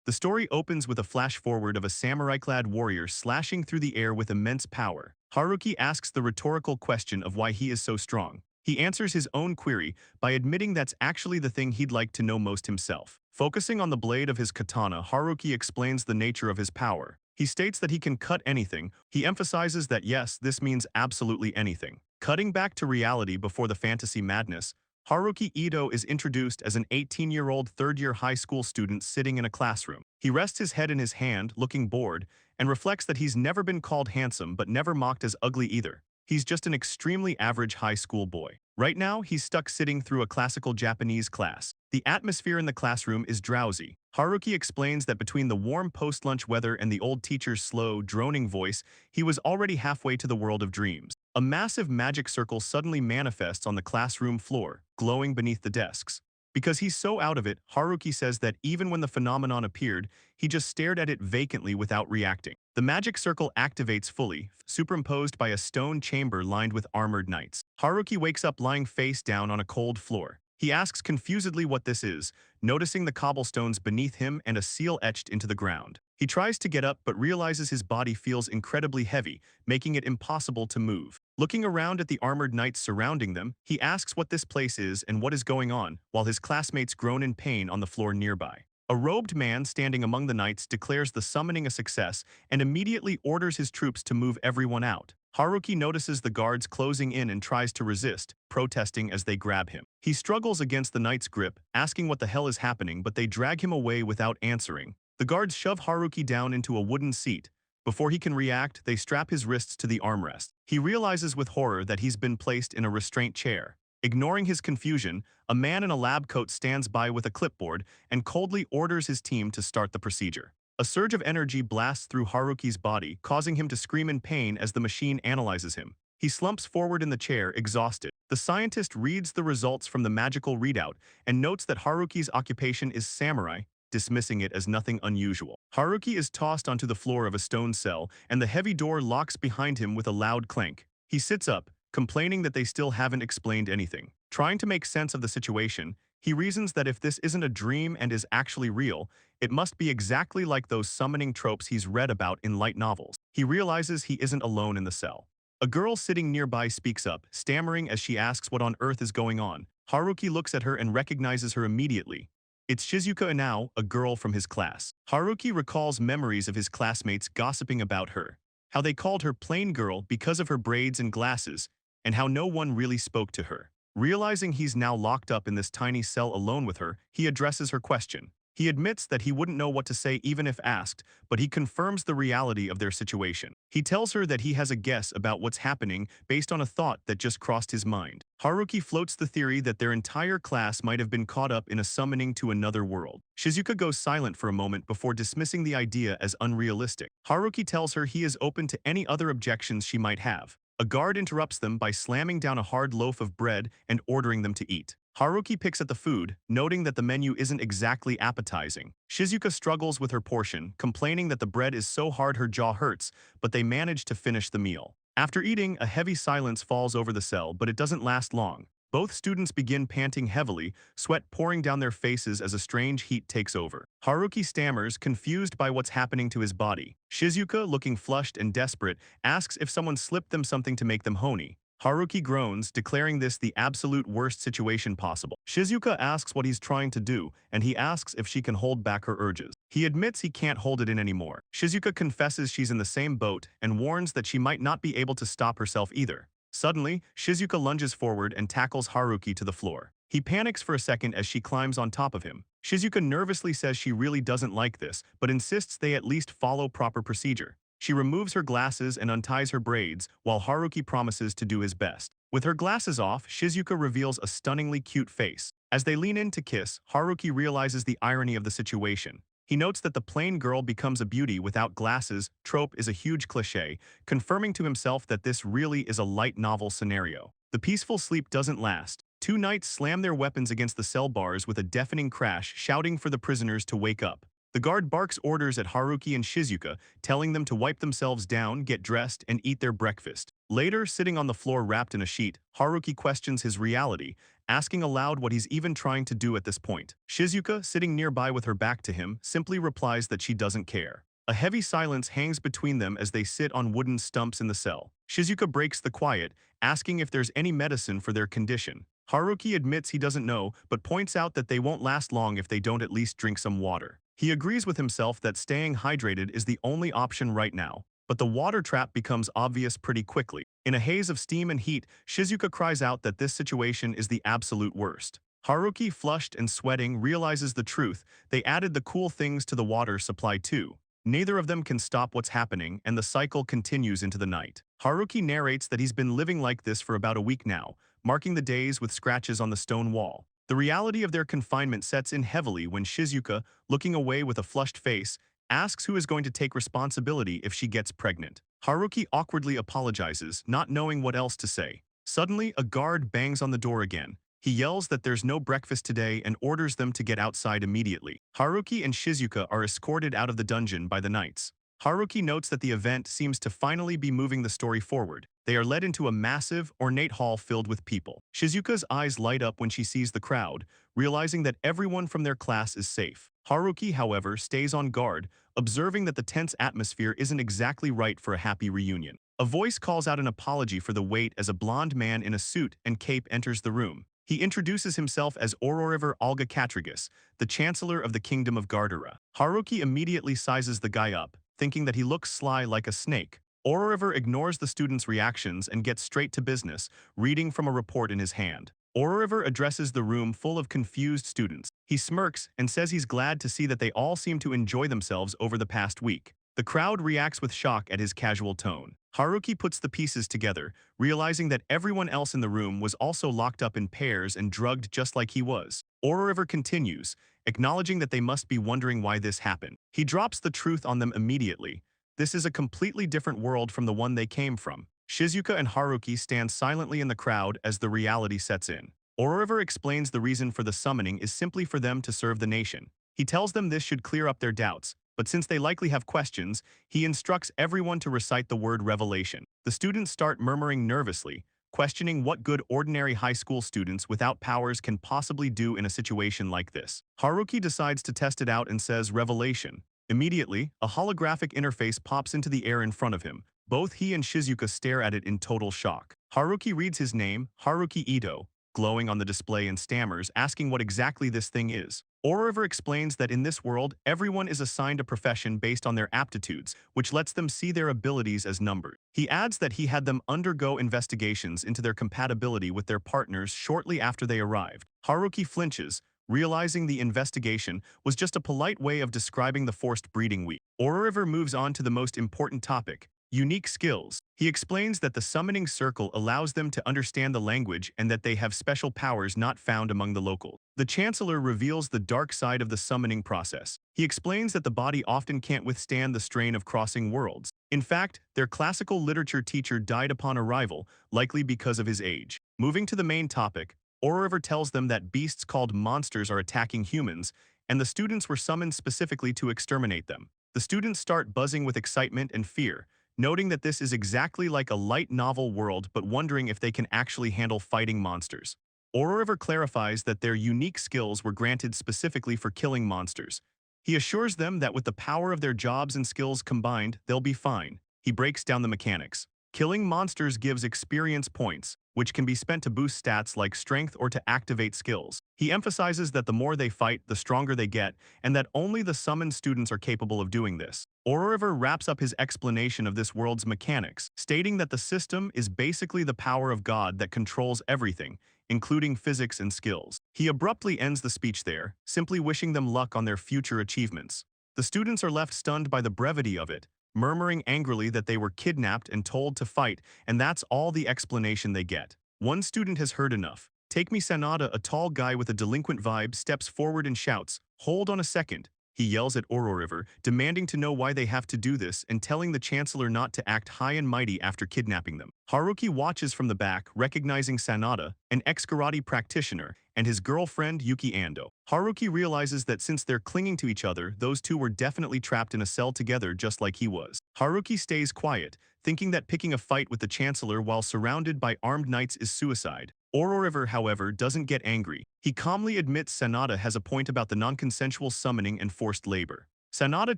The story opens with a flash-forward of a samurai-clad warrior slashing through the air with immense power. Haruki asks the rhetorical question of why he is so strong. He answers his own query by admitting that's actually the thing he'd like to know most himself. Focusing on the blade of his katana, Haruki explains the nature of his power. He states that he can cut anything. He emphasizes that yes, this means absolutely anything. Cutting back to reality before the fantasy madness, Haruki Ito is introduced as an 18-year-old third-year high school student sitting in a classroom. He rests his head in his hand, looking bored, and reflects that he's never been called handsome but never mocked as ugly either. He's just an extremely average high school boy. Right now, he's stuck sitting through a classical Japanese class. The atmosphere in the classroom is drowsy. Haruki explains that between the warm post-lunch weather and the old teacher's slow, droning voice, he was already halfway to the world of dreams. A massive magic circle suddenly manifests on the classroom floor, glowing beneath the desks. Because he's so out of it, Haruki says that even when the phenomenon appeared, he just stared at it vacantly without reacting. The magic circle activates fully, superimposed by a stone chamber lined with armored knights. Haruki wakes up lying face down on a cold floor. He asks confusedly what this is, noticing the cobblestones beneath him and a seal etched into the ground. He tries to get up but realizes his body feels incredibly heavy, making it impossible to move. Looking around at the armored knights surrounding them, he asks what this place is and what is going on, while his classmates groan in pain on the floor nearby. A robed man standing among the knights declares the summoning a success and immediately orders his troops to move everyone out. Haruki notices the guards closing in and tries to resist, protesting as they grab him. He struggles against the knight's grip, asking what the hell is happening, but they drag him away without answering. The guards shove Haruki down into a wooden seat. Before he can react, they strap his wrists to the armrest. He realizes with horror that he's been placed in a restraint chair. Ignoring his confusion, a man in a lab coat stands by with a clipboard and coldly orders his team to start the procedure. A surge of energy blasts through Haruki's body, causing him to scream in pain as the machine analyzes him. He slumps forward in the chair, exhausted. The scientist reads the results from the magical readout and notes that Haruki's occupation is samurai, dismissing it as nothing unusual. Haruki is tossed onto the floor of a stone cell, and the heavy door locks behind him with a loud clank. He sits up, complaining that they still haven't explained anything. Trying to make sense of the situation, he reasons that if this isn't a dream and is actually real, it must be exactly like those summoning tropes he's read about in light novels. He realizes he isn't alone in the cell. A girl sitting nearby speaks up, stammering as she asks what on earth is going on. Haruki looks at her and recognizes her immediately. It's Shizuka Inao, a girl from his class. Haruki recalls memories of his classmates gossiping about her, how they called her plain girl because of her braids and glasses, and how no one really spoke to her. Realizing he's now locked up in this tiny cell alone with her, he addresses her question. He admits that he wouldn't know what to say even if asked, but he confirms the reality of their situation. He tells her that he has a guess about what's happening based on a thought that just crossed his mind. Haruki floats the theory that their entire class might have been caught up in a summoning to another world. Shizuka goes silent for a moment before dismissing the idea as unrealistic. Haruki tells her he is open to any other objections she might have. A guard interrupts them by slamming down a hard loaf of bread and ordering them to eat. Haruki picks at the food, noting that the menu isn't exactly appetizing. Shizuka struggles with her portion, complaining that the bread is so hard her jaw hurts, but they manage to finish the meal. After eating, a heavy silence falls over the cell, but it doesn't last long. Both students begin panting heavily, sweat pouring down their faces as a strange heat takes over. Haruki stammers, confused by what's happening to his body. Shizuka, looking flushed and desperate, asks if someone slipped them something to make them horny. Haruki groans, declaring this the absolute worst situation possible. Shizuka asks what he's trying to do, and he asks if she can hold back her urges. He admits he can't hold it in anymore. Shizuka confesses she's in the same boat and warns that she might not be able to stop herself either. Suddenly, Shizuka lunges forward and tackles Haruki to the floor. He panics for a second as she climbs on top of him. Shizuka nervously says she really doesn't like this, but insists they at least follow proper procedure. She removes her glasses and unties her braids, while Haruki promises to do his best. With her glasses off, Shizuka reveals a stunningly cute face. As they lean in to kiss, Haruki realizes the irony of the situation. He notes that the plain girl becomes a beauty without glasses trope is a huge cliché, confirming to himself that this really is a light novel scenario. The peaceful sleep doesn't last. Two knights slam their weapons against the cell bars with a deafening crash, shouting for the prisoners to wake up. The guard barks orders at Haruki and Shizuka, telling them to wipe themselves down, get dressed, and eat their breakfast. Later, sitting on the floor wrapped in a sheet, Haruki questions his reality, asking aloud what he's even trying to do at this point. Shizuka, sitting nearby with her back to him, simply replies that she doesn't care. A heavy silence hangs between them as they sit on wooden stumps in the cell. Shizuka breaks the quiet, asking if there's any medicine for their condition. Haruki admits he doesn't know, but points out that they won't last long if they don't at least drink some water. He agrees with himself that staying hydrated is the only option right now, but the water trap becomes obvious pretty quickly. In a haze of steam and heat, Shizuka cries out that this situation is the absolute worst. Haruki, flushed and sweating, realizes the truth. They added the cool things to the water supply too. Neither of them can stop what's happening, and the cycle continues into the night. Haruki narrates that he's been living like this for about a week now, marking the days with scratches on the stone wall. The reality of their confinement sets in heavily when Shizuka, looking away with a flushed face, asks who is going to take responsibility if she gets pregnant. Haruki awkwardly apologizes, not knowing what else to say. Suddenly, a guard bangs on the door again. He yells that there's no breakfast today and orders them to get outside immediately. Haruki and Shizuka are escorted out of the dungeon by the knights. Haruki notes that the event seems to finally be moving the story forward. They are led into a massive, ornate hall filled with people. Shizuka's eyes light up when she sees the crowd, realizing that everyone from their class is safe. Haruki, however, stays on guard, observing that the tense atmosphere isn't exactly right for a happy reunion. A voice calls out an apology for the wait as a blonde man in a suit and cape enters the room. He introduces himself as Ororiver Algacatrigus, the Chancellor of the Kingdom of Gardera. Haruki immediately sizes the guy up, thinking that he looks sly like a snake. Ororiver ignores the students' reactions and gets straight to business, reading from a report in his hand. Ororiver addresses the room full of confused students. He smirks and says he's glad to see that they all seem to enjoy themselves over the past week. The crowd reacts with shock at his casual tone. Haruki puts the pieces together, realizing that everyone else in the room was also locked up in pairs and drugged just like he was. Ororiver continues, acknowledging that they must be wondering why this happened. He drops the truth on them immediately. This is a completely different world from the one they came from. Shizuka and Haruki stand silently in the crowd as the reality sets in. Ororiver explains the reason for the summoning is simply for them to serve the nation. He tells them this should clear up their doubts, but since they likely have questions, he instructs everyone to recite the word revelation. The students start murmuring nervously, questioning what good ordinary high school students without powers can possibly do in a situation like this. Haruki decides to test it out and says revelation. Immediately, a holographic interface pops into the air in front of him. Both he and Shizuka stare at it in total shock. Haruki reads his name, Haruki Ito, glowing on the display and stammers, asking what exactly this thing is. Ororiver explains that in this world, everyone is assigned a profession based on their aptitudes, which lets them see their abilities as numbers. He adds that he had them undergo investigations into their compatibility with their partners shortly after they arrived. Haruki flinches, realizing the investigation was just a polite way of describing the forced breeding week. Ororiver moves on to the most important topic, unique skills. He explains that the summoning circle allows them to understand the language and that they have special powers not found among the locals. The Chancellor reveals the dark side of the summoning process. He explains that the body often can't withstand the strain of crossing worlds. In fact, their classical literature teacher died upon arrival, likely because of his age. Moving to the main topic, Ororiver tells them that beasts called monsters are attacking humans, and the students were summoned specifically to exterminate them. The students start buzzing with excitement and fear, noting that this is exactly like a light novel world but wondering if they can actually handle fighting monsters. Ororiver clarifies that their unique skills were granted specifically for killing monsters. He assures them that with the power of their jobs and skills combined, they'll be fine. He breaks down the mechanics. Killing monsters gives experience points, which can be spent to boost stats like strength or to activate skills. He emphasizes that the more they fight, the stronger they get, and that only the summoned students are capable of doing this. Ororiver wraps up his explanation of this world's mechanics, stating that the system is basically the power of God that controls everything, including physics and skills. He abruptly ends the speech there, simply wishing them luck on their future achievements. The students are left stunned by the brevity of it, murmuring angrily that they were kidnapped and told to fight, and that's all the explanation they get. One student has heard enough. Take Me Sanada, a tall guy with a delinquent vibe, steps forward and shouts, "Hold on a second." He yells at Ororiver, demanding to know why they have to do this and telling the Chancellor not to act high and mighty after kidnapping them. Haruki watches from the back, recognizing Sanada, an ex-karate practitioner, and his girlfriend Yuki Ando. Haruki realizes that since they're clinging to each other, those two were definitely trapped in a cell together just like he was. Haruki stays quiet, thinking that picking a fight with the Chancellor while surrounded by armed knights is suicide. Ororiver, however, doesn't get angry. He calmly admits Sanada has a point about the non-consensual summoning and forced labor. Sanada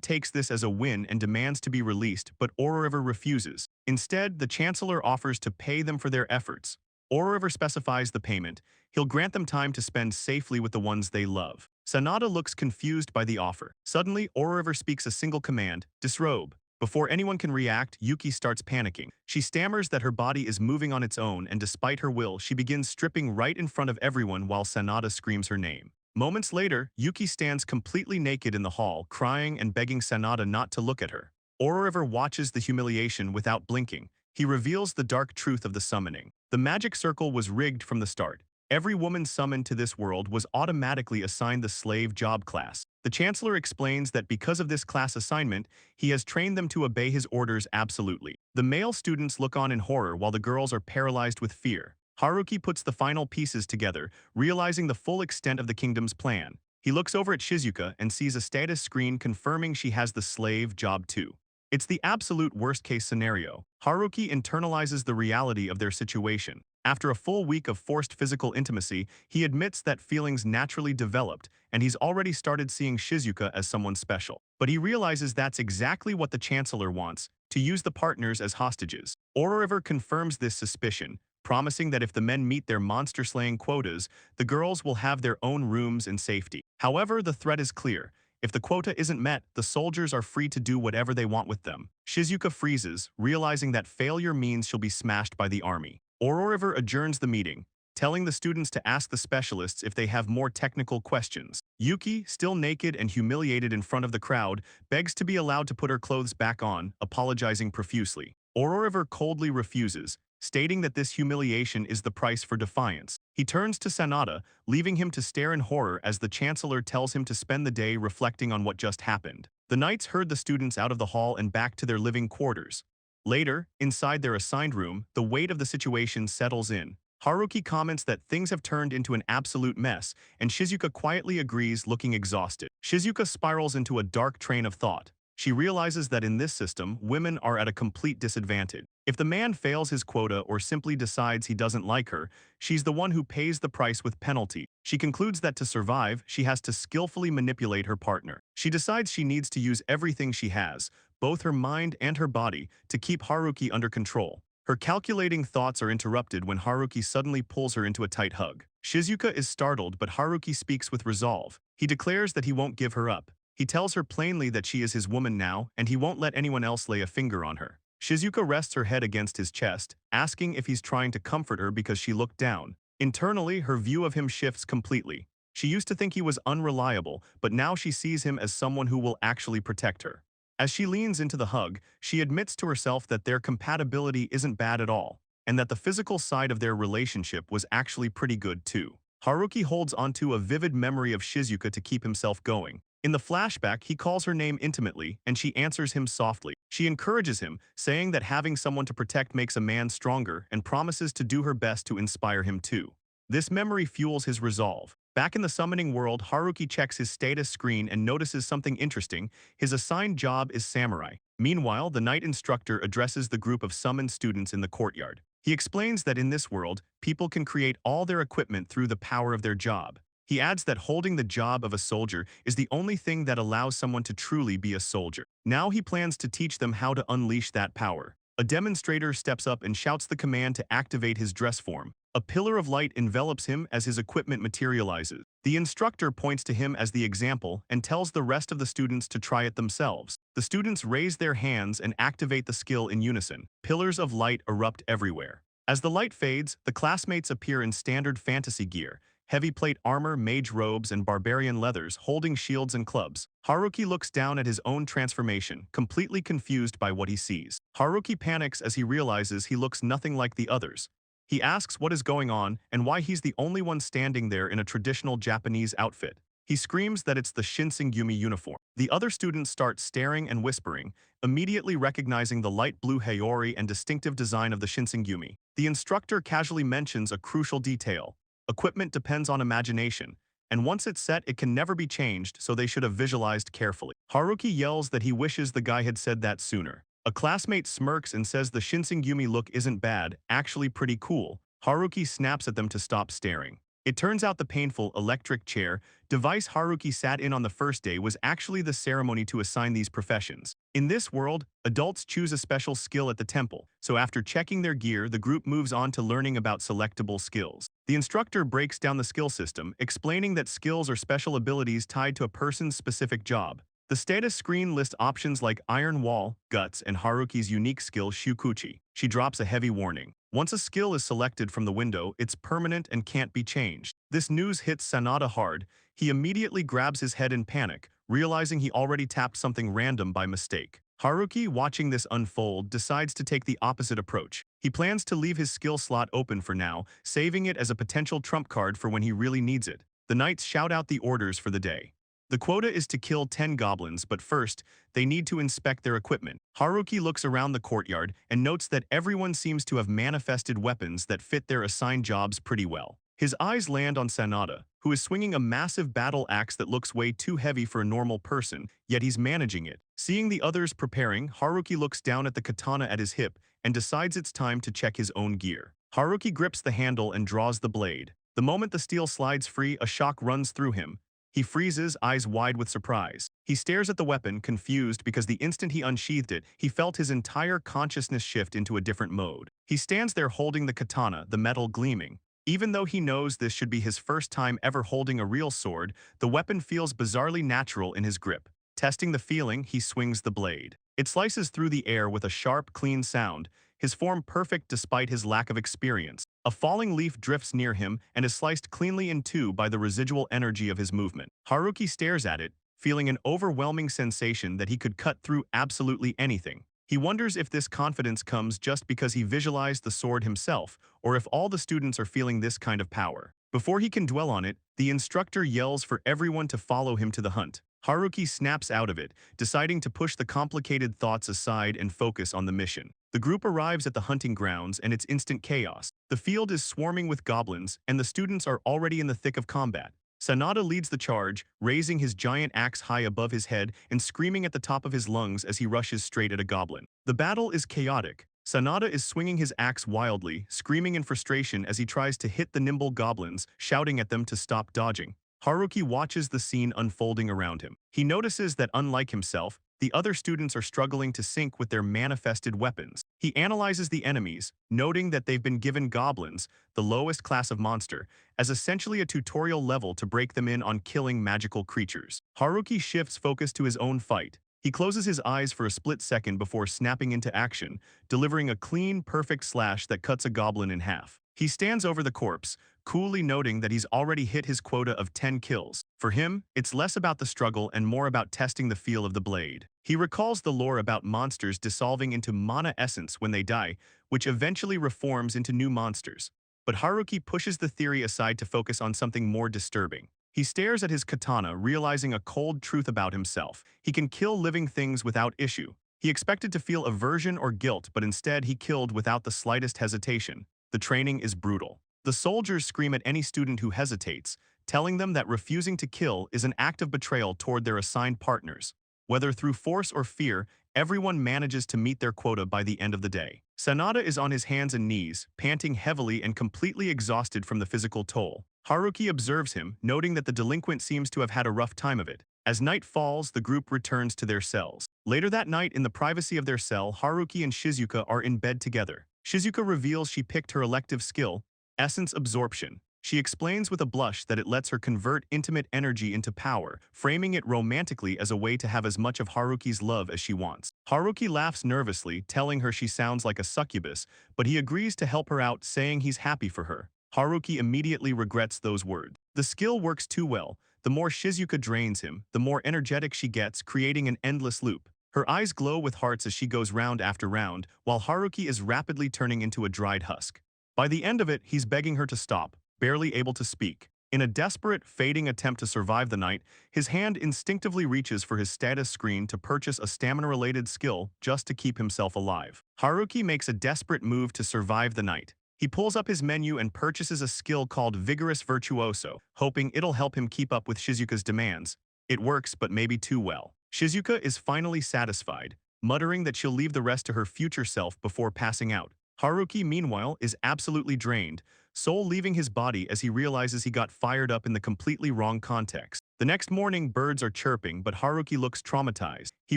takes this as a win and demands to be released, but Ororiver refuses. Instead, the Chancellor offers to pay them for their efforts. Ororiver specifies the payment. He'll grant them time to spend safely with the ones they love. Sanada looks confused by the offer. Suddenly, Ororiver speaks a single command, disrobe. Before anyone can react, Yuki starts panicking. She stammers that her body is moving on its own, and despite her will, she begins stripping right in front of everyone while Sanada screams her name. Moments later, Yuki stands completely naked in the hall, crying and begging Sanada not to look at her. Ororiver watches the humiliation without blinking. He reveals the dark truth of the summoning. The magic circle was rigged from the start. Every woman summoned to this world was automatically assigned the slave job class. The Chancellor explains that because of this class assignment, he has trained them to obey his orders absolutely. The male students look on in horror while the girls are paralyzed with fear. Haruki puts the final pieces together, realizing the full extent of the kingdom's plan. He looks over at Shizuka and sees a status screen confirming she has the slave job too. It's the absolute worst-case scenario. Haruki internalizes the reality of their situation. After a full week of forced physical intimacy, he admits that feelings naturally developed, and he's already started seeing Shizuka as someone special. But he realizes that's exactly what the Chancellor wants, to use the partners as hostages. Ororiver confirms this suspicion, promising that if the men meet their monster-slaying quotas, the girls will have their own rooms and safety. However, the threat is clear. If the quota isn't met, the soldiers are free to do whatever they want with them. Shizuka freezes, realizing that failure means she'll be smashed by the army. Ororiver adjourns the meeting, telling the students to ask the specialists if they have more technical questions. Yuki, still naked and humiliated in front of the crowd, begs to be allowed to put her clothes back on, apologizing profusely. Ororiver coldly refuses, stating that this humiliation is the price for defiance. He turns to Sanada, leaving him to stare in horror as the Chancellor tells him to spend the day reflecting on what just happened. The knights herd the students out of the hall and back to their living quarters. Later, inside their assigned room, the weight of the situation settles in. Haruki comments that things have turned into an absolute mess, and Shizuka quietly agrees, looking exhausted. Shizuka spirals into a dark train of thought. She realizes that in this system, women are at a complete disadvantage. If the man fails his quota or simply decides he doesn't like her, she's the one who pays the price with penalty. She concludes that to survive, she has to skillfully manipulate her partner. She decides she needs to use everything she has, both her mind and her body, to keep Haruki under control. Her calculating thoughts are interrupted when Haruki suddenly pulls her into a tight hug. Shizuka is startled, but Haruki speaks with resolve. He declares that he won't give her up. He tells her plainly that she is his woman now, and he won't let anyone else lay a finger on her. Shizuka rests her head against his chest, asking if he's trying to comfort her because she looked down. Internally, her view of him shifts completely. She used to think he was unreliable, but now she sees him as someone who will actually protect her. As she leans into the hug, she admits to herself that their compatibility isn't bad at all, and that the physical side of their relationship was actually pretty good too. Haruki holds onto a vivid memory of Shizuka to keep himself going. In the flashback, he calls her name intimately, and she answers him softly. She encourages him, saying that having someone to protect makes a man stronger, and promises to do her best to inspire him too. This memory fuels his resolve. Back in the summoning world, Haruki checks his status screen and notices something interesting. His assigned job is samurai. Meanwhile, the knight instructor addresses the group of summoned students in the courtyard. He explains that in this world, people can create all their equipment through the power of their job. He adds that holding the job of a soldier is the only thing that allows someone to truly be a soldier. Now he plans to teach them how to unleash that power. A demonstrator steps up and shouts the command to activate his dress form. A pillar of light envelops him as his equipment materializes. The instructor points to him as the example and tells the rest of the students to try it themselves. The students raise their hands and activate the skill in unison. Pillars of light erupt everywhere. As the light fades, the classmates appear in standard fantasy gear, heavy plate armor, mage robes, and barbarian leathers, holding shields and clubs. Haruki looks down at his own transformation, completely confused by what he sees. Haruki panics as he realizes he looks nothing like the others. He asks what is going on and why he's the only one standing there in a traditional Japanese outfit. He screams that it's the Shinsengumi uniform. The other students start staring and whispering, immediately recognizing the light blue Hayori and distinctive design of the Shinsengumi. The instructor casually mentions a crucial detail. Equipment depends on imagination, and once it's set, it can never be changed, so they should have visualized carefully. Haruki yells that he wishes the guy had said that sooner. A classmate smirks and says the Shinsengumi look isn't bad, actually pretty cool. Haruki snaps at them to stop staring. It turns out the painful electric chair device Haruki sat in on the first day was actually the ceremony to assign these professions. In this world, adults choose a special skill at the temple, so after checking their gear, the group moves on to learning about selectable skills. The instructor breaks down the skill system, explaining that skills are special abilities tied to a person's specific job. The status screen lists options like Iron Wall, Guts, and Haruki's unique skill Shukuchi. She drops a heavy warning. Once a skill is selected from the window, it's permanent and can't be changed. This news hits Sanada hard. He immediately grabs his head in panic, realizing he already tapped something random by mistake. Haruki, watching this unfold, decides to take the opposite approach. He plans to leave his skill slot open for now, saving it as a potential trump card for when he really needs it. The knights shout out the orders for the day. The quota is to kill 10 goblins, but first, they need to inspect their equipment. Haruki looks around the courtyard and notes that everyone seems to have manifested weapons that fit their assigned jobs pretty well. His eyes land on Sanada, who is swinging a massive battle axe that looks way too heavy for a normal person, yet he's managing it. Seeing the others preparing, Haruki looks down at the katana at his hip and decides it's time to check his own gear. Haruki grips the handle and draws the blade. The moment the steel slides free, a shock runs through him. He freezes, eyes wide with surprise. He stares at the weapon, confused because the instant he unsheathed it, he felt his entire consciousness shift into a different mode. He stands there holding the katana, the metal gleaming. Even though he knows this should be his first time ever holding a real sword, the weapon feels bizarrely natural in his grip. Testing the feeling, he swings the blade. It slices through the air with a sharp, clean sound, his form perfect despite his lack of experience. A falling leaf drifts near him and is sliced cleanly in two by the residual energy of his movement. Haruki stares at it, feeling an overwhelming sensation that he could cut through absolutely anything. He wonders if this confidence comes just because he visualized the sword himself, or if all the students are feeling this kind of power. Before he can dwell on it, the instructor yells for everyone to follow him to the hunt. Haruki snaps out of it, deciding to push the complicated thoughts aside and focus on the mission. The group arrives at the hunting grounds and it's instant chaos. The field is swarming with goblins, and the students are already in the thick of combat. Sanada leads the charge, raising his giant axe high above his head and screaming at the top of his lungs as he rushes straight at a goblin. The battle is chaotic. Sanada is swinging his axe wildly, screaming in frustration as he tries to hit the nimble goblins, shouting at them to stop dodging. Haruki watches the scene unfolding around him. He notices that unlike himself, the other students are struggling to sync with their manifested weapons. He analyzes the enemies, noting that they've been given goblins, the lowest class of monster, as essentially a tutorial level to break them in on killing magical creatures. Haruki shifts focus to his own fight. He closes his eyes for a split second before snapping into action, delivering a clean, perfect slash that cuts a goblin in half. He stands over the corpse, coolly noting that he's already hit his quota of 10 kills. For him, it's less about the struggle and more about testing the feel of the blade. He recalls the lore about monsters dissolving into mana essence when they die, which eventually reforms into new monsters. But Haruki pushes the theory aside to focus on something more disturbing. He stares at his katana, realizing a cold truth about himself. He can kill living things without issue. He expected to feel aversion or guilt, but instead he killed without the slightest hesitation. The training is brutal. The soldiers scream at any student who hesitates, telling them that refusing to kill is an act of betrayal toward their assigned partners. Whether through force or fear, everyone manages to meet their quota by the end of the day. Sanada is on his hands and knees, panting heavily and completely exhausted from the physical toll. Haruki observes him, noting that the delinquent seems to have had a rough time of it. As night falls, the group returns to their cells. Later that night, in the privacy of their cell, Haruki and Shizuka are in bed together. Shizuka reveals she picked her elective skill, essence absorption. She explains with a blush that it lets her convert intimate energy into power, framing it romantically as a way to have as much of Haruki's love as she wants. Haruki laughs nervously, telling her she sounds like a succubus, but he agrees to help her out, saying he's happy for her. Haruki immediately regrets those words. The skill works too well. The more Shizuka drains him, the more energetic she gets, creating an endless loop. Her eyes glow with hearts as she goes round after round, while Haruki is rapidly turning into a dried husk. By the end of it, he's begging her to stop, barely able to speak. In a desperate, fading attempt to survive the night, his hand instinctively reaches for his status screen to purchase a stamina-related skill just to keep himself alive. Haruki makes a desperate move to survive the night. He pulls up his menu and purchases a skill called Vigorous Virtuoso, hoping it'll help him keep up with Shizuka's demands. It works, but maybe too well. Shizuka is finally satisfied, muttering that she'll leave the rest to her future self before passing out. Haruki, meanwhile, is absolutely drained, soul leaving his body as he realizes he got fired up in the completely wrong context. The next morning, birds are chirping, but Haruki looks traumatized. He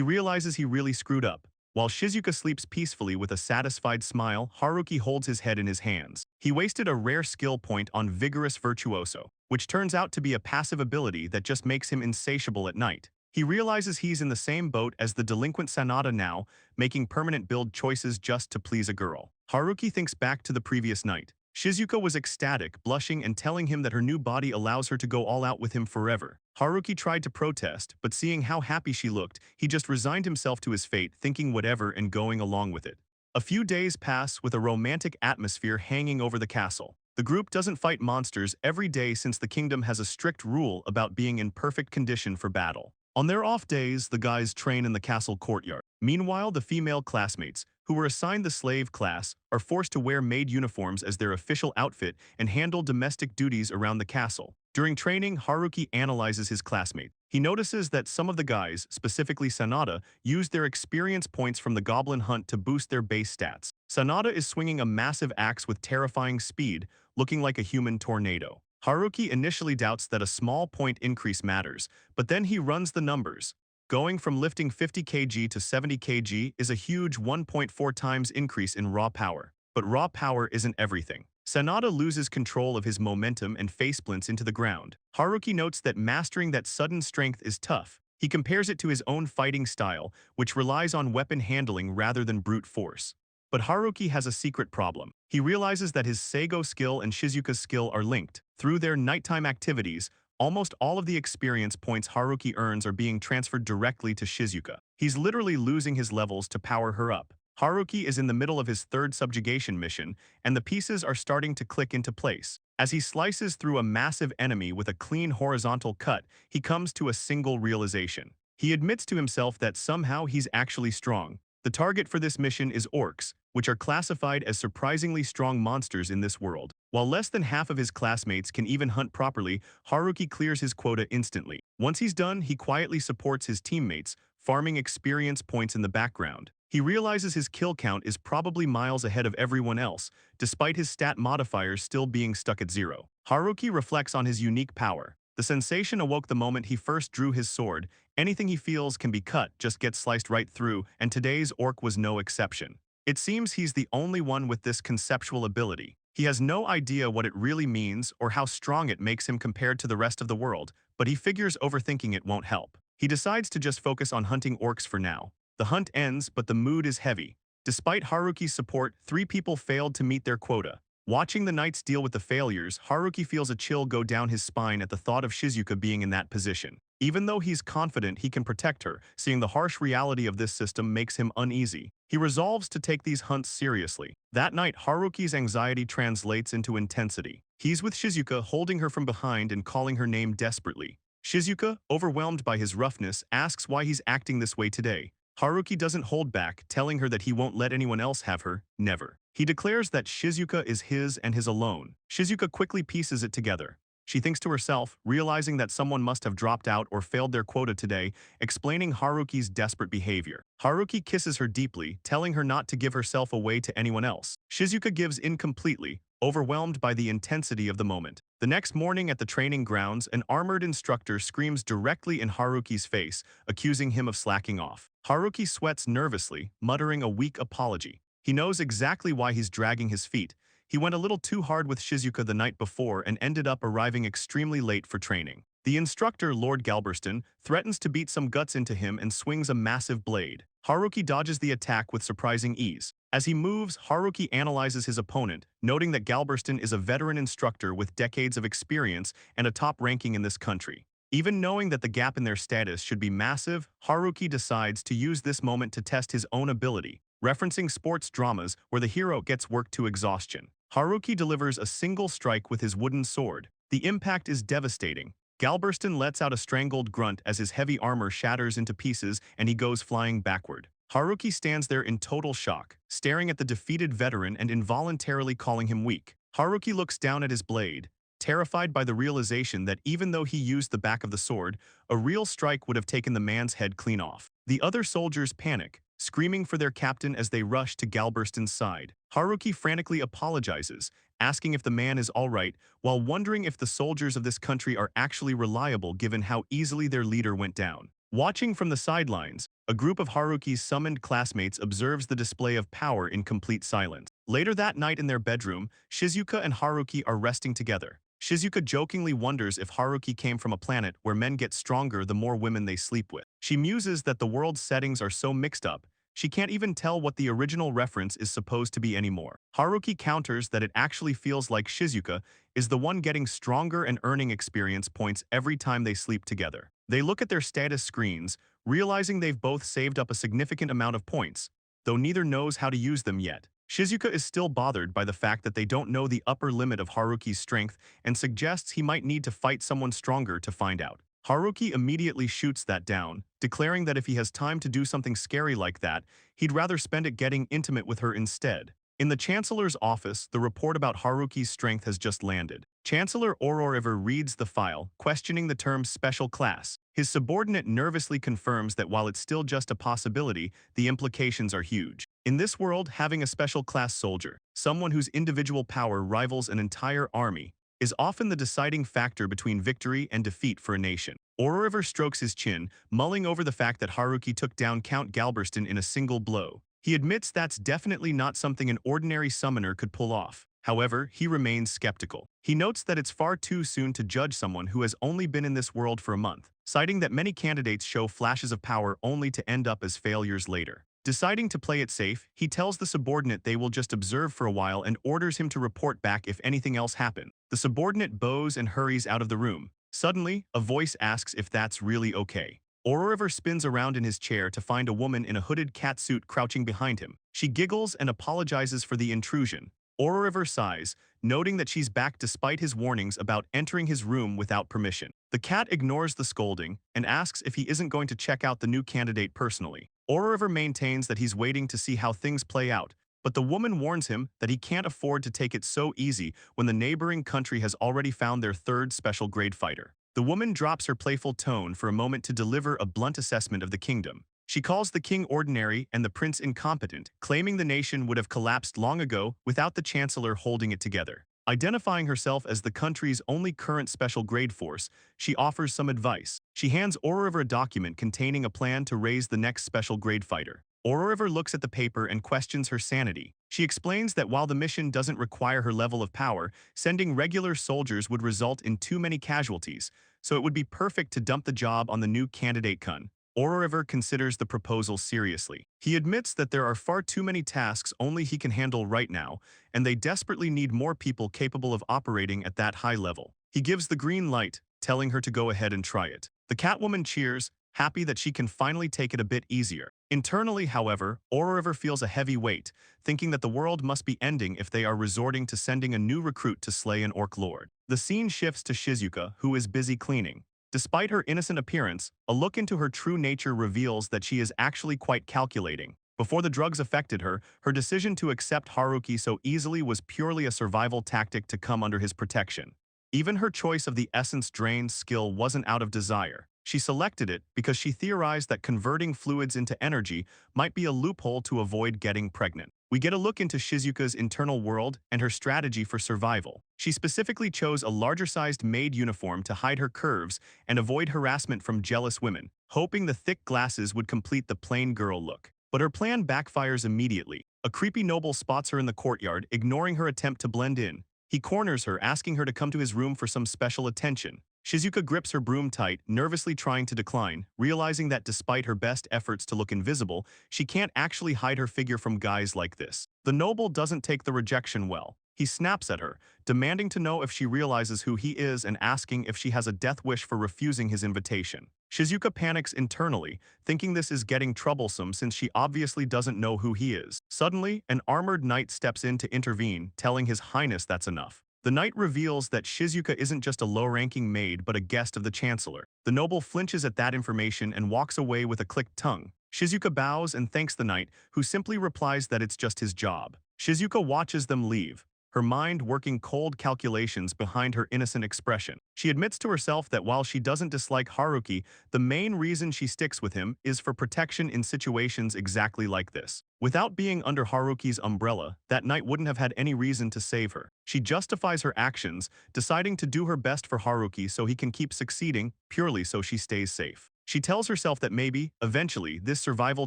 realizes he really screwed up. While Shizuka sleeps peacefully with a satisfied smile, Haruki holds his head in his hands. He wasted a rare skill point on Vigorous Virtuoso, which turns out to be a passive ability that just makes him insatiable at night. He realizes he's in the same boat as the delinquent Sanada now, making permanent build choices just to please a girl. Haruki thinks back to the previous night. Shizuka was ecstatic, blushing and telling him that her new body allows her to go all out with him forever. Haruki tried to protest, but seeing how happy she looked, he just resigned himself to his fate, thinking whatever and going along with it. A few days pass with a romantic atmosphere hanging over the castle. The group doesn't fight monsters every day since the kingdom has a strict rule about being in perfect condition for battle. On their off days, the guys train in the castle courtyard. Meanwhile, the female classmates, who were assigned the slave class, are forced to wear maid uniforms as their official outfit and handle domestic duties around the castle. During training, Haruki analyzes his classmates. He notices that some of the guys, specifically Sanada, used their experience points from the goblin hunt to boost their base stats. Sanada is swinging a massive axe with terrifying speed, looking like a human tornado. Haruki initially doubts that a small point increase matters, but then he runs the numbers. Going from lifting 50 kg to 70 kg is a huge 1.4 times increase in raw power. But raw power isn't everything. Sanada loses control of his momentum and faceplints into the ground. Haruki notes that mastering that sudden strength is tough. He compares it to his own fighting style, which relies on weapon handling rather than brute force. But Haruki has a secret problem. He realizes that his Seigo skill and Shizuka's skill are linked. Through their nighttime activities, almost all of the experience points Haruki earns are being transferred directly to Shizuka. He's literally losing his levels to power her up. Haruki is in the middle of his third subjugation mission, and the pieces are starting to click into place. As he slices through a massive enemy with a clean horizontal cut, he comes to a single realization. He admits to himself that somehow he's actually strong. The target for this mission is orcs, which are classified as surprisingly strong monsters in this world. While less than half of his classmates can even hunt properly, Haruki clears his quota instantly. Once he's done, he quietly supports his teammates, farming experience points in the background. He realizes his kill count is probably miles ahead of everyone else, despite his stat modifiers still being stuck at 0. Haruki reflects on his unique power. The sensation awoke the moment he first drew his sword. Anything he feels can be cut, just gets sliced right through, and today's orc was no exception. It seems he's the only one with this conceptual ability. He has no idea what it really means or how strong it makes him compared to the rest of the world, but he figures overthinking it won't help. He decides to just focus on hunting orcs for now. The hunt ends, but the mood is heavy. Despite Haruki's support, 3 people failed to meet their quota. Watching the knights deal with the failures, Haruki feels a chill go down his spine at the thought of Shizuka being in that position. Even though he's confident he can protect her, seeing the harsh reality of this system makes him uneasy. He resolves to take these hunts seriously. That night, Haruki's anxiety translates into intensity. He's with Shizuka, holding her from behind and calling her name desperately. Shizuka, overwhelmed by his roughness, asks why he's acting this way today. Haruki doesn't hold back, telling her that he won't let anyone else have her, never. He declares that Shizuka is his and his alone. Shizuka quickly pieces it together. She thinks to herself, realizing that someone must have dropped out or failed their quota today, explaining Haruki's desperate behavior. Haruki kisses her deeply, telling her not to give herself away to anyone else. Shizuka gives in completely, overwhelmed by the intensity of the moment. The next morning at the training grounds, an armored instructor screams directly in Haruki's face, accusing him of slacking off. Haruki sweats nervously, muttering a weak apology. He knows exactly why he's dragging his feet. He went a little too hard with Shizuka the night before and ended up arriving extremely late for training. The instructor, Lord Galberston, threatens to beat some guts into him and swings a massive blade. Haruki dodges the attack with surprising ease. As he moves, Haruki analyzes his opponent, noting that Galberston is a veteran instructor with decades of experience and a top ranking in this country. Even knowing that the gap in their status should be massive, Haruki decides to use this moment to test his own ability, referencing sports dramas where the hero gets worked to exhaustion. Haruki delivers a single strike with his wooden sword. The impact is devastating. Galberston lets out a strangled grunt as his heavy armor shatters into pieces and he goes flying backward. Haruki stands there in total shock, staring at the defeated veteran and involuntarily calling him weak. Haruki looks down at his blade, terrified by the realization that even though he used the back of the sword, a real strike would have taken the man's head clean off. The other soldiers panic, screaming for their captain as they rush to Galberston's side. Haruki frantically apologizes, asking if the man is all right, while wondering if the soldiers of this country are actually reliable given how easily their leader went down. Watching from the sidelines, a group of Haruki's summoned classmates observes the display of power in complete silence. Later that night in their bedroom, Shizuka and Haruki are resting together. Shizuka jokingly wonders if Haruki came from a planet where men get stronger the more women they sleep with. She muses that the world's settings are so mixed up, she can't even tell what the original reference is supposed to be anymore. Haruki counters that it actually feels like Shizuka is the one getting stronger and earning experience points every time they sleep together. They look at their status screens, realizing they've both saved up a significant amount of points, though neither knows how to use them yet. Shizuka is still bothered by the fact that they don't know the upper limit of Haruki's strength and suggests he might need to fight someone stronger to find out. Haruki immediately shoots that down, declaring that if he has time to do something scary like that, he'd rather spend it getting intimate with her instead. In the Chancellor's office, the report about Haruki's strength has just landed. Chancellor Ororiver reads the file, questioning the term special class. His subordinate nervously confirms that while it's still just a possibility, the implications are huge. In this world, having a special class soldier, someone whose individual power rivals an entire army, is often the deciding factor between victory and defeat for a nation. Ororiver strokes his chin, mulling over the fact that Haruki took down Count Galberston in a single blow. He admits that's definitely not something an ordinary summoner could pull off. However, he remains skeptical. He notes that it's far too soon to judge someone who has only been in this world for a month, citing that many candidates show flashes of power only to end up as failures later. Deciding to play it safe, he tells the subordinate they will just observe for a while and orders him to report back if anything else happens. The subordinate bows and hurries out of the room. Suddenly, a voice asks if that's really okay. Ororiver spins around in his chair to find a woman in a hooded catsuit crouching behind him. She giggles and apologizes for the intrusion. Ororiver sighs, noting that she's back despite his warnings about entering his room without permission. The cat ignores the scolding and asks if he isn't going to check out the new candidate personally. Ororiver maintains that he's waiting to see how things play out, but the woman warns him that he can't afford to take it so easy when the neighboring country has already found their third special grade fighter. The woman drops her playful tone for a moment to deliver a blunt assessment of the kingdom. She calls the king ordinary and the prince incompetent, claiming the nation would have collapsed long ago without the chancellor holding it together. Identifying herself as the country's only current special grade force, she offers some advice. She hands Ororiver a document containing a plan to raise the next special grade fighter. Ororiver looks at the paper and questions her sanity. She explains that while the mission doesn't require her level of power, sending regular soldiers would result in too many casualties, so it would be perfect to dump the job on the new candidate Kun. Ororiver considers the proposal seriously. He admits that there are far too many tasks only he can handle right now, and they desperately need more people capable of operating at that high level. He gives the green light, telling her to go ahead and try it. The Catwoman cheers, happy that she can finally take it a bit easier. Internally, however, Ororiver feels a heavy weight, thinking that the world must be ending if they are resorting to sending a new recruit to slay an orc lord. The scene shifts to Shizuka, who is busy cleaning. Despite her innocent appearance, a look into her true nature reveals that she is actually quite calculating. Before the drugs affected her, her decision to accept Haruki so easily was purely a survival tactic to come under his protection. Even her choice of the essence drain skill wasn't out of desire. She selected it because she theorized that converting fluids into energy might be a loophole to avoid getting pregnant. We get a look into Shizuka's internal world and her strategy for survival. She specifically chose a larger-sized maid uniform to hide her curves and avoid harassment from jealous women, hoping the thick glasses would complete the plain girl look. But her plan backfires immediately. A creepy noble spots her in the courtyard, ignoring her attempt to blend in. He corners her, asking her to come to his room for some special attention. Shizuka grips her broom tight, nervously trying to decline, realizing that despite her best efforts to look invisible, she can't actually hide her figure from guys like this. The noble doesn't take the rejection well. He snaps at her, demanding to know if she realizes who he is and asking if she has a death wish for refusing his invitation. Shizuka panics internally, thinking this is getting troublesome since she obviously doesn't know who he is. Suddenly, an armored knight steps in to intervene, telling His Highness that's enough. The knight reveals that Shizuka isn't just a low-ranking maid but a guest of the Chancellor. The noble flinches at that information and walks away with a clicked tongue. Shizuka bows and thanks the knight, who simply replies that it's just his job. Shizuka watches them leave, her mind working cold calculations behind her innocent expression. She admits to herself that while she doesn't dislike Haruki, the main reason she sticks with him is for protection in situations exactly like this. Without being under Haruki's umbrella, that knight wouldn't have had any reason to save her. She justifies her actions, deciding to do her best for Haruki so he can keep succeeding, purely so she stays safe. She tells herself that maybe, eventually, this survival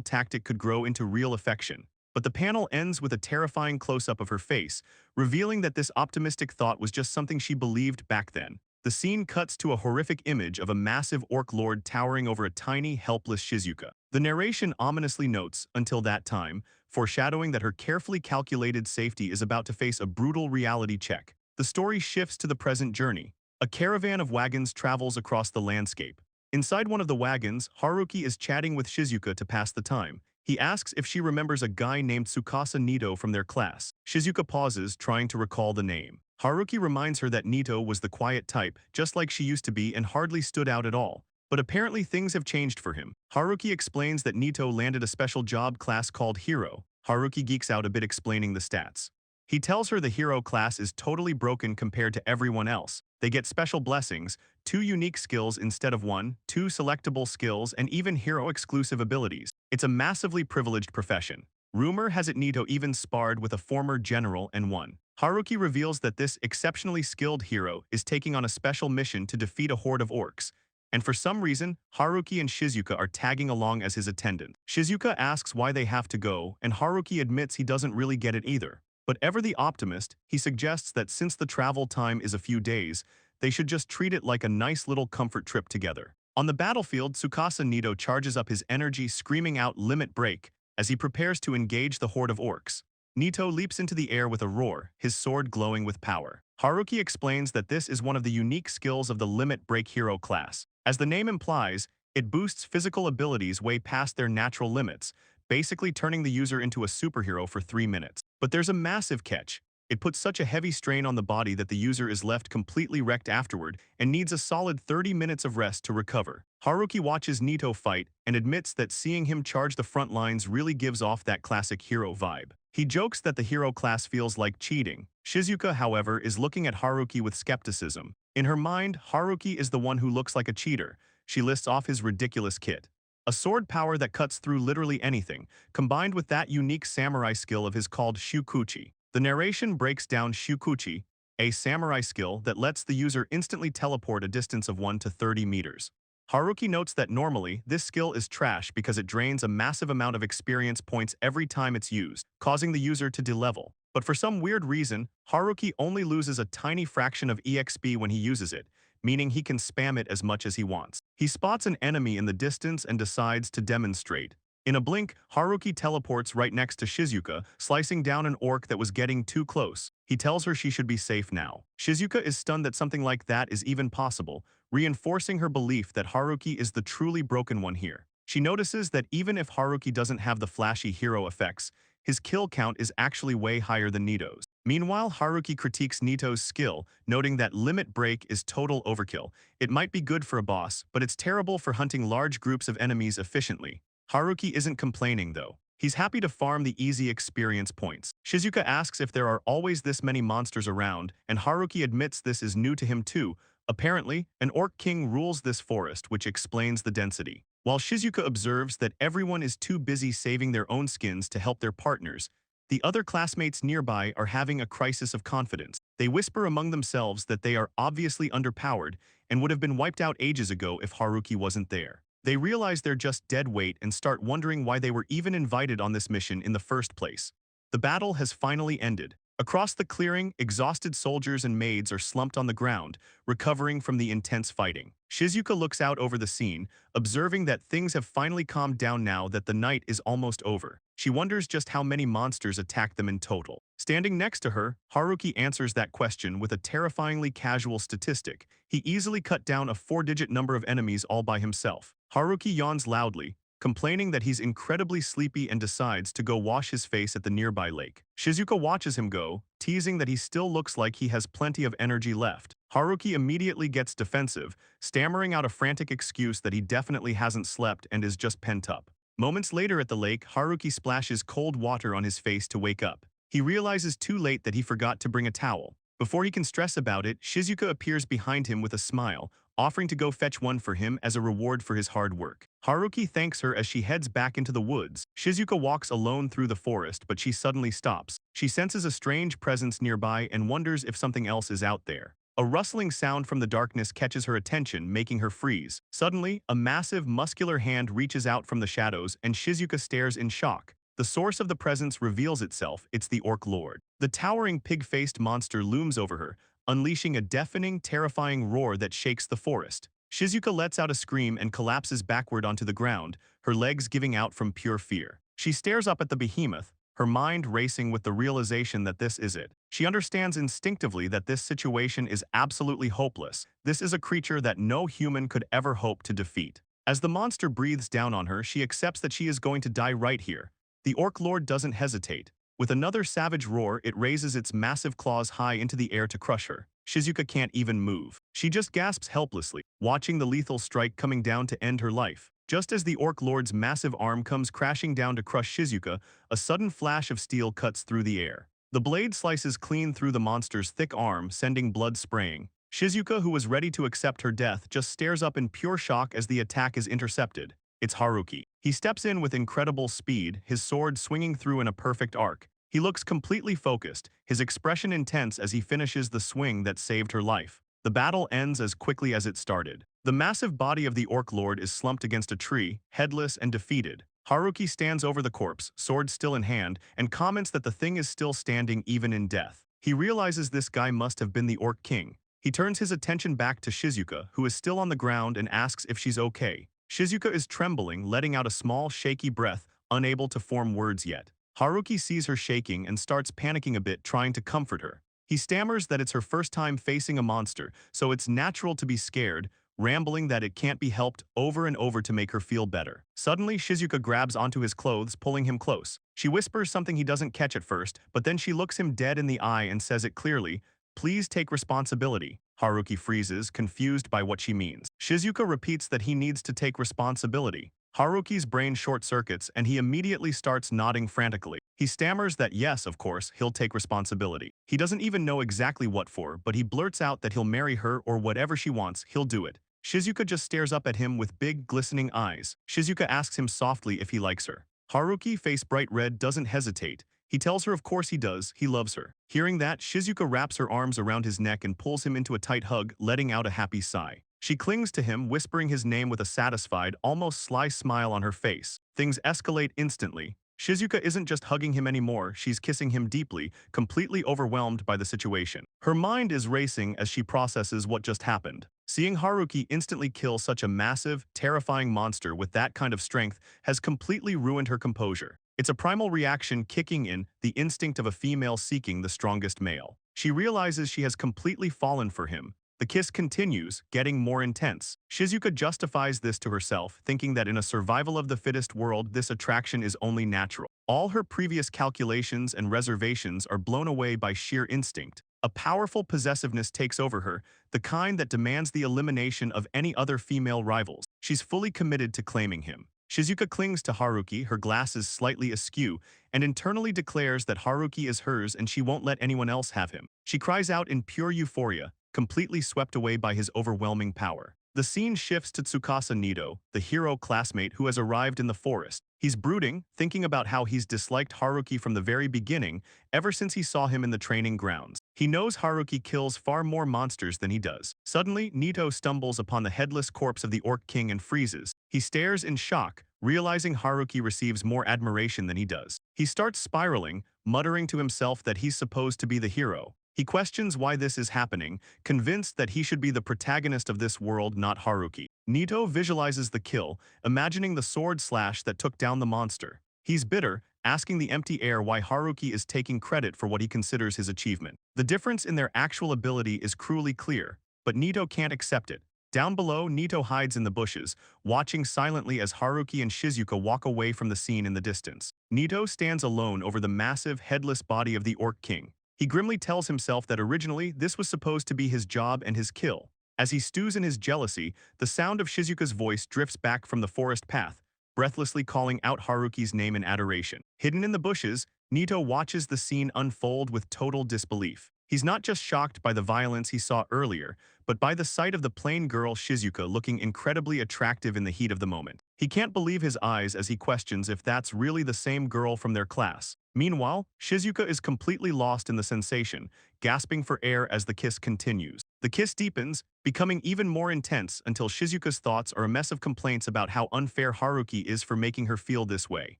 tactic could grow into real affection. But the panel ends with a terrifying close-up of her face, revealing that this optimistic thought was just something she believed back then. The scene cuts to a horrific image of a massive orc lord towering over a tiny, helpless Shizuka. The narration ominously notes, until that time, foreshadowing that her carefully calculated safety is about to face a brutal reality check. The story shifts to the present journey. A caravan of wagons travels across the landscape. Inside one of the wagons, Haruki is chatting with Shizuka to pass the time. He asks if she remembers a guy named Tsukasa Nito from their class. Shizuka pauses, trying to recall the name. Haruki reminds her that Nito was the quiet type, just like she used to be, and hardly stood out at all. But apparently things have changed for him. Haruki explains that Nito landed a special job class called Hero. Haruki geeks out a bit explaining the stats. He tells her the hero class is totally broken compared to everyone else. They get special blessings, 2 unique skills instead of 1, 2 selectable skills, and even hero-exclusive abilities. It's a massively privileged profession. Rumor has it Nito even sparred with a former general and won. Haruki reveals that this exceptionally skilled hero is taking on a special mission to defeat a horde of orcs. And for some reason, Haruki and Shizuka are tagging along as his attendant. Shizuka asks why they have to go, and Haruki admits he doesn't really get it either. But ever the optimist, he suggests that since the travel time is a few days, they should just treat it like a nice little comfort trip together. On the battlefield, Tsukasa Nito charges up his energy, screaming out "Limit Break" as he prepares to engage the horde of orcs. Nito leaps into the air with a roar, his sword glowing with power. Haruki explains that this is one of the unique skills of the Limit Break hero class. As the name implies, it boosts physical abilities way past their natural limits, basically turning the user into a superhero for 3 minutes. But there's a massive catch. It puts such a heavy strain on the body that the user is left completely wrecked afterward and needs a solid 30 minutes of rest to recover. Haruki watches Nito fight and admits that seeing him charge the front lines really gives off that classic hero vibe. He jokes that the hero class feels like cheating. Shizuka, however, is looking at Haruki with skepticism. In her mind, Haruki is the one who looks like a cheater. She lists off his ridiculous kit. A sword power that cuts through literally anything, combined with that unique samurai skill of his called Shukuchi. The narration breaks down Shukuchi, a samurai skill that lets the user instantly teleport a distance of 1 to 30 meters. Haruki notes that normally, this skill is trash because it drains a massive amount of experience points every time it's used, causing the user to de-level. But for some weird reason, Haruki only loses a tiny fraction of EXP when he uses it, meaning he can spam it as much as he wants. He spots an enemy in the distance and decides to demonstrate. In a blink, Haruki teleports right next to Shizuka, slicing down an orc that was getting too close. He tells her she should be safe now. Shizuka is stunned that something like that is even possible, reinforcing her belief that Haruki is the truly broken one here. She notices that even if Haruki doesn't have the flashy hero effects, his kill count is actually way higher than Nito's. Meanwhile, Haruki critiques Nito's skill, noting that Limit Break is total overkill. It might be good for a boss, but it's terrible for hunting large groups of enemies efficiently. Haruki isn't complaining, though. He's happy to farm the easy experience points. Shizuka asks if there are always this many monsters around, and Haruki admits this is new to him too. Apparently, an orc king rules this forest, which explains the density. While Shizuka observes that everyone is too busy saving their own skins to help their partners, the other classmates nearby are having a crisis of confidence. They whisper among themselves that they are obviously underpowered and would have been wiped out ages ago if Haruki wasn't there. They realize they're just dead weight and start wondering why they were even invited on this mission in the first place. The battle has finally ended. Across the clearing, exhausted soldiers and maids are slumped on the ground, recovering from the intense fighting. Shizuka looks out over the scene, observing that things have finally calmed down now that the night is almost over. She wonders just how many monsters attacked them in total. Standing next to her, Haruki answers that question with a terrifyingly casual statistic. He easily cut down a 4-digit number of enemies all by himself. Haruki yawns loudly, complaining that he's incredibly sleepy and decides to go wash his face at the nearby lake. Shizuka watches him go, teasing that he still looks like he has plenty of energy left. Haruki immediately gets defensive, stammering out a frantic excuse that he definitely hasn't slept and is just pent up. Moments later at the lake, Haruki splashes cold water on his face to wake up. He realizes too late that he forgot to bring a towel. Before he can stress about it, Shizuka appears behind him with a smile, offering to go fetch one for him as a reward for his hard work. Haruki thanks her as she heads back into the woods. Shizuka walks alone through the forest, but she suddenly stops. She senses a strange presence nearby and wonders if something else is out there. A rustling sound from the darkness catches her attention, making her freeze. Suddenly, a massive, muscular hand reaches out from the shadows, and Shizuka stares in shock. The source of the presence reveals itself. It's the Orc Lord. The towering pig-faced monster looms over her, unleashing a deafening, terrifying roar that shakes the forest. Shizuka lets out a scream and collapses backward onto the ground, her legs giving out from pure fear. She stares up at the behemoth, her mind racing with the realization that this is it. She understands instinctively that this situation is absolutely hopeless. This is a creature that no human could ever hope to defeat. As the monster breathes down on her, she accepts that she is going to die right here. The Orc Lord doesn't hesitate. With another savage roar, it raises its massive claws high into the air to crush her. Shizuka can't even move. She just gasps helplessly, watching the lethal strike coming down to end her life. Just as the Orc Lord's massive arm comes crashing down to crush Shizuka, a sudden flash of steel cuts through the air. The blade slices clean through the monster's thick arm, sending blood spraying. Shizuka, who was ready to accept her death, just stares up in pure shock as the attack is intercepted. It's Haruki. He steps in with incredible speed, his sword swinging through in a perfect arc. He looks completely focused, his expression intense as he finishes the swing that saved her life. The battle ends as quickly as it started. The massive body of the Orc Lord is slumped against a tree, headless and defeated. Haruki stands over the corpse, sword still in hand, and comments that the thing is still standing even in death. He realizes this guy must have been the Orc King. He turns his attention back to Shizuka, who is still on the ground, and asks if she's okay. Shizuka is trembling, letting out a small, shaky breath, unable to form words yet. Haruki sees her shaking and starts panicking a bit, trying to comfort her. He stammers that it's her first time facing a monster, so it's natural to be scared, rambling that it can't be helped over and over to make her feel better. Suddenly, Shizuka grabs onto his clothes, pulling him close. She whispers something he doesn't catch at first, but then she looks him dead in the eye and says it clearly, "Please take responsibility." Haruki freezes, confused by what she means. Shizuka repeats that he needs to take responsibility. Haruki's brain short-circuits and he immediately starts nodding frantically. He stammers that yes, of course, he'll take responsibility. He doesn't even know exactly what for, but he blurts out that he'll marry her or whatever she wants, he'll do it. Shizuka just stares up at him with big, glistening eyes. Shizuka asks him softly if he likes her. Haruki, face bright red, doesn't hesitate. He tells her of course he does, he loves her. Hearing that, Shizuka wraps her arms around his neck and pulls him into a tight hug, letting out a happy sigh. She clings to him, whispering his name with a satisfied, almost sly smile on her face. Things escalate instantly. Shizuka isn't just hugging him anymore, she's kissing him deeply, completely overwhelmed by the situation. Her mind is racing as she processes what just happened. Seeing Haruki instantly kill such a massive, terrifying monster with that kind of strength has completely ruined her composure. It's a primal reaction kicking in, the instinct of a female seeking the strongest male. She realizes she has completely fallen for him. The kiss continues, getting more intense. Shizuka justifies this to herself, thinking that in a survival of the fittest world, this attraction is only natural. All her previous calculations and reservations are blown away by sheer instinct. A powerful possessiveness takes over her, the kind that demands the elimination of any other female rivals. She's fully committed to claiming him. Shizuka clings to Haruki, her glasses slightly askew, and internally declares that Haruki is hers and she won't let anyone else have him. She cries out in pure euphoria, completely swept away by his overwhelming power. The scene shifts to Tsukasa Nito, the hero classmate who has arrived in the forest. He's brooding, thinking about how he's disliked Haruki from the very beginning, ever since he saw him in the training grounds. He knows Haruki kills far more monsters than he does. Suddenly, Nito stumbles upon the headless corpse of the Orc King and freezes. He stares in shock, realizing Haruki receives more admiration than he does. He starts spiraling, muttering to himself that he's supposed to be the hero. He questions why this is happening, convinced that he should be the protagonist of this world, not Haruki. Nito visualizes the kill, imagining the sword slash that took down the monster. He's bitter, asking the empty air why Haruki is taking credit for what he considers his achievement. The difference in their actual ability is cruelly clear, but Nito can't accept it. Down below, Nito hides in the bushes, watching silently as Haruki and Shizuka walk away from the scene in the distance. Nito stands alone over the massive, headless body of the Orc King. He grimly tells himself that originally this was supposed to be his job and his kill. As he stews in his jealousy, the sound of Shizuka's voice drifts back from the forest path. breathlessly calling out Haruki's name in adoration. Hidden in the bushes, Nito watches the scene unfold with total disbelief. He's not just shocked by the violence he saw earlier, but by the sight of the plain girl Shizuka looking incredibly attractive in the heat of the moment. He can't believe his eyes as he questions if that's really the same girl from their class. Meanwhile, Shizuka is completely lost in the sensation, gasping for air as the kiss continues. The kiss deepens, becoming even more intense until Shizuka's thoughts are a mess of complaints about how unfair Haruki is for making her feel this way.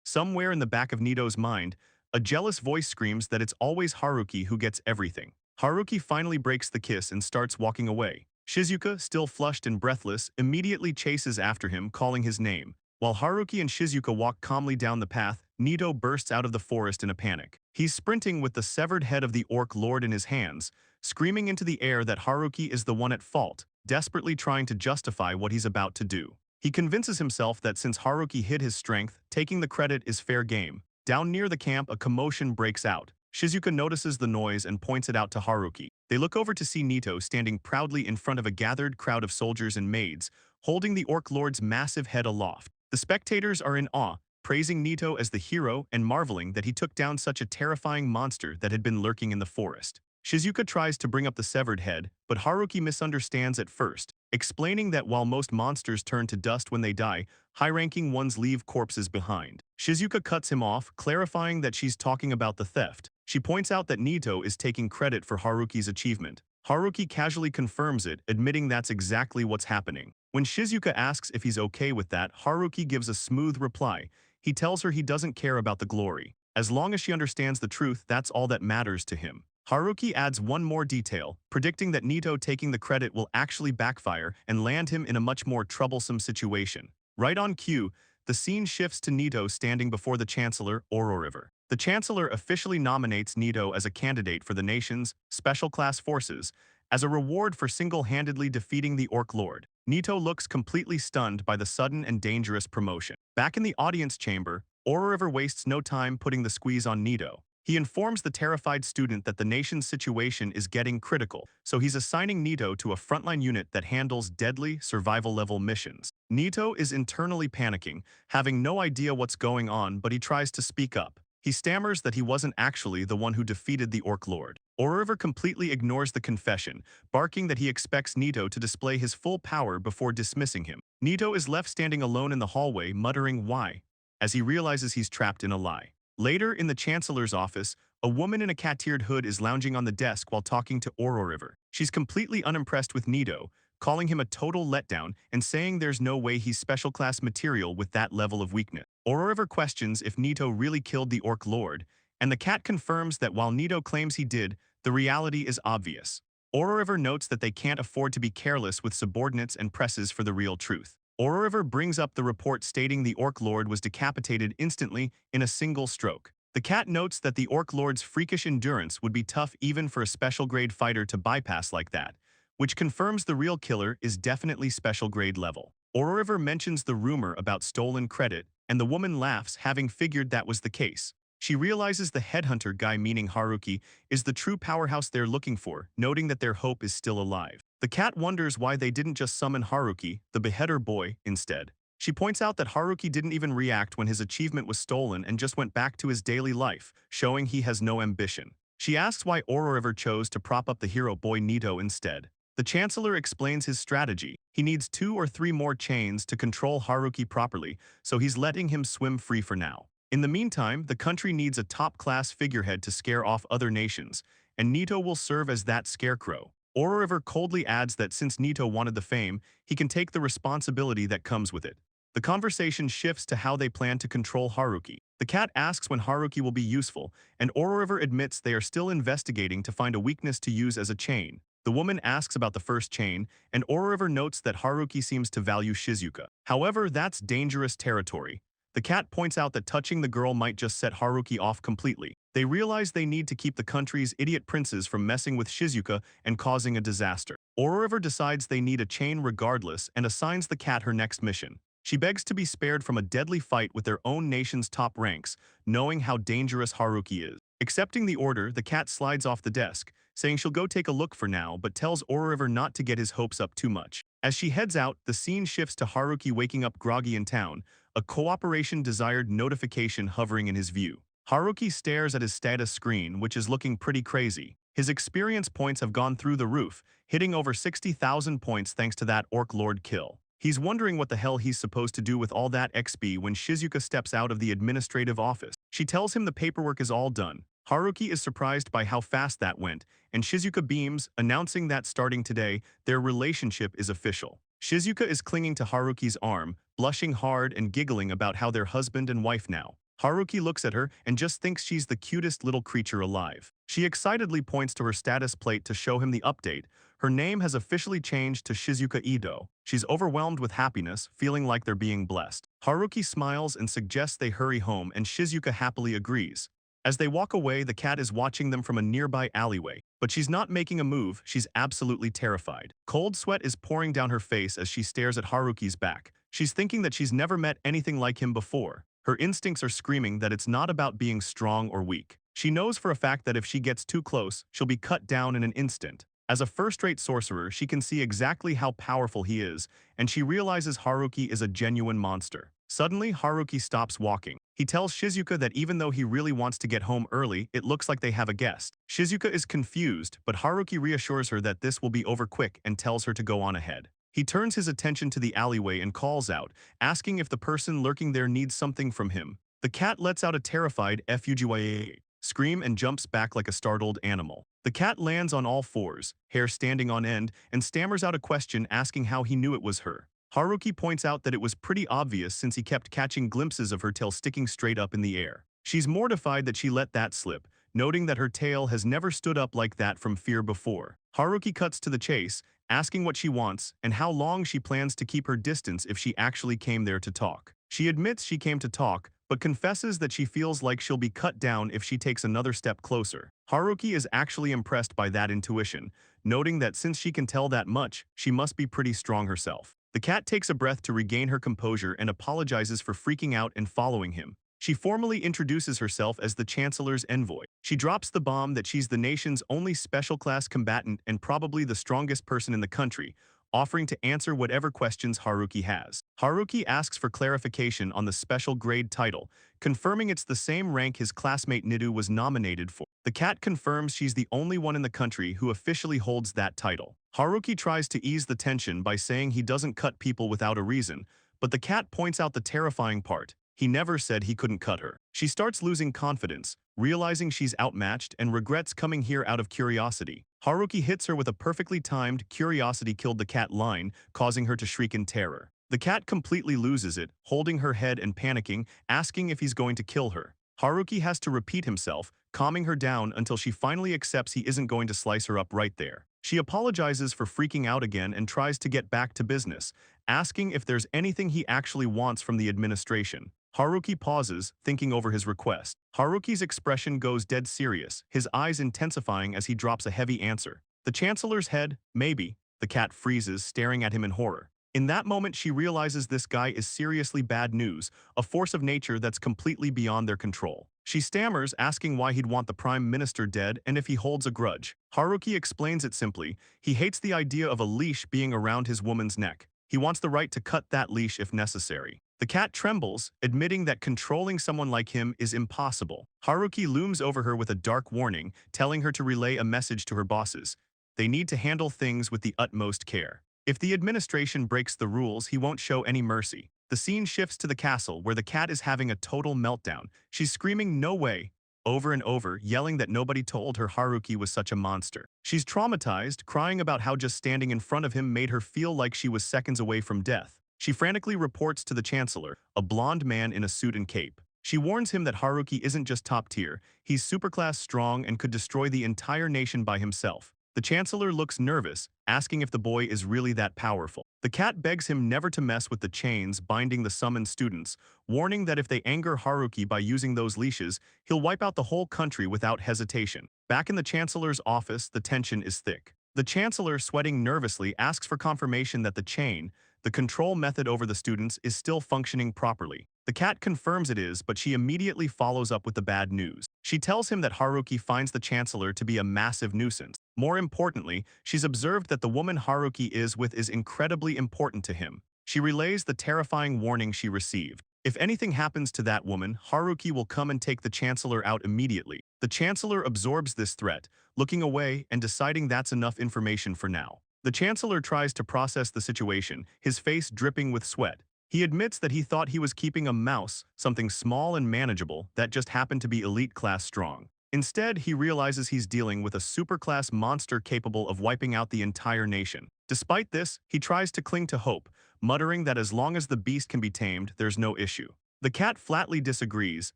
Somewhere in the back of Nito's mind, a jealous voice screams that it's always Haruki who gets everything. Haruki finally breaks the kiss and starts walking away. Shizuka, still flushed and breathless, immediately chases after him, calling his name. While Haruki and Shizuka walk calmly down the path, Nito bursts out of the forest in a panic. He's sprinting with the severed head of the orc lord in his hands, screaming into the air that Haruki is the one at fault, desperately trying to justify what he's about to do. He convinces himself that since Haruki hid his strength, taking the credit is fair game. Down near the camp, a commotion breaks out. Shizuka notices the noise and points it out to Haruki. They look over to see Nito standing proudly in front of a gathered crowd of soldiers and maids, holding the orc lord's massive head aloft. The spectators are in awe, praising Nito as the hero and marveling that he took down such a terrifying monster that had been lurking in the forest. Shizuka tries to bring up the severed head, but Haruki misunderstands at first, explaining that while most monsters turn to dust when they die, high-ranking ones leave corpses behind. Shizuka cuts him off, clarifying that she's talking about the theft. She points out that Nito is taking credit for Haruki's achievement. Haruki casually confirms it, admitting that's exactly what's happening. When Shizuka asks if he's okay with that, Haruki gives a smooth reply. He tells her he doesn't care about the glory. As long as she understands the truth, that's all that matters to him. Haruki adds one more detail, predicting that Nito taking the credit will actually backfire and land him in a much more troublesome situation. Right on cue, the scene shifts to Nito standing before the Chancellor, River. The Chancellor officially nominates Nito as a candidate for the nation's special class forces as a reward for single-handedly defeating the Orc Lord. Nito looks completely stunned by the sudden and dangerous promotion. Back in the audience chamber, River wastes no time putting the squeeze on Nito. He informs the terrified student that the nation's situation is getting critical, so he's assigning Nito to a frontline unit that handles deadly, survival-level missions. Nito is internally panicking, having no idea what's going on, but he tries to speak up. He stammers that he wasn't actually the one who defeated the Orc Lord. River completely ignores the confession, barking that he expects Nito to display his full power before dismissing him. Nito is left standing alone in the hallway, muttering why, as he realizes he's trapped in a lie. Later, in the Chancellor's office, a woman in a cat-eared hood is lounging on the desk while talking to River. She's completely unimpressed with Nito, calling him a total letdown and saying there's no way he's special class material with that level of weakness. River questions if Nito really killed the Orc Lord, and the cat confirms that while Nito claims he did, the reality is obvious. River notes that they can't afford to be careless with subordinates and presses for the real truth. River brings up the report stating the Orc Lord was decapitated instantly in a single stroke. The cat notes that the Orc Lord's freakish endurance would be tough even for a special-grade fighter to bypass like that, which confirms the real killer is definitely special-grade level. River mentions the rumor about stolen credit, and the woman laughs, having figured that was the case. She realizes the headhunter guy, meaning Haruki, is the true powerhouse they're looking for, noting that their hope is still alive. The cat wonders why they didn't just summon Haruki, the beheader boy, instead. She points out that Haruki didn't even react when his achievement was stolen and just went back to his daily life, showing he has no ambition. She asks why River chose to prop up the hero boy Nito instead. The Chancellor explains his strategy. He needs 2 or 3 more chains to control Haruki properly, so he's letting him swim free for now. In the meantime, the country needs a top-class figurehead to scare off other nations, and Nito will serve as that scarecrow. River coldly adds that since Nito wanted the fame, he can take the responsibility that comes with it. The conversation shifts to how they plan to control Haruki. The cat asks when Haruki will be useful, and River admits they are still investigating to find a weakness to use as a chain. The woman asks about the first chain, and River notes that Haruki seems to value Shizuka. However, that's dangerous territory. The cat points out that touching the girl might just set Haruki off completely. They realize they need to keep the country's idiot princes from messing with Shizuka and causing a disaster. River decides they need a chain regardless and assigns the cat her next mission. She begs to be spared from a deadly fight with their own nation's top ranks, knowing how dangerous Haruki is. Accepting the order, the cat slides off the desk, saying she'll go take a look for now, but tells River not to get his hopes up too much. As she heads out, the scene shifts to Haruki waking up groggy in town, a cooperation-desired notification hovering in his view. Haruki stares at his status screen, which is looking pretty crazy. His experience points have gone through the roof, hitting over 60,000 points thanks to that Orc Lord kill. He's wondering what the hell he's supposed to do with all that XP when Shizuka steps out of the administrative office. She tells him the paperwork is all done. Haruki is surprised by how fast that went, and Shizuka beams, announcing that starting today, their relationship is official. Shizuka is clinging to Haruki's arm, blushing hard and giggling about how they're husband and wife now. Haruki looks at her and just thinks she's the cutest little creature alive. She excitedly points to her status plate to show him the update. Her name has officially changed to Shizuka Ido. She's overwhelmed with happiness, feeling like they're being blessed. Haruki smiles and suggests they hurry home, and Shizuka happily agrees. As they walk away, the cat is watching them from a nearby alleyway, but she's not making a move. She's absolutely terrified. Cold sweat is pouring down her face as she stares at Haruki's back. She's thinking that she's never met anything like him before. Her instincts are screaming that it's not about being strong or weak. She knows for a fact that if she gets too close, she'll be cut down in an instant. As a first-rate sorcerer, she can see exactly how powerful he is, and she realizes Haruki is a genuine monster. Suddenly, Haruki stops walking. He tells Shizuka that even though he really wants to get home early, it looks like they have a guest. Shizuka is confused, but Haruki reassures her that this will be over quick and tells her to go on ahead. He turns his attention to the alleyway and calls out, asking if the person lurking there needs something from him. The cat lets out a terrified "Fujiwaye" scream and jumps back like a startled animal. The cat lands on all fours, hair standing on end, and stammers out a question asking how he knew it was her. Haruki points out that it was pretty obvious since he kept catching glimpses of her tail sticking straight up in the air. She's mortified that she let that slip, noting that her tail has never stood up like that from fear before. Haruki cuts to the chase, asking what she wants and how long she plans to keep her distance if she actually came there to talk. She admits she came to talk, but confesses that she feels like she'll be cut down if she takes another step closer. Haruki is actually impressed by that intuition, noting that since she can tell that much, she must be pretty strong herself. The cat takes a breath to regain her composure and apologizes for freaking out and following him. She formally introduces herself as the Chancellor's envoy. She drops the bomb that she's the nation's only special-class combatant and probably the strongest person in the country, offering to answer whatever questions Haruki has. Haruki asks for clarification on the special grade title, confirming it's the same rank his classmate Nidu was nominated for. The cat confirms she's the only one in the country who officially holds that title. Haruki tries to ease the tension by saying he doesn't cut people without a reason, but the cat points out the terrifying part. He never said he couldn't cut her. She starts losing confidence, realizing she's outmatched and regrets coming here out of curiosity. Haruki hits her with a perfectly timed "curiosity killed the cat" line, causing her to shriek in terror. The cat completely loses it, holding her head and panicking, asking if he's going to kill her. Haruki has to repeat himself, calming her down until she finally accepts he isn't going to slice her up right there. She apologizes for freaking out again and tries to get back to business, asking if there's anything he actually wants from the administration. Haruki pauses, thinking over his request. Haruki's expression goes dead serious, his eyes intensifying as he drops a heavy answer. The Chancellor's head, maybe. The cat freezes, staring at him in horror. In that moment, she realizes this guy is seriously bad news, a force of nature that's completely beyond their control. She stammers, asking why he'd want the Prime Minister dead and if he holds a grudge. Haruki explains it simply. He hates the idea of a leash being around his woman's neck. He wants the right to cut that leash if necessary. The cat trembles, admitting that controlling someone like him is impossible. Haruki looms over her with a dark warning, telling her to relay a message to her bosses. They need to handle things with the utmost care. If the administration breaks the rules, he won't show any mercy. The scene shifts to the castle, where the cat is having a total meltdown. She's screaming, "No way!" over and over, yelling that nobody told her Haruki was such a monster. She's traumatized, crying about how just standing in front of him made her feel like she was seconds away from death. She frantically reports to the Chancellor, a blonde man in a suit and cape. She warns him that Haruki isn't just top tier, he's superclass strong and could destroy the entire nation by himself. The Chancellor looks nervous, asking if the boy is really that powerful. The cat begs him never to mess with the chains binding the summoned students, warning that if they anger Haruki by using those leashes, he'll wipe out the whole country without hesitation. Back in the Chancellor's office, the tension is thick. The Chancellor, sweating nervously, asks for confirmation that the chain, the control method over the students, is still functioning properly. The cat confirms it is, but she immediately follows up with the bad news. She tells him that Haruki finds the Chancellor to be a massive nuisance. More importantly, she's observed that the woman Haruki is with is incredibly important to him. She relays the terrifying warning she received. If anything happens to that woman, Haruki will come and take the chancellor out immediately. The chancellor absorbs this threat, looking away and deciding that's enough information for now. The chancellor tries to process the situation, his face dripping with sweat. He admits that he thought he was keeping a mouse, something small and manageable, that just happened to be elite class strong. Instead, he realizes he's dealing with a superclass monster capable of wiping out the entire nation. Despite this, he tries to cling to hope, muttering that as long as the beast can be tamed, there's no issue. The cat flatly disagrees,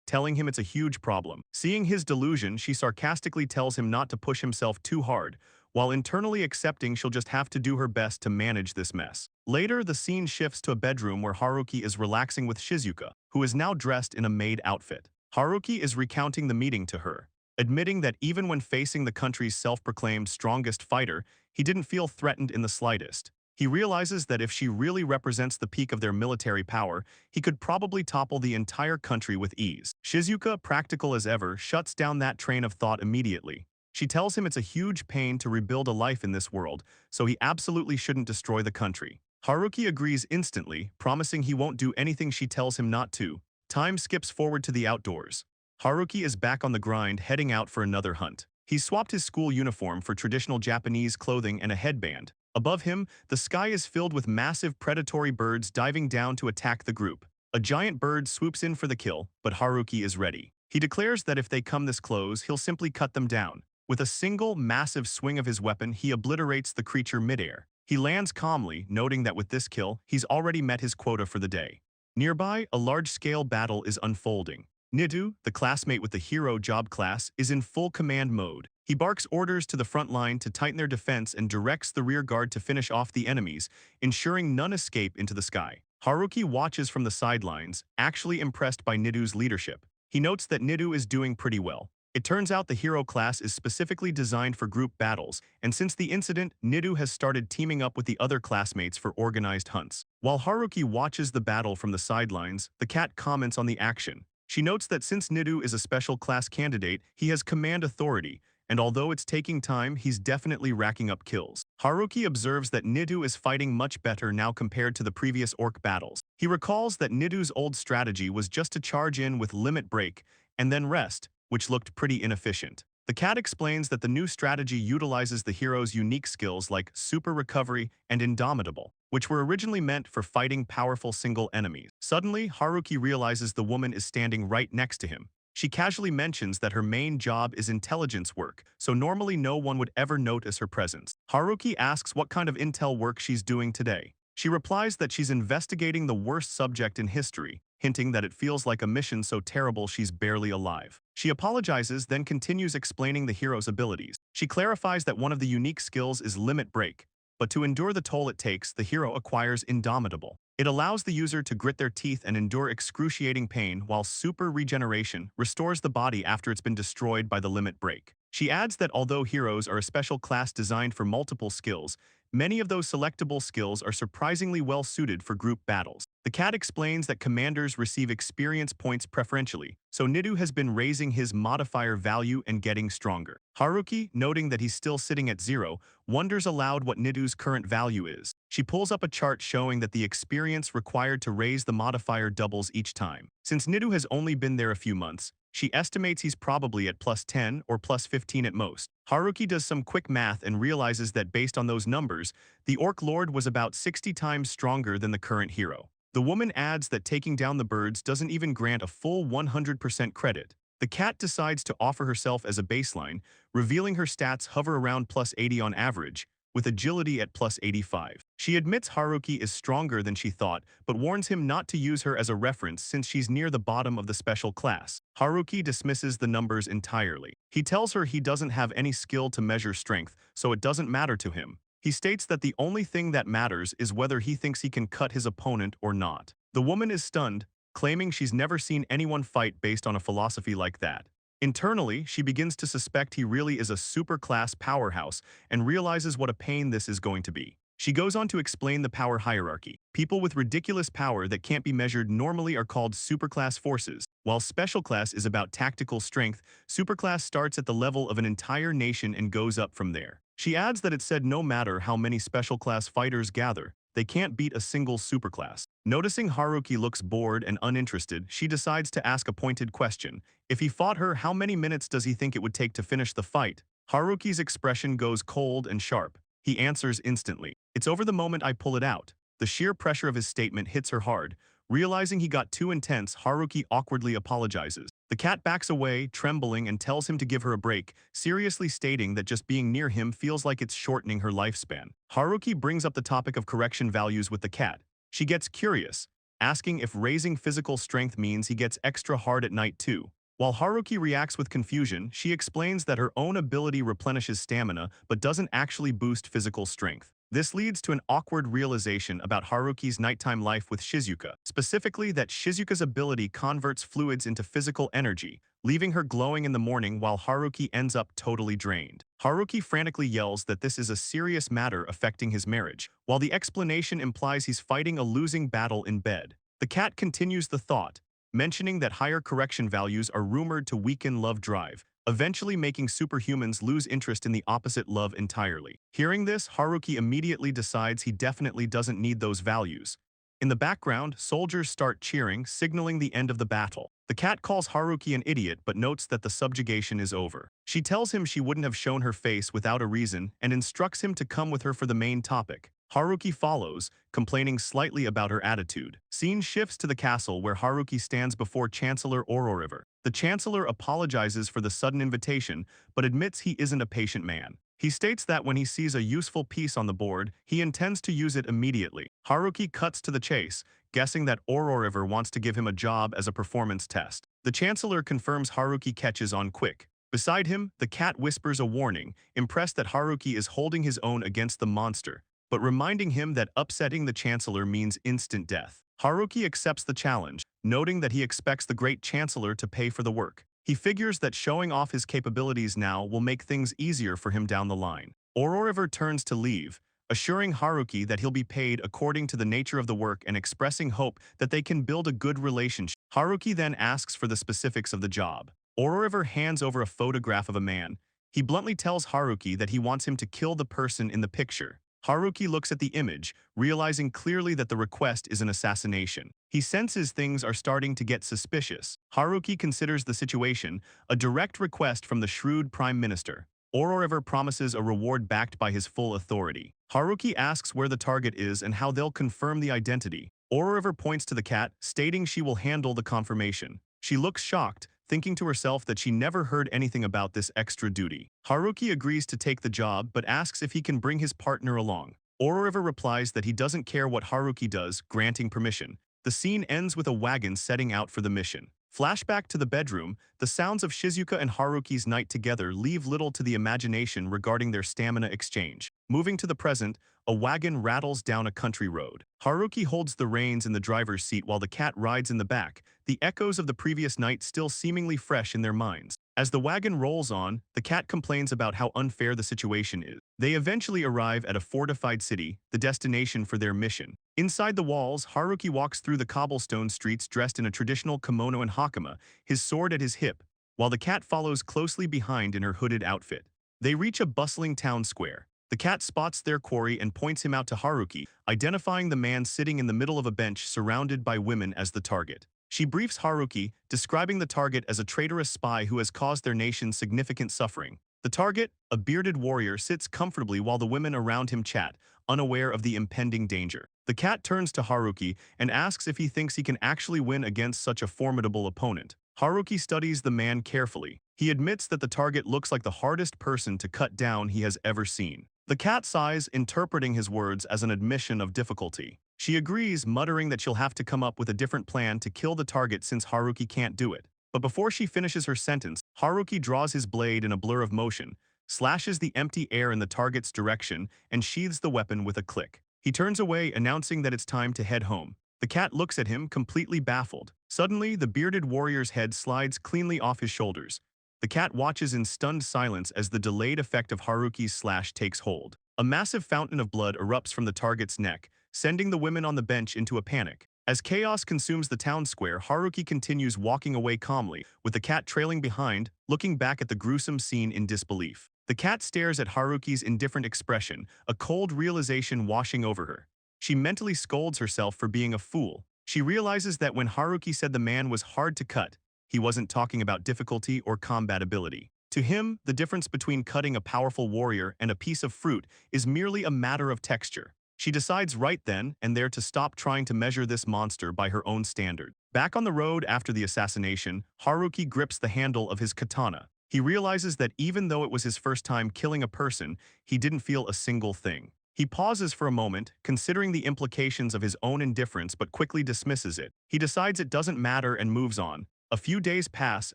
telling him it's a huge problem. Seeing his delusion, she sarcastically tells him not to push himself too hard, while internally accepting she'll just have to do her best to manage this mess. Later, the scene shifts to a bedroom where Haruki is relaxing with Shizuka, who is now dressed in a maid outfit. Haruki is recounting the meeting to her, admitting that even when facing the country's self-proclaimed strongest fighter, he didn't feel threatened in the slightest. He realizes that if she really represents the peak of their military power, he could probably topple the entire country with ease. Shizuka, practical as ever, shuts down that train of thought immediately. She tells him it's a huge pain to rebuild a life in this world, so he absolutely shouldn't destroy the country. Haruki agrees instantly, promising he won't do anything she tells him not to. Time skips forward to the outdoors. Haruki is back on the grind, heading out for another hunt. He's swapped his school uniform for traditional Japanese clothing and a headband. Above him, the sky is filled with massive predatory birds diving down to attack the group. A giant bird swoops in for the kill, but Haruki is ready. He declares that if they come this close, he'll simply cut them down. With a single, massive swing of his weapon, he obliterates the creature midair. He lands calmly, noting that with this kill, he's already met his quota for the day. Nearby, a large-scale battle is unfolding. Nidu, the classmate with the hero job class, is in full command mode. He barks orders to the front line to tighten their defense and directs the rear guard to finish off the enemies, ensuring none escape into the sky. Haruki watches from the sidelines, actually impressed by Nidu's leadership. He notes that Nidu is doing pretty well. It turns out the hero class is specifically designed for group battles, and since the incident, Nidu has started teaming up with the other classmates for organized hunts. While Haruki watches the battle from the sidelines, the cat comments on the action. She notes that since Nidu is a special class candidate, he has command authority, and although it's taking time, he's definitely racking up kills. Haruki observes that Nidu is fighting much better now compared to the previous orc battles. He recalls that Nidu's old strategy was just to charge in with limit break and then rest, which looked pretty inefficient. The cat explains that the new strategy utilizes the hero's unique skills like super recovery and indomitable, which were originally meant for fighting powerful single enemies. Suddenly, Haruki realizes the woman is standing right next to him. She casually mentions that her main job is intelligence work, so normally no one would ever notice her presence. Haruki asks what kind of intel work she's doing today. She replies that she's investigating the worst subject in history, hinting that it feels like a mission so terrible she's barely alive. She apologizes, then continues explaining the hero's abilities. She clarifies that one of the unique skills is limit break, but to endure the toll it takes, the hero acquires indomitable. It allows the user to grit their teeth and endure excruciating pain, while super regeneration restores the body after it's been destroyed by the limit break. She adds that although heroes are a special class designed for multiple skills, many of those selectable skills are surprisingly well suited for group battles. The cat explains that commanders receive experience points preferentially, so Nidu has been raising his modifier value and getting stronger. Haruki, noting that he's still sitting at 0, wonders aloud what Nidu's current value is. She pulls up a chart showing that the experience required to raise the modifier doubles each time. Since Nidu has only been there a few months, she estimates he's probably at +10 or +15 at most. Haruki does some quick math and realizes that based on those numbers, the Orc Lord was about 60 times stronger than the current hero. The woman adds that taking down the birds doesn't even grant a full 100% credit. The cat decides to offer herself as a baseline, revealing her stats hover around +80 on average, with agility at +85. She admits Haruki is stronger than she thought, but warns him not to use her as a reference since she's near the bottom of the special class. Haruki dismisses the numbers entirely. He tells her he doesn't have any skill to measure strength, so it doesn't matter to him. He states that the only thing that matters is whether he thinks he can cut his opponent or not. The woman is stunned, claiming she's never seen anyone fight based on a philosophy like that. Internally, she begins to suspect he really is a super-class powerhouse and realizes what a pain this is going to be. She goes on to explain the power hierarchy. People with ridiculous power that can't be measured normally are called superclass forces. While special class is about tactical strength, superclass starts at the level of an entire nation and goes up from there. She adds that it said no matter how many special class fighters gather, they can't beat a single superclass. Noticing Haruki looks bored and uninterested, she decides to ask a pointed question. If he fought her, how many minutes does he think it would take to finish the fight? Haruki's expression goes cold and sharp. He answers instantly. It's over the moment I pull it out. The sheer pressure of his statement hits her hard. Realizing he got too intense, Haruki awkwardly apologizes. The cat backs away, trembling, and tells him to give her a break, seriously stating that just being near him feels like it's shortening her lifespan. Haruki brings up the topic of correction values with the cat. She gets curious, asking if raising physical strength means he gets extra hard at night too. While Haruki reacts with confusion, she explains that her own ability replenishes stamina but doesn't actually boost physical strength. This leads to an awkward realization about Haruki's nighttime life with Shizuka, specifically that Shizuka's ability converts fluids into physical energy, leaving her glowing in the morning while Haruki ends up totally drained. Haruki frantically yells that this is a serious matter affecting his marriage, while the explanation implies he's fighting a losing battle in bed. The cat continues the thought, mentioning that higher correction values are rumored to weaken love drive, eventually making superhumans lose interest in the opposite love entirely. Hearing this, Haruki immediately decides he definitely doesn't need those values. In the background, soldiers start cheering, signaling the end of the battle. The cat calls Haruki an idiot but notes that the subjugation is over. She tells him she wouldn't have shown her face without a reason and instructs him to come with her for the main topic. Haruki follows, complaining slightly about her attitude. Scene shifts to the castle where Haruki stands before Chancellor River. The Chancellor apologizes for the sudden invitation, but admits he isn't a patient man. He states that when he sees a useful piece on the board, he intends to use it immediately. Haruki cuts to the chase, guessing that River wants to give him a job as a performance test. The Chancellor confirms Haruki catches on quick. Beside him, the cat whispers a warning, impressed that Haruki is holding his own against the monster, but reminding him that upsetting the Chancellor means instant death. Haruki accepts the challenge, noting that he expects the great Chancellor to pay for the work. He figures that showing off his capabilities now will make things easier for him down the line. River turns to leave, assuring Haruki that he'll be paid according to the nature of the work and expressing hope that they can build a good relationship. Haruki then asks for the specifics of the job. River hands over a photograph of a man. He bluntly tells Haruki that he wants him to kill the person in the picture. Haruki looks at the image, realizing clearly that the request is an assassination. He senses things are starting to get suspicious. Haruki considers the situation a direct request from the shrewd Prime Minister. River promises a reward backed by his full authority. Haruki asks where the target is and how they'll confirm the identity. River points to the cat, stating she will handle the confirmation. She looks shocked, thinking to herself that she never heard anything about this extra duty. Haruki agrees to take the job but asks if he can bring his partner along. River replies that he doesn't care what Haruki does, granting permission. The scene ends with a wagon setting out for the mission. Flashback to the bedroom, the sounds of Shizuka and Haruki's night together leave little to the imagination regarding their stamina exchange. Moving to the present, a wagon rattles down a country road. Haruki holds the reins in the driver's seat while the cat rides in the back, the echoes of the previous night still seemingly fresh in their minds. As the wagon rolls on, the cat complains about how unfair the situation is. They eventually arrive at a fortified city, the destination for their mission. Inside the walls, Haruki walks through the cobblestone streets dressed in a traditional kimono and hakama, his sword at his hip, while the cat follows closely behind in her hooded outfit. They reach a bustling town square. The cat spots their quarry and points him out to Haruki, identifying the man sitting in the middle of a bench surrounded by women as the target. She briefs Haruki, describing the target as a traitorous spy who has caused their nation significant suffering. The target, a bearded warrior, sits comfortably while the women around him chat, unaware of the impending danger. The cat turns to Haruki and asks if he thinks he can actually win against such a formidable opponent. Haruki studies the man carefully. He admits that the target looks like the hardest person to cut down he has ever seen. The cat sighs, interpreting his words as an admission of difficulty. She agrees, muttering that she'll have to come up with a different plan to kill the target since Haruki can't do it. But before she finishes her sentence, Haruki draws his blade in a blur of motion, slashes the empty air in the target's direction, and sheathes the weapon with a click. He turns away, announcing that it's time to head home. The cat looks at him, completely baffled. Suddenly, the bearded warrior's head slides cleanly off his shoulders. The cat watches in stunned silence as the delayed effect of Haruki's slash takes hold. A massive fountain of blood erupts from the target's neck, sending the women on the bench into a panic. As chaos consumes the town square, Haruki continues walking away calmly, with the cat trailing behind, looking back at the gruesome scene in disbelief. The cat stares at Haruki's indifferent expression, a cold realization washing over her. She mentally scolds herself for being a fool. She realizes that when Haruki said the man was hard to cut, he wasn't talking about difficulty or combat ability. To him, the difference between cutting a powerful warrior and a piece of fruit is merely a matter of texture. She decides right then and there to stop trying to measure this monster by her own standard. Back on the road after the assassination, Haruki grips the handle of his katana. He realizes that even though it was his first time killing a person, he didn't feel a single thing. He pauses for a moment, considering the implications of his own indifference but quickly dismisses it. He decides it doesn't matter and moves on. A few days pass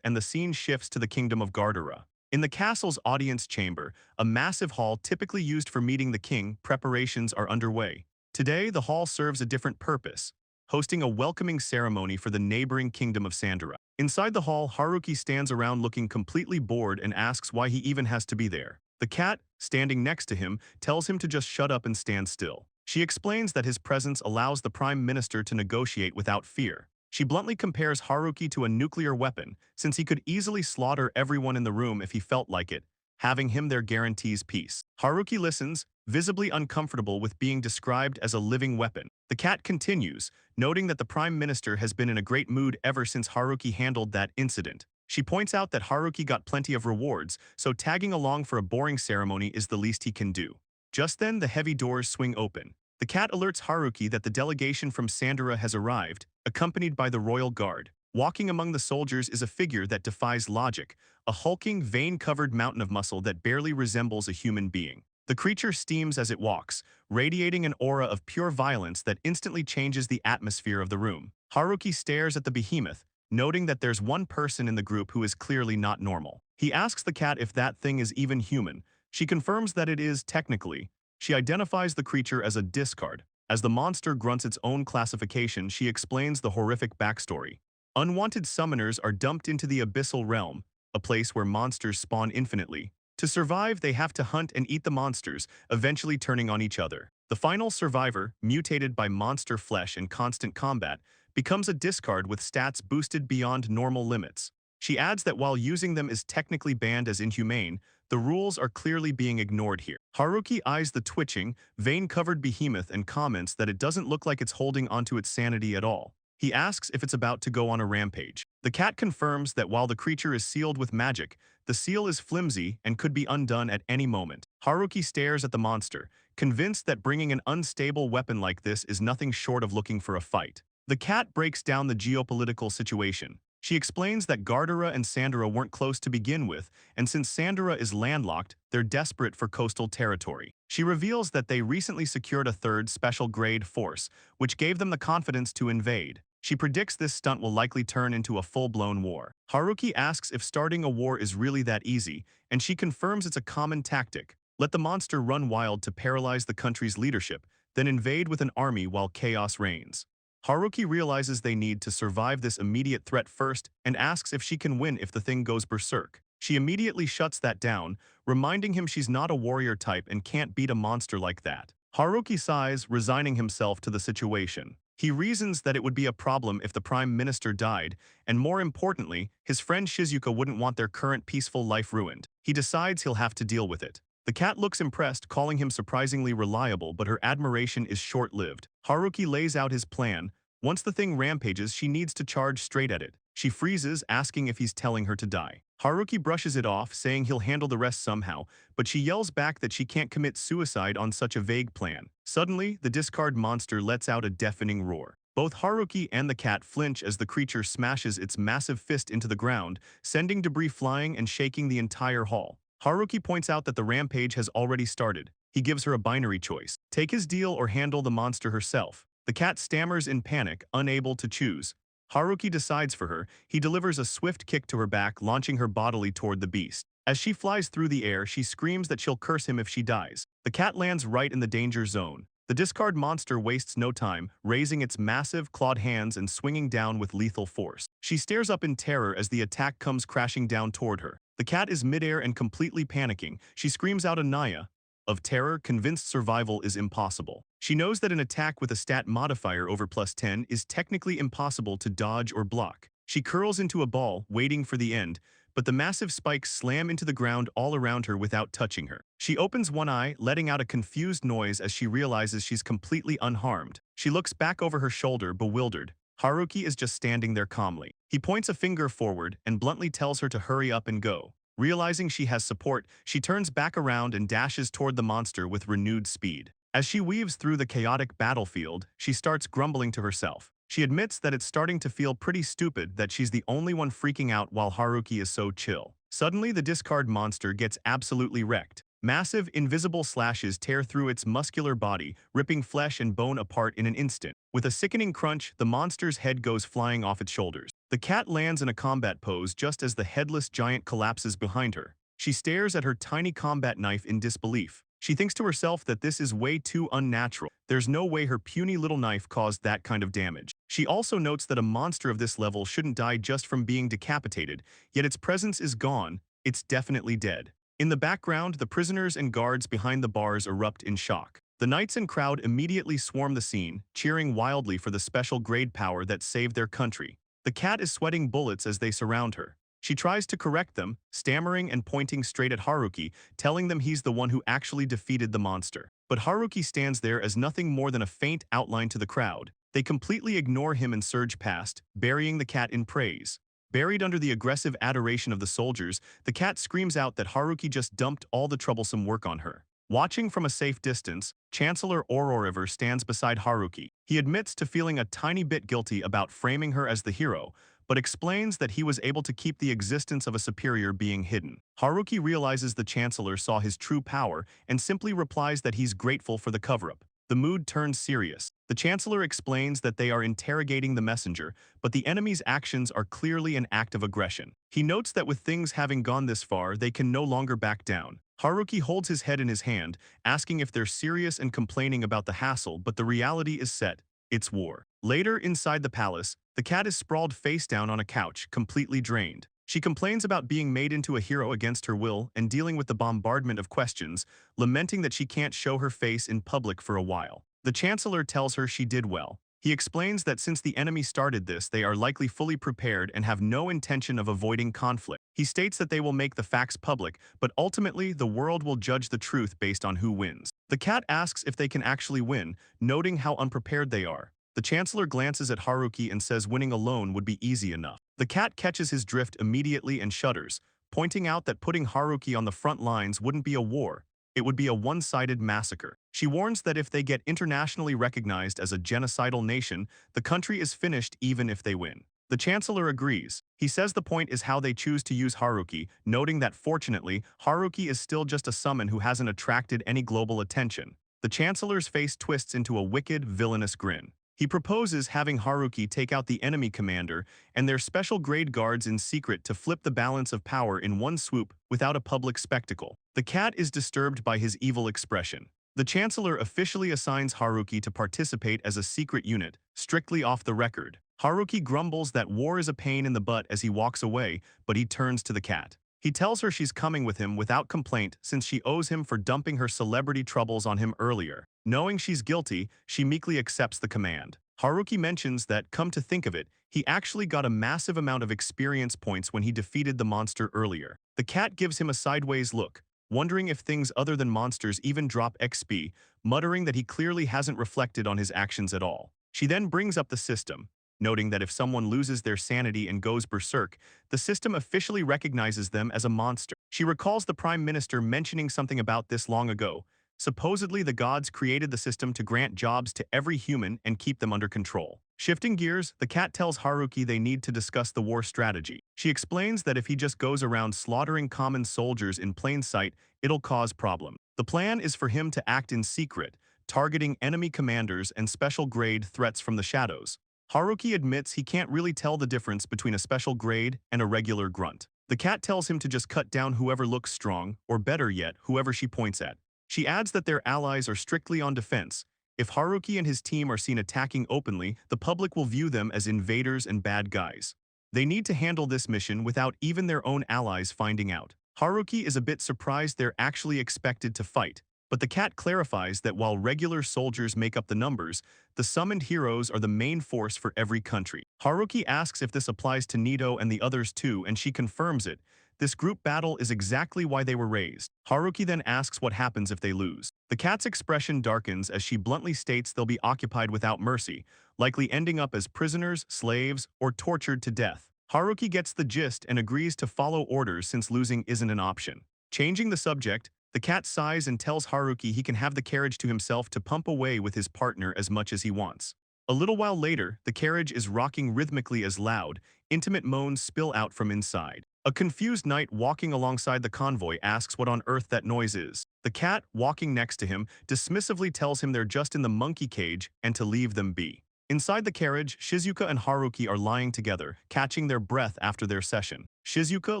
and the scene shifts to the kingdom of Gardara. In the castle's audience chamber, a massive hall typically used for meeting the king, preparations are underway. Today, the hall serves a different purpose, hosting a welcoming ceremony for the neighboring kingdom of Sandara. Inside the hall, Haruki stands around looking completely bored and asks why he even has to be there. The cat, standing next to him, tells him to just shut up and stand still. She explains that his presence allows the prime minister to negotiate without fear. She bluntly compares Haruki to a nuclear weapon, since he could easily slaughter everyone in the room if he felt like it. Having him there guarantees peace. Haruki listens, visibly uncomfortable with being described as a living weapon. The cat continues, noting that the prime minister has been in a great mood ever since Haruki handled that incident. She points out that Haruki got plenty of rewards, so tagging along for a boring ceremony is the least he can do. Just then, the heavy doors swing open. The cat alerts Haruki that the delegation from Sandara has arrived, accompanied by the royal guard. Walking among the soldiers is a figure that defies logic, a hulking, vein-covered mountain of muscle that barely resembles a human being. The creature steams as it walks, radiating an aura of pure violence that instantly changes the atmosphere of the room. Haruki stares at the behemoth, noting that there's one person in the group who is clearly not normal. He asks the cat if that thing is even human. She confirms that it is technically. She identifies the creature as a discard. As the monster grunts its own classification, she explains the horrific backstory. Unwanted summoners are dumped into the abyssal realm, a place where monsters spawn infinitely. To survive, they have to hunt and eat the monsters, eventually turning on each other. The final survivor, mutated by monster flesh and constant combat, becomes a discard with stats boosted beyond normal limits. She adds that while using them is technically banned as inhumane, the rules are clearly being ignored here. Haruki eyes the twitching, vein-covered behemoth and comments that it doesn't look like it's holding onto its sanity at all. He asks if it's about to go on a rampage. The cat confirms that while the creature is sealed with magic, the seal is flimsy and could be undone at any moment. Haruki stares at the monster, convinced that bringing an unstable weapon like this is nothing short of looking for a fight. The cat breaks down the geopolitical situation. She explains that Gardara and Sandara weren't close to begin with, and since Sandara is landlocked, they're desperate for coastal territory. She reveals that they recently secured a third special-grade force, which gave them the confidence to invade. She predicts this stunt will likely turn into a full-blown war. Haruki asks if starting a war is really that easy, and she confirms it's a common tactic. Let the monster run wild to paralyze the country's leadership, then invade with an army while chaos reigns. Haruki realizes they need to survive this immediate threat first and asks if she can win if the thing goes berserk. She immediately shuts that down, reminding him she's not a warrior type and can't beat a monster like that. Haruki sighs, resigning himself to the situation. He reasons that it would be a problem if the prime minister died, and more importantly, his friend Shizuka wouldn't want their current peaceful life ruined. He decides he'll have to deal with it. The cat looks impressed, calling him surprisingly reliable, but her admiration is short-lived. Haruki lays out his plan. Once the thing rampages, she needs to charge straight at it. She freezes, asking if he's telling her to die. Haruki brushes it off, saying he'll handle the rest somehow, but she yells back that she can't commit suicide on such a vague plan. Suddenly, the discard monster lets out a deafening roar. Both Haruki and the cat flinch as the creature smashes its massive fist into the ground, sending debris flying and shaking the entire hall. Haruki points out that the rampage has already started. He gives her a binary choice: take his deal or handle the monster herself. The cat stammers in panic, unable to choose. Haruki decides for her. He delivers a swift kick to her back, launching her bodily toward the beast. As she flies through the air, she screams that she'll curse him if she dies. The cat lands right in the danger zone. The discard monster wastes no time, raising its massive, clawed hands and swinging down with lethal force. She stares up in terror as the attack comes crashing down toward her. The cat is midair and completely panicking. She screams out a Naya of terror, convinced survival is impossible. She knows that an attack with a stat modifier over +10 is technically impossible to dodge or block. She curls into a ball, waiting for the end, but the massive spikes slam into the ground all around her without touching her. She opens one eye, letting out a confused noise as she realizes she's completely unharmed. She looks back over her shoulder, bewildered. Haruki is just standing there calmly. He points a finger forward and bluntly tells her to hurry up and go. Realizing she has support, she turns back around and dashes toward the monster with renewed speed. As she weaves through the chaotic battlefield, she starts grumbling to herself. She admits that it's starting to feel pretty stupid that she's the only one freaking out while Haruki is so chill. Suddenly, the discard monster gets absolutely wrecked. Massive, invisible slashes tear through its muscular body, ripping flesh and bone apart in an instant. With a sickening crunch, the monster's head goes flying off its shoulders. The cat lands in a combat pose just as the headless giant collapses behind her. She stares at her tiny combat knife in disbelief. She thinks to herself that this is way too unnatural. There's no way her puny little knife caused that kind of damage. She also notes that a monster of this level shouldn't die just from being decapitated, yet its presence is gone. It's definitely dead. In the background, the prisoners and guards behind the bars erupt in shock. The knights and crowd immediately swarm the scene, cheering wildly for the special grade power that saved their country. The cat is sweating bullets as they surround her. She tries to correct them, stammering and pointing straight at Haruki, telling them he's the one who actually defeated the monster. But Haruki stands there as nothing more than a faint outline to the crowd. They completely ignore him and surge past, burying the cat in praise. Buried under the aggressive adoration of the soldiers, the cat screams out that Haruki just dumped all the troublesome work on her. Watching from a safe distance, Chancellor Ororiver stands beside Haruki. He admits to feeling a tiny bit guilty about framing her as the hero, but explains that he was able to keep the existence of a superior being hidden. Haruki realizes the Chancellor saw his true power and simply replies that he's grateful for the cover-up. The mood turns serious. The Chancellor explains that they are interrogating the messenger, but the enemy's actions are clearly an act of aggression. He notes that with things having gone this far, they can no longer back down. Haruki holds his head in his hand, asking if they're serious and complaining about the hassle, but the reality is set. It's war. Later, inside the palace, the cat is sprawled face down on a couch, completely drained. She complains about being made into a hero against her will and dealing with the bombardment of questions, lamenting that she can't show her face in public for a while. The Chancellor tells her she did well. He explains that since the enemy started this, they are likely fully prepared and have no intention of avoiding conflict. He states that they will make the facts public, but ultimately the world will judge the truth based on who wins. The cat asks if they can actually win, noting how unprepared they are. The Chancellor glances at Haruki and says winning alone would be easy enough. The cat catches his drift immediately and shudders, pointing out that putting Haruki on the front lines wouldn't be a war. It would be a one-sided massacre. She warns that if they get internationally recognized as a genocidal nation, the country is finished even if they win. The Chancellor agrees. He says the point is how they choose to use Haruki, noting that fortunately, Haruki is still just a summon who hasn't attracted any global attention. The Chancellor's face twists into a wicked, villainous grin. He proposes having Haruki take out the enemy commander and their special grade guards in secret to flip the balance of power in one swoop without a public spectacle. The cat is disturbed by his evil expression. The Chancellor officially assigns Haruki to participate as a secret unit, strictly off the record. Haruki grumbles that war is a pain in the butt as he walks away, but he turns to the cat. He tells her she's coming with him without complaint since she owes him for dumping her celebrity troubles on him earlier. Knowing she's guilty, she meekly accepts the command. Haruki mentions that, come to think of it, he actually got a massive amount of experience points when he defeated the monster earlier. The cat gives him a sideways look, wondering if things other than monsters even drop XP, muttering that he clearly hasn't reflected on his actions at all. She then brings up the system, noting that if someone loses their sanity and goes berserk, the system officially recognizes them as a monster. She recalls the Prime Minister mentioning something about this long ago. Supposedly, the gods created the system to grant jobs to every human and keep them under control. Shifting gears, the cat tells Haruki they need to discuss the war strategy. She explains that if he just goes around slaughtering common soldiers in plain sight, it'll cause problems. The plan is for him to act in secret, targeting enemy commanders and special grade threats from the shadows. Haruki admits he can't really tell the difference between a special grade and a regular grunt. The cat tells him to just cut down whoever looks strong, or better yet, whoever she points at. She adds that their allies are strictly on defense. If Haruki and his team are seen attacking openly, the public will view them as invaders and bad guys. They need to handle this mission without even their own allies finding out. Haruki is a bit surprised they're actually expected to fight. But the cat clarifies that while regular soldiers make up the numbers, the summoned heroes are the main force for every country. Haruki asks if this applies to Nito and the others too, and she confirms it. This group battle is exactly why they were raised. Haruki then asks what happens if they lose. The cat's expression darkens as she bluntly states they'll be occupied without mercy, likely ending up as prisoners, slaves, or tortured to death. Haruki gets the gist and agrees to follow orders since losing isn't an option. Changing the subject, the cat sighs and tells Haruki he can have the carriage to himself to pump away with his partner as much as he wants. A little while later, the carriage is rocking rhythmically as loud, intimate moans spill out from inside. A confused knight walking alongside the convoy asks what on earth that noise is. The cat, walking next to him, dismissively tells him they're just in the monkey cage and to leave them be. Inside the carriage, Shizuka and Haruki are lying together, catching their breath after their session. Shizuka,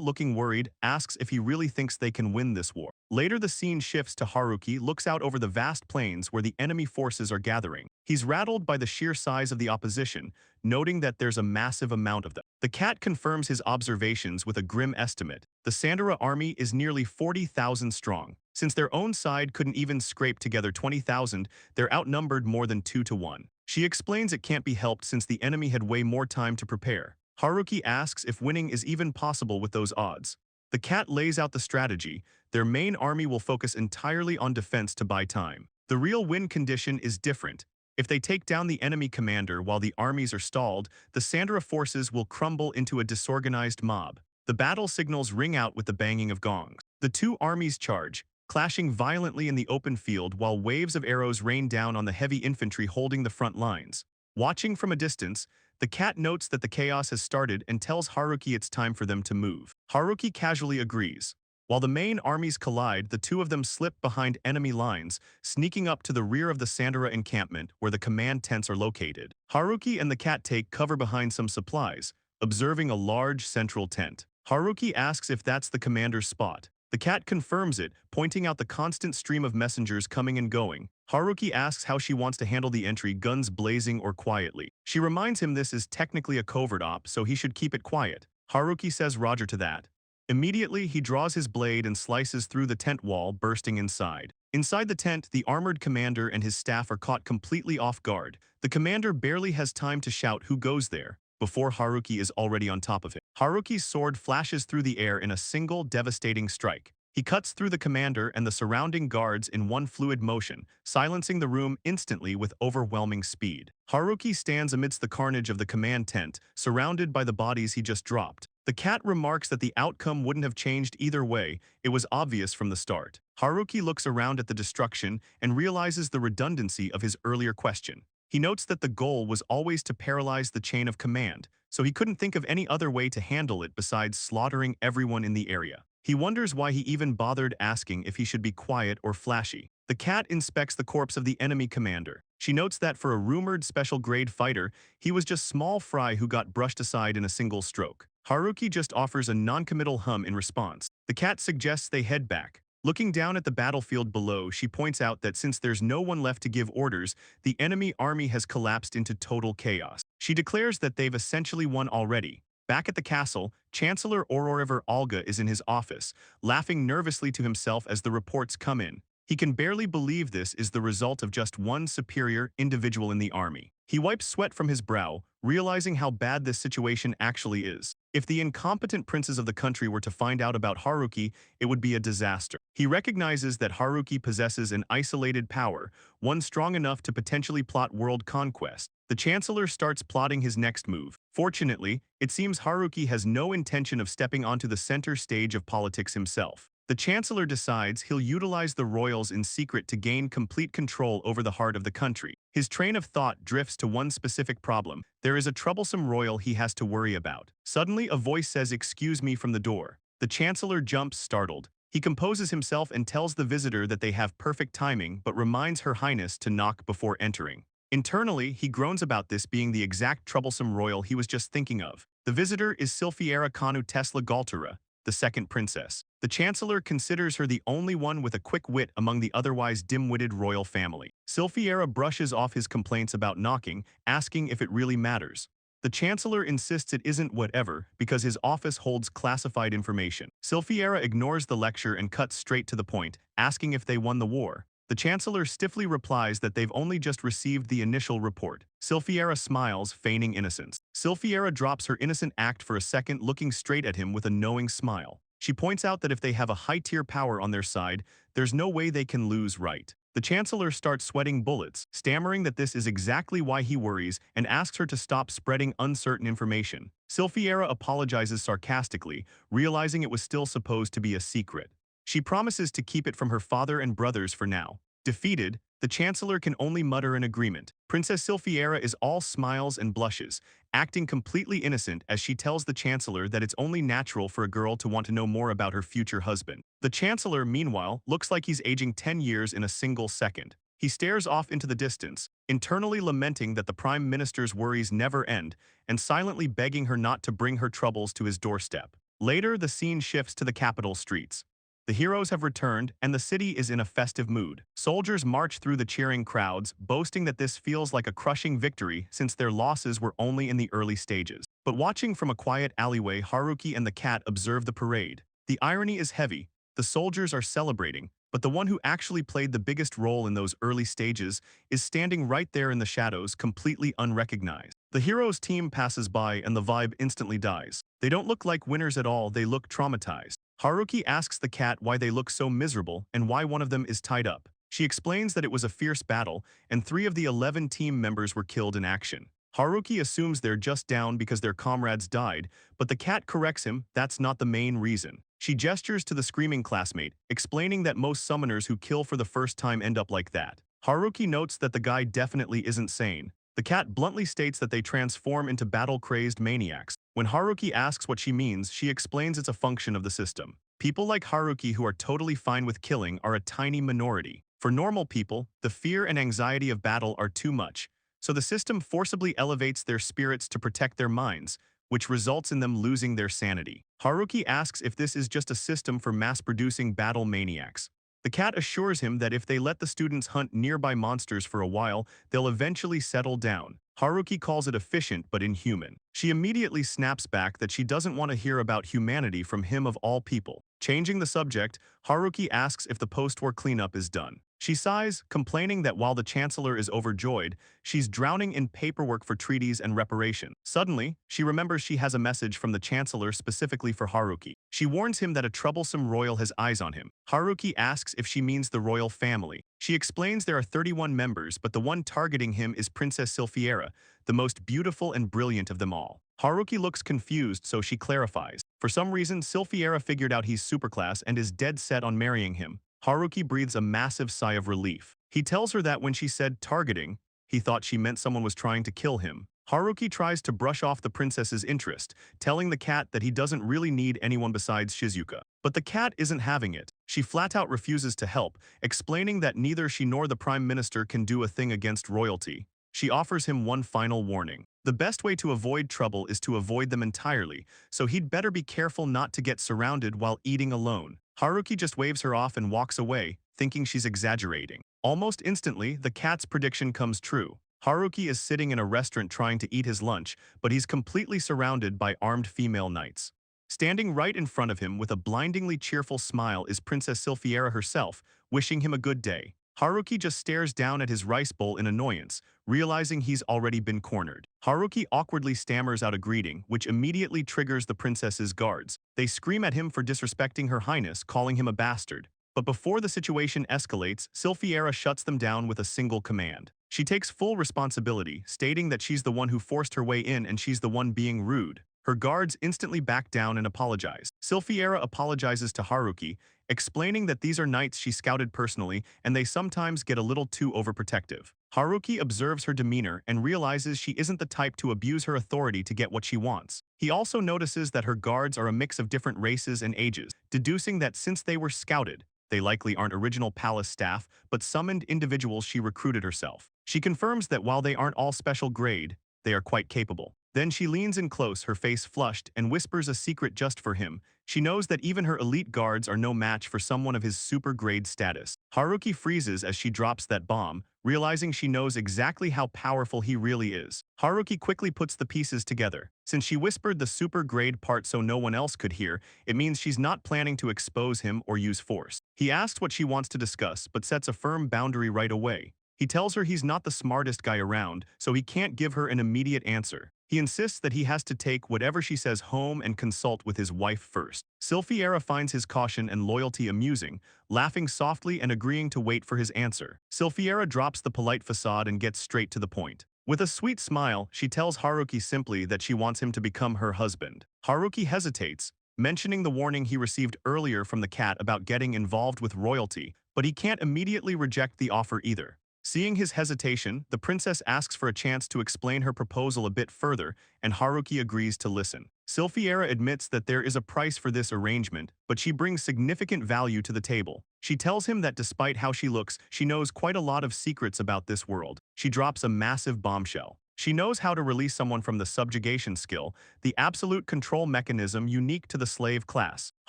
looking worried, asks if he really thinks they can win this war. Later the scene shifts to Haruki looks out over the vast plains where the enemy forces are gathering. He's rattled by the sheer size of the opposition, noting that there's a massive amount of them. The cat confirms his observations with a grim estimate. The Sandara army is nearly 40,000 strong. Since their own side couldn't even scrape together 20,000, they're outnumbered more than 2 to 1. She explains it can't be helped since the enemy had way more time to prepare. Haruki asks if winning is even possible with those odds. The cat lays out the strategy. Their main army will focus entirely on defense to buy time. The real win condition is different. If they take down the enemy commander while the armies are stalled, the Sandara forces will crumble into a disorganized mob. The battle signals ring out with the banging of gongs. The two armies charge, clashing violently in the open field while waves of arrows rain down on the heavy infantry holding the front lines. Watching from a distance, the cat notes that the chaos has started and tells Haruki it's time for them to move. Haruki casually agrees. While the main armies collide, the two of them slip behind enemy lines, sneaking up to the rear of the Sandara encampment where the command tents are located. Haruki and the cat take cover behind some supplies, observing a large central tent. Haruki asks if that's the commander's spot. The cat confirms it, pointing out the constant stream of messengers coming and going. Haruki asks how she wants to handle the entry, guns blazing or quietly. She reminds him this is technically a covert op, so he should keep it quiet. Haruki says roger to that. Immediately, he draws his blade and slices through the tent wall, bursting inside. Inside the tent, the armored commander and his staff are caught completely off guard. The commander barely has time to shout who goes there before Haruki is already on top of him. Haruki's sword flashes through the air in a single devastating strike. He cuts through the commander and the surrounding guards in one fluid motion, silencing the room instantly with overwhelming speed. Haruki stands amidst the carnage of the command tent, surrounded by the bodies he just dropped. The cat remarks that the outcome wouldn't have changed either way, it was obvious from the start. Haruki looks around at the destruction and realizes the redundancy of his earlier question. He notes that the goal was always to paralyze the chain of command, so he couldn't think of any other way to handle it besides slaughtering everyone in the area. He wonders why he even bothered asking if he should be quiet or flashy. The cat inspects the corpse of the enemy commander. She notes that for a rumored special-grade fighter, he was just small fry who got brushed aside in a single stroke. Haruki just offers a non-committal hum in response. The cat suggests they head back. Looking down at the battlefield below, she points out that since there's no one left to give orders, the enemy army has collapsed into total chaos. She declares that they've essentially won already. Back at the castle, Chancellor Ororiver Olga is in his office, laughing nervously to himself as the reports come in. He can barely believe this is the result of just one superior individual in the army. He wipes sweat from his brow, realizing how bad this situation actually is. If the incompetent princes of the country were to find out about Haruki, it would be a disaster. He recognizes that Haruki possesses an isolated power, one strong enough to potentially plot world conquest. The Chancellor starts plotting his next move. Fortunately, it seems Haruki has no intention of stepping onto the center stage of politics himself. The Chancellor decides he'll utilize the royals in secret to gain complete control over the heart of the country. His train of thought drifts to one specific problem. There is a troublesome royal he has to worry about. Suddenly, a voice says, "Excuse me," from the door. The Chancellor jumps, startled. He composes himself and tells the visitor that they have perfect timing, but reminds Her Highness to knock before entering. Internally, he groans about this being the exact troublesome royal he was just thinking of. The visitor is Silfiera Kanu Tesla Galtura, the second princess. The Chancellor considers her the only one with a quick wit among the otherwise dim-witted royal family. Silfiera brushes off his complaints about knocking, asking if it really matters. The Chancellor insists it isn't whatever because his office holds classified information. Silfiera ignores the lecture and cuts straight to the point, asking if they won the war. The Chancellor stiffly replies that they've only just received the initial report. Silfiera smiles, feigning innocence. Silfiera drops her innocent act for a second, looking straight at him with a knowing smile. She points out that if they have a high-tier power on their side, there's no way they can lose, right? The Chancellor starts sweating bullets, stammering that this is exactly why he worries and asks her to stop spreading uncertain information. Silfiera apologizes sarcastically, realizing it was still supposed to be a secret. She promises to keep it from her father and brothers for now. Defeated, the Chancellor can only mutter an agreement. Princess Silfiera is all smiles and blushes, acting completely innocent as she tells the Chancellor that it's only natural for a girl to want to know more about her future husband. The Chancellor, meanwhile, looks like he's aging 10 years in a single second. He stares off into the distance, internally lamenting that the Prime Minister's worries never end and silently begging her not to bring her troubles to his doorstep. Later, the scene shifts to the capital streets. The heroes have returned, and the city is in a festive mood. Soldiers march through the cheering crowds, boasting that this feels like a crushing victory since their losses were only in the early stages. But watching from a quiet alleyway, Haruki and the cat observe the parade. The irony is heavy. The soldiers are celebrating, but the one who actually played the biggest role in those early stages is standing right there in the shadows, completely unrecognized. The heroes' team passes by and the vibe instantly dies. They don't look like winners at all, they look traumatized. Haruki asks the cat why they look so miserable and why one of them is tied up. She explains that it was a fierce battle, and 3 of the 11 team members were killed in action. Haruki assumes they're just down because their comrades died, but the cat corrects him that's not the main reason. She gestures to the screaming classmate, explaining that most summoners who kill for the first time end up like that. Haruki notes that the guy definitely isn't sane. The cat bluntly states that they transform into battle-crazed maniacs. When Haruki asks what she means, she explains it's a function of the system. People like Haruki who are totally fine with killing are a tiny minority. For normal people, the fear and anxiety of battle are too much, so the system forcibly elevates their spirits to protect their minds, which results in them losing their sanity. Haruki asks if this is just a system for mass-producing battle maniacs. The cat assures him that if they let the students hunt nearby monsters for a while, they'll eventually settle down. Haruki calls it efficient but inhuman. She immediately snaps back that she doesn't want to hear about humanity from him of all people. Changing the subject, Haruki asks if the post-war cleanup is done. She sighs, complaining that while the Chancellor is overjoyed, she's drowning in paperwork for treaties and reparation. Suddenly, she remembers she has a message from the Chancellor specifically for Haruki. She warns him that a troublesome royal has eyes on him. Haruki asks if she means the royal family. She explains there are 31 members, but the one targeting him is Princess Silfiera, the most beautiful and brilliant of them all. Haruki looks confused, so she clarifies. For some reason, Silfiera figured out he's superclass and is dead set on marrying him. Haruki breathes a massive sigh of relief. He tells her that when she said targeting, he thought she meant someone was trying to kill him. Haruki tries to brush off the princess's interest, telling the cat that he doesn't really need anyone besides Shizuka. But the cat isn't having it. She flat out refuses to help, explaining that neither she nor the Prime Minister can do a thing against royalty. She offers him one final warning. The best way to avoid trouble is to avoid them entirely, so he'd better be careful not to get surrounded while eating alone. Haruki just waves her off and walks away, thinking she's exaggerating. Almost instantly, the cat's prediction comes true. Haruki is sitting in a restaurant trying to eat his lunch, but he's completely surrounded by armed female knights. Standing right in front of him with a blindingly cheerful smile is Princess Silfiera herself, wishing him a good day. Haruki just stares down at his rice bowl in annoyance, realizing he's already been cornered. Haruki awkwardly stammers out a greeting, which immediately triggers the princess's guards. They scream at him for disrespecting her highness, calling him a bastard. But before the situation escalates, Silfiera shuts them down with a single command. She takes full responsibility, stating that she's the one who forced her way in and she's the one being rude. Her guards instantly back down and apologize. Silfiera apologizes to Haruki, explaining that these are knights she scouted personally and they sometimes get a little too overprotective. Haruki observes her demeanor and realizes she isn't the type to abuse her authority to get what she wants. He also notices that her guards are a mix of different races and ages, deducing that since they were scouted, they likely aren't original palace staff, but summoned individuals she recruited herself. She confirms that while they aren't all special grade, they are quite capable. Then she leans in close, her face flushed, and whispers a secret just for him. She knows that even her elite guards are no match for someone of his super grade status. Haruki freezes as she drops that bomb, realizing she knows exactly how powerful he really is. Haruki quickly puts the pieces together. Since she whispered the super grade part so no one else could hear, it means she's not planning to expose him or use force. He asks what she wants to discuss but sets a firm boundary right away. He tells her he's not the smartest guy around, so he can't give her an immediate answer. He insists that he has to take whatever she says home and consult with his wife first. Sylphiera finds his caution and loyalty amusing, laughing softly and agreeing to wait for his answer. Sylphiera drops the polite facade and gets straight to the point. With a sweet smile, she tells Haruki simply that she wants him to become her husband. Haruki hesitates, mentioning the warning he received earlier from the cat about getting involved with royalty, but he can't immediately reject the offer either. Seeing his hesitation, the princess asks for a chance to explain her proposal a bit further, and Haruki agrees to listen. Sylphiera admits that there is a price for this arrangement, but she brings significant value to the table. She tells him that despite how she looks, she knows quite a lot of secrets about this world. She drops a massive bombshell. She knows how to release someone from the subjugation skill, the absolute control mechanism unique to the slave class.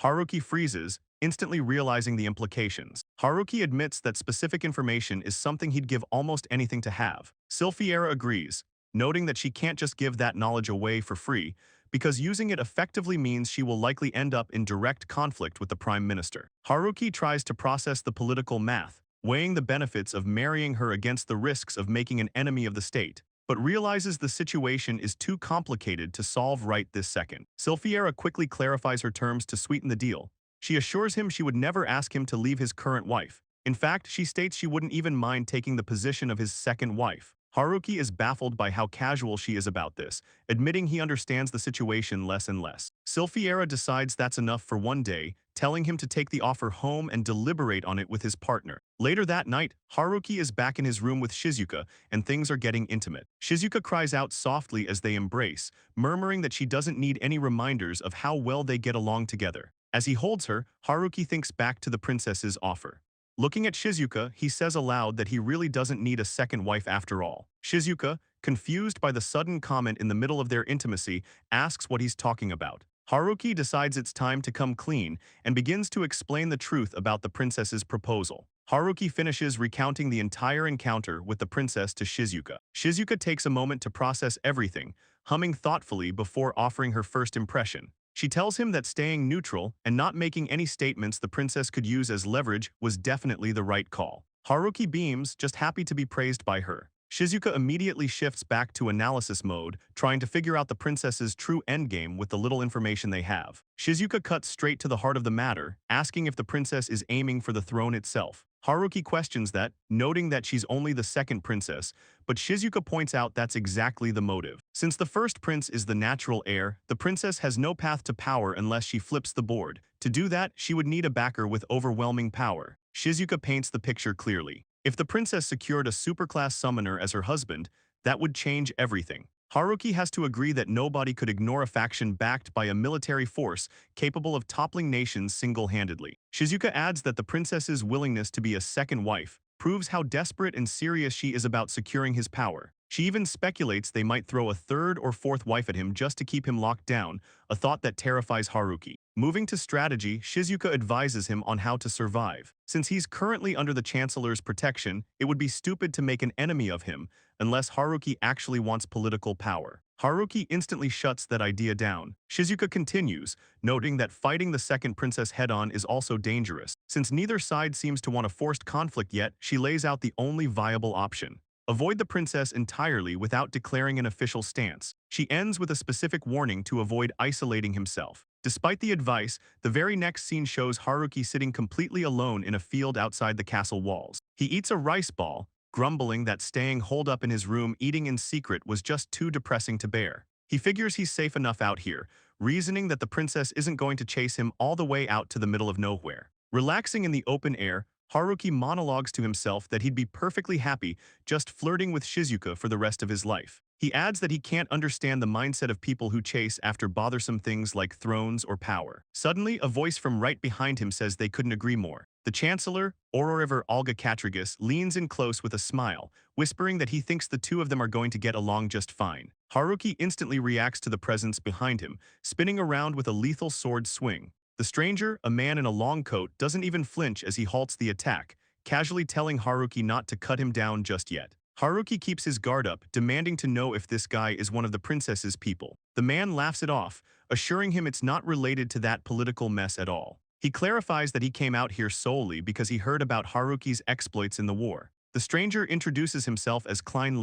Haruki freezes, instantly realizing the implications. Haruki admits that specific information is something he'd give almost anything to have. Sylphiera agrees, noting that she can't just give that knowledge away for free, because using it effectively means she will likely end up in direct conflict with the Prime Minister. Haruki tries to process the political math, weighing the benefits of marrying her against the risks of making an enemy of the state, but realizes the situation is too complicated to solve right this second. Sylphiera quickly clarifies her terms to sweeten the deal. She assures him she would never ask him to leave his current wife. In fact, she states she wouldn't even mind taking the position of his second wife. Haruki is baffled by how casual she is about this, admitting he understands the situation less and less. Sylphiera decides that's enough for one day, telling him to take the offer home and deliberate on it with his partner. Later that night, Haruki is back in his room with Shizuka, and things are getting intimate. Shizuka cries out softly as they embrace, murmuring that she doesn't need any reminders of how well they get along together. As he holds her, Haruki thinks back to the princess's offer. Looking at Shizuka, he says aloud that he really doesn't need a second wife after all. Shizuka, confused by the sudden comment in the middle of their intimacy, asks what he's talking about. Haruki decides it's time to come clean and begins to explain the truth about the princess's proposal. Haruki finishes recounting the entire encounter with the princess to Shizuka. Shizuka takes a moment to process everything, humming thoughtfully before offering her first impression. She tells him that staying neutral and not making any statements the princess could use as leverage was definitely the right call. Haruki beams, just happy to be praised by her. Shizuka immediately shifts back to analysis mode, trying to figure out the princess's true endgame with the little information they have. Shizuka cuts straight to the heart of the matter, asking if the princess is aiming for the throne itself. Haruki questions that, noting that she's only the second princess, but Shizuka points out that's exactly the motive. Since the first prince is the natural heir, the princess has no path to power unless she flips the board. To do that, she would need a backer with overwhelming power. Shizuka paints the picture clearly. If the princess secured a superclass summoner as her husband, that would change everything. Haruki has to agree that nobody could ignore a faction backed by a military force capable of toppling nations single-handedly. Shizuka adds that the princess's willingness to be a second wife proves how desperate and serious she is about securing his power. She even speculates they might throw a third or fourth wife at him just to keep him locked down, a thought that terrifies Haruki. Moving to strategy, Shizuka advises him on how to survive. Since he's currently under the Chancellor's protection, it would be stupid to make an enemy of him, unless Haruki actually wants political power. Haruki instantly shuts that idea down. Shizuka continues, noting that fighting the second princess head-on is also dangerous. Since neither side seems to want a forced conflict yet, she lays out the only viable option. Avoid the princess entirely without declaring an official stance. She ends with a specific warning to avoid isolating himself. Despite the advice, the very next scene shows Haruki sitting completely alone in a field outside the castle walls. He eats a rice ball, grumbling that staying holed up in his room eating in secret was just too depressing to bear. He figures he's safe enough out here, reasoning that the princess isn't going to chase him all the way out to the middle of nowhere. Relaxing in the open air, Haruki monologues to himself that he'd be perfectly happy just flirting with Shizuka for the rest of his life. He adds that he can't understand the mindset of people who chase after bothersome things like thrones or power. Suddenly, a voice from right behind him says they couldn't agree more. The Chancellor, Ororiver Olga Katragus, leans in close with a smile, whispering that he thinks the two of them are going to get along just fine. Haruki instantly reacts to the presence behind him, spinning around with a lethal sword swing. The stranger, a man in a long coat, doesn't even flinch as he halts the attack, casually telling Haruki not to cut him down just yet. Haruki keeps his guard up, demanding to know if this guy is one of the princess's people. The man laughs it off, assuring him it's not related to that political mess at all. He clarifies that he came out here solely because he heard about Haruki's exploits in the war. The stranger introduces himself as Klein.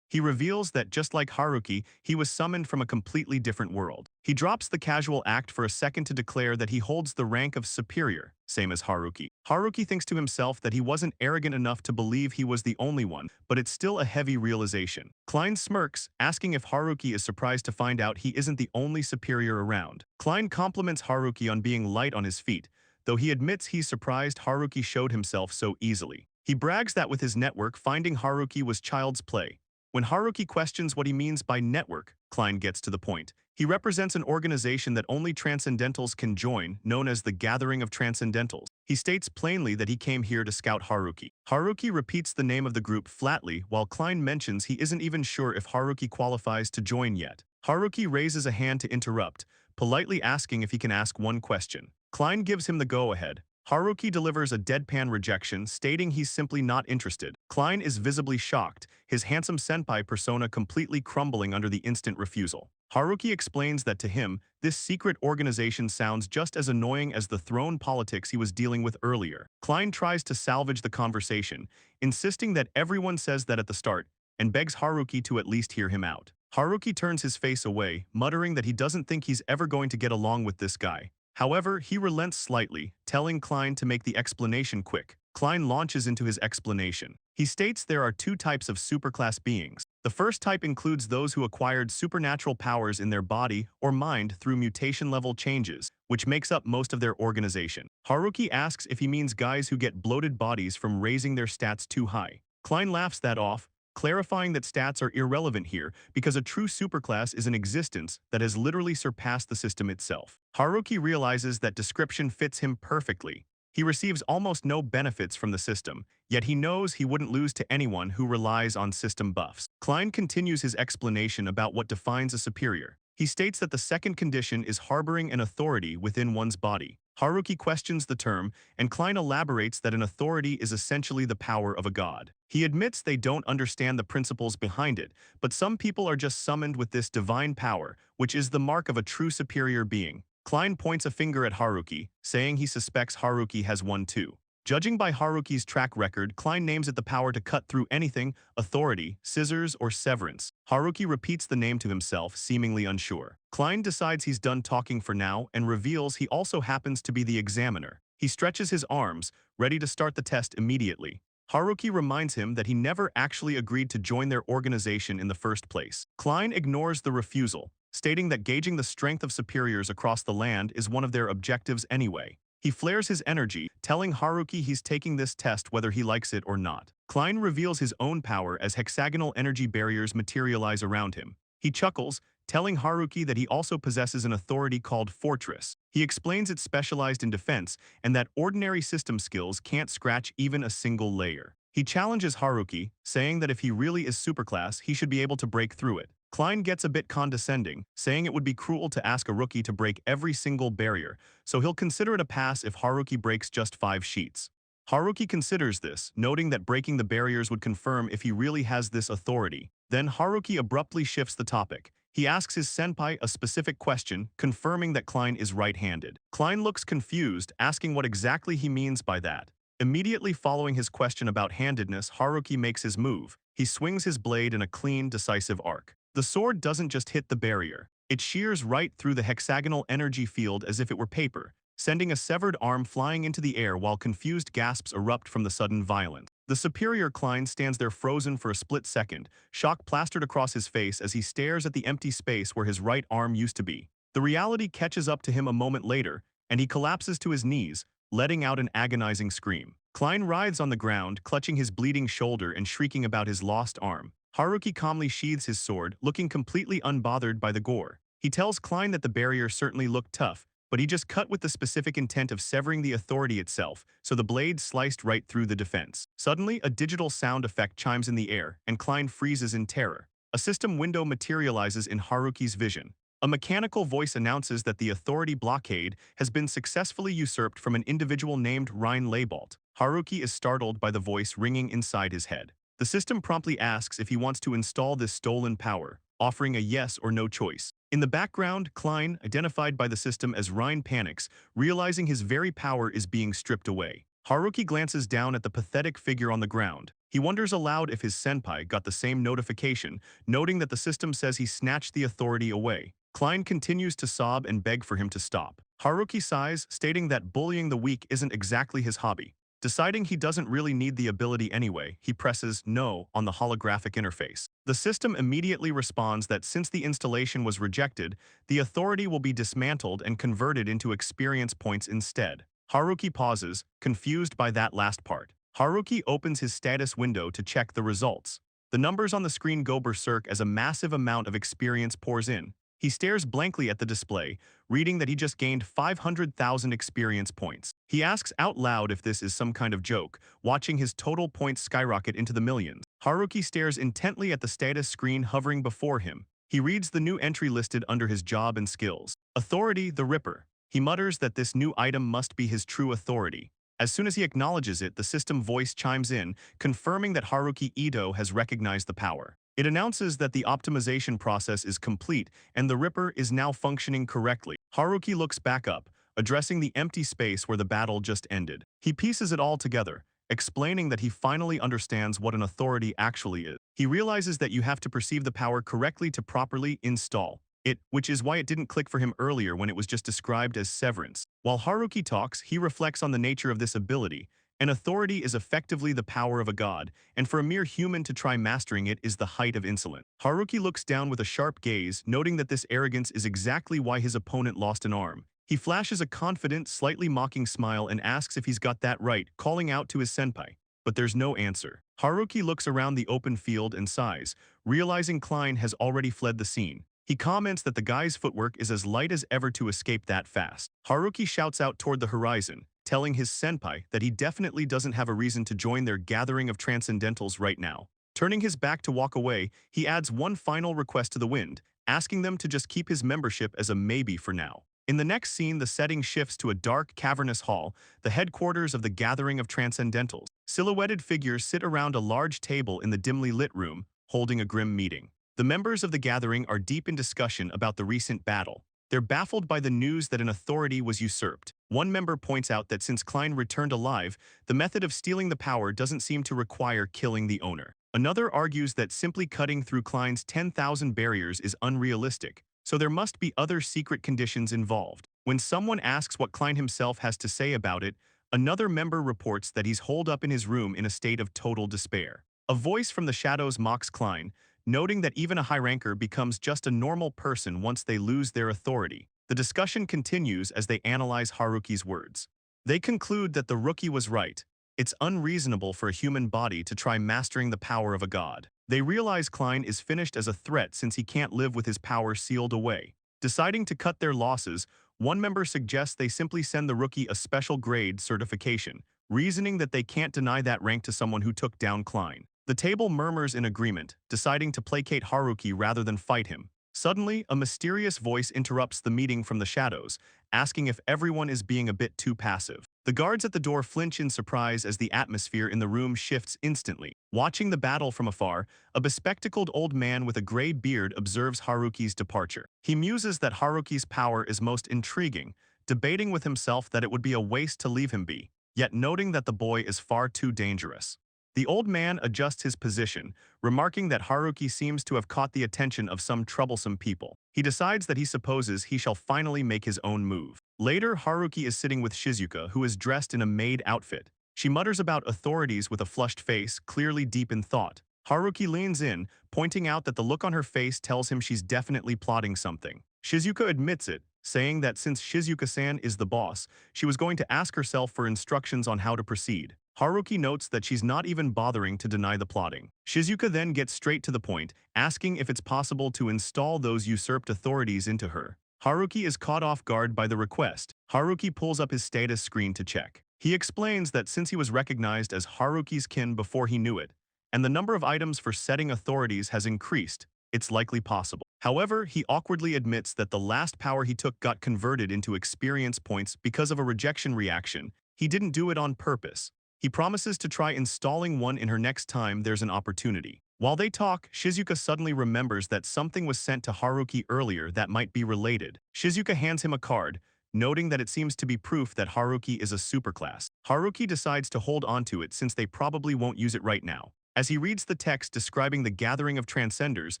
He reveals that just like Haruki, he was summoned from a completely different world. He drops the casual act for a second to declare that he holds the rank of superior, same as Haruki. Haruki thinks to himself that he wasn't arrogant enough to believe he was the only one, but it's still a heavy realization. Klein smirks, asking if Haruki is surprised to find out he isn't the only superior around. Klein compliments Haruki on being light on his feet, though he admits he's surprised Haruki showed himself so easily. He brags that with his network, finding Haruki was child's play. When Haruki questions what he means by network, Klein gets to the point. He represents an organization that only Transcendentals can join, known as the Gathering of Transcendentals. He states plainly that he came here to scout Haruki. Haruki repeats the name of the group flatly, while Klein mentions he isn't even sure if Haruki qualifies to join yet. Haruki raises a hand to interrupt, politely asking if he can ask one question. Klein gives him the go-ahead. Haruki delivers a deadpan rejection, stating he's simply not interested. Klein is visibly shocked, his handsome senpai persona completely crumbling under the instant refusal. Haruki explains that to him, this secret organization sounds just as annoying as the throne politics he was dealing with earlier. Klein tries to salvage the conversation, insisting that everyone says that at the start, and begs Haruki to at least hear him out. Haruki turns his face away, muttering that he doesn't think he's ever going to get along with this guy. However, he relents slightly, telling Klein to make the explanation quick. Klein launches into his explanation. He states there are two types of superclass beings. The first type includes those who acquired supernatural powers in their body or mind through mutation-level changes, which makes up most of their organization. Haruki asks if he means guys who get bloated bodies from raising their stats too high. Klein laughs that off, clarifying that stats are irrelevant here because a true superclass is an existence that has literally surpassed the system itself. Haruki realizes that description fits him perfectly. He receives almost no benefits from the system, yet he knows he wouldn't lose to anyone who relies on system buffs. Klein continues his explanation about what defines a superior. He states that the second condition is harboring an authority within one's body. Haruki questions the term, and Klein elaborates that an authority is essentially the power of a god. He admits they don't understand the principles behind it, but some people are just summoned with this divine power, which is the mark of a true superior being. Klein points a finger at Haruki, saying he suspects Haruki has one too. Judging by Haruki's track record, Klein names it the power to cut through anything, authority, scissors, or severance. Haruki repeats the name to himself, seemingly unsure. Klein decides he's done talking for now and reveals he also happens to be the examiner. He stretches his arms, ready to start the test immediately. Haruki reminds him that he never actually agreed to join their organization in the first place. Klein ignores the refusal, stating that gauging the strength of superiors across the land is one of their objectives anyway. He flares his energy, telling Haruki he's taking this test whether he likes it or not. Klein reveals his own power as hexagonal energy barriers materialize around him. He chuckles, telling Haruki that he also possesses an authority called Fortress. He explains it's specialized in defense and that ordinary system skills can't scratch even a single layer. He challenges Haruki, saying that if he really is superclass, he should be able to break through it. Klein gets a bit condescending, saying it would be cruel to ask a rookie to break every single barrier, so he'll consider it a pass if Haruki breaks just 5 sheets. Haruki considers this, noting that breaking the barriers would confirm if he really has this authority. Then Haruki abruptly shifts the topic. He asks his senpai a specific question, confirming that Klein is right-handed. Klein looks confused, asking what exactly he means by that. Immediately following his question about handedness, Haruki makes his move. He swings his blade in a clean, decisive arc. The sword doesn't just hit the barrier. It shears right through the hexagonal energy field as if it were paper, sending a severed arm flying into the air while confused gasps erupt from the sudden violence. The superior Klein stands there frozen for a split second, shock plastered across his face as he stares at the empty space where his right arm used to be. The reality catches up to him a moment later, and he collapses to his knees, letting out an agonizing scream. Klein writhes on the ground, clutching his bleeding shoulder and shrieking about his lost arm. Haruki calmly sheathes his sword, looking completely unbothered by the gore. He tells Klein that the barrier certainly looked tough, but he just cut with the specific intent of severing the authority itself, so the blade sliced right through the defense. Suddenly, a digital sound effect chimes in the air, and Klein freezes in terror. A system window materializes in Haruki's vision. A mechanical voice announces that the authority blockade has been successfully usurped from an individual named Rhine Leibold. Haruki is startled by the voice ringing inside his head. The system promptly asks if he wants to install this stolen power, offering a yes or no choice. In the background, Klein, identified by the system as Rhine, panics, realizing his very power is being stripped away. Haruki glances down at the pathetic figure on the ground. He wonders aloud if his senpai got the same notification, noting that the system says he snatched the authority away. Klein continues to sob and beg for him to stop. Haruki sighs, stating that bullying the weak isn't exactly his hobby. Deciding he doesn't really need the ability anyway, he presses "No" on the holographic interface. The system immediately responds that since the installation was rejected, the authority will be dismantled and converted into experience points instead. Haruki pauses, confused by that last part. Haruki opens his status window to check the results. The numbers on the screen go berserk as a massive amount of experience pours in. He stares blankly at the display, reading that he just gained 500,000 experience points. He asks out loud if this is some kind of joke, watching his total points skyrocket into the millions. Haruki stares intently at the status screen hovering before him. He reads the new entry listed under his job and skills. Authority, the Ripper. He mutters that this new item must be his true authority. As soon as he acknowledges it, the system voice chimes in, confirming that Haruki Ito has recognized the power. It announces that the optimization process is complete and the Ripper is now functioning correctly. Haruki looks back up, addressing the empty space where the battle just ended. He pieces it all together, explaining that he finally understands what an authority actually is. He realizes that you have to perceive the power correctly to properly install it, which is why it didn't click for him earlier when it was just described as severance. While Haruki talks, he reflects on the nature of this ability. An authority is effectively the power of a god, and for a mere human to try mastering it is the height of insolence. Haruki looks down with a sharp gaze, noting that this arrogance is exactly why his opponent lost an arm. He flashes a confident, slightly mocking smile and asks if he's got that right, calling out to his senpai. But there's no answer. Haruki looks around the open field and sighs, realizing Klein has already fled the scene. He comments that the guy's footwork is as light as ever to escape that fast. Haruki shouts out toward the horizon, telling his senpai that he definitely doesn't have a reason to join their gathering of transcendentals right now. Turning his back to walk away, he adds one final request to the wind, asking them to just keep his membership as a maybe for now. In the next scene, the setting shifts to a dark, cavernous hall, the headquarters of the gathering of transcendentals. Silhouetted figures sit around a large table in the dimly lit room, holding a grim meeting. The members of the gathering are deep in discussion about the recent battle. They're baffled by the news that an authority was usurped. One member points out that since Klein returned alive, the method of stealing the power doesn't seem to require killing the owner. Another argues that simply cutting through Klein's 10,000 barriers is unrealistic, so there must be other secret conditions involved. When someone asks what Klein himself has to say about it, another member reports that he's holed up in his room in a state of total despair. A voice from the shadows mocks Klein, noting that even a high ranker becomes just a normal person once they lose their authority. The discussion continues as they analyze Haruki's words. They conclude that the rookie was right. It's unreasonable for a human body to try mastering the power of a god. They realize Klein is finished as a threat since he can't live with his power sealed away. Deciding to cut their losses, one member suggests they simply send the rookie a special grade certification, reasoning that they can't deny that rank to someone who took down Klein. The table murmurs in agreement, deciding to placate Haruki rather than fight him. Suddenly, a mysterious voice interrupts the meeting from the shadows, asking if everyone is being a bit too passive. The guards at the door flinch in surprise as the atmosphere in the room shifts instantly. Watching the battle from afar, a bespectacled old man with a gray beard observes Haruki's departure. He muses that Haruki's power is most intriguing, debating with himself that it would be a waste to leave him be, yet noting that the boy is far too dangerous. The old man adjusts his position, remarking that Haruki seems to have caught the attention of some troublesome people. He decides that he supposes he shall finally make his own move. Later, Haruki is sitting with Shizuka, who is dressed in a maid outfit. She mutters about authorities with a flushed face, clearly deep in thought. Haruki leans in, pointing out that the look on her face tells him she's definitely plotting something. Shizuka admits it, saying that since Shizuka-san is the boss, she was going to ask herself for instructions on how to proceed. Haruki notes that she's not even bothering to deny the plotting. Shizuka then gets straight to the point, asking if it's possible to install those usurped authorities into her. Haruki is caught off guard by the request. Haruki pulls up his status screen to check. He explains that since he was recognized as Haruki's kin before he knew it, and the number of items for setting authorities has increased, it's likely possible. However, he awkwardly admits that the last power he took got converted into experience points because of a rejection reaction. He didn't do it on purpose. He promises to try installing one in her next time there's an opportunity. While they talk, Shizuka suddenly remembers that something was sent to Haruki earlier that might be related. Shizuka hands him a card, noting that it seems to be proof that Haruki is a superclass. Haruki decides to hold onto it since they probably won't use it right now. As he reads the text describing the gathering of transcenders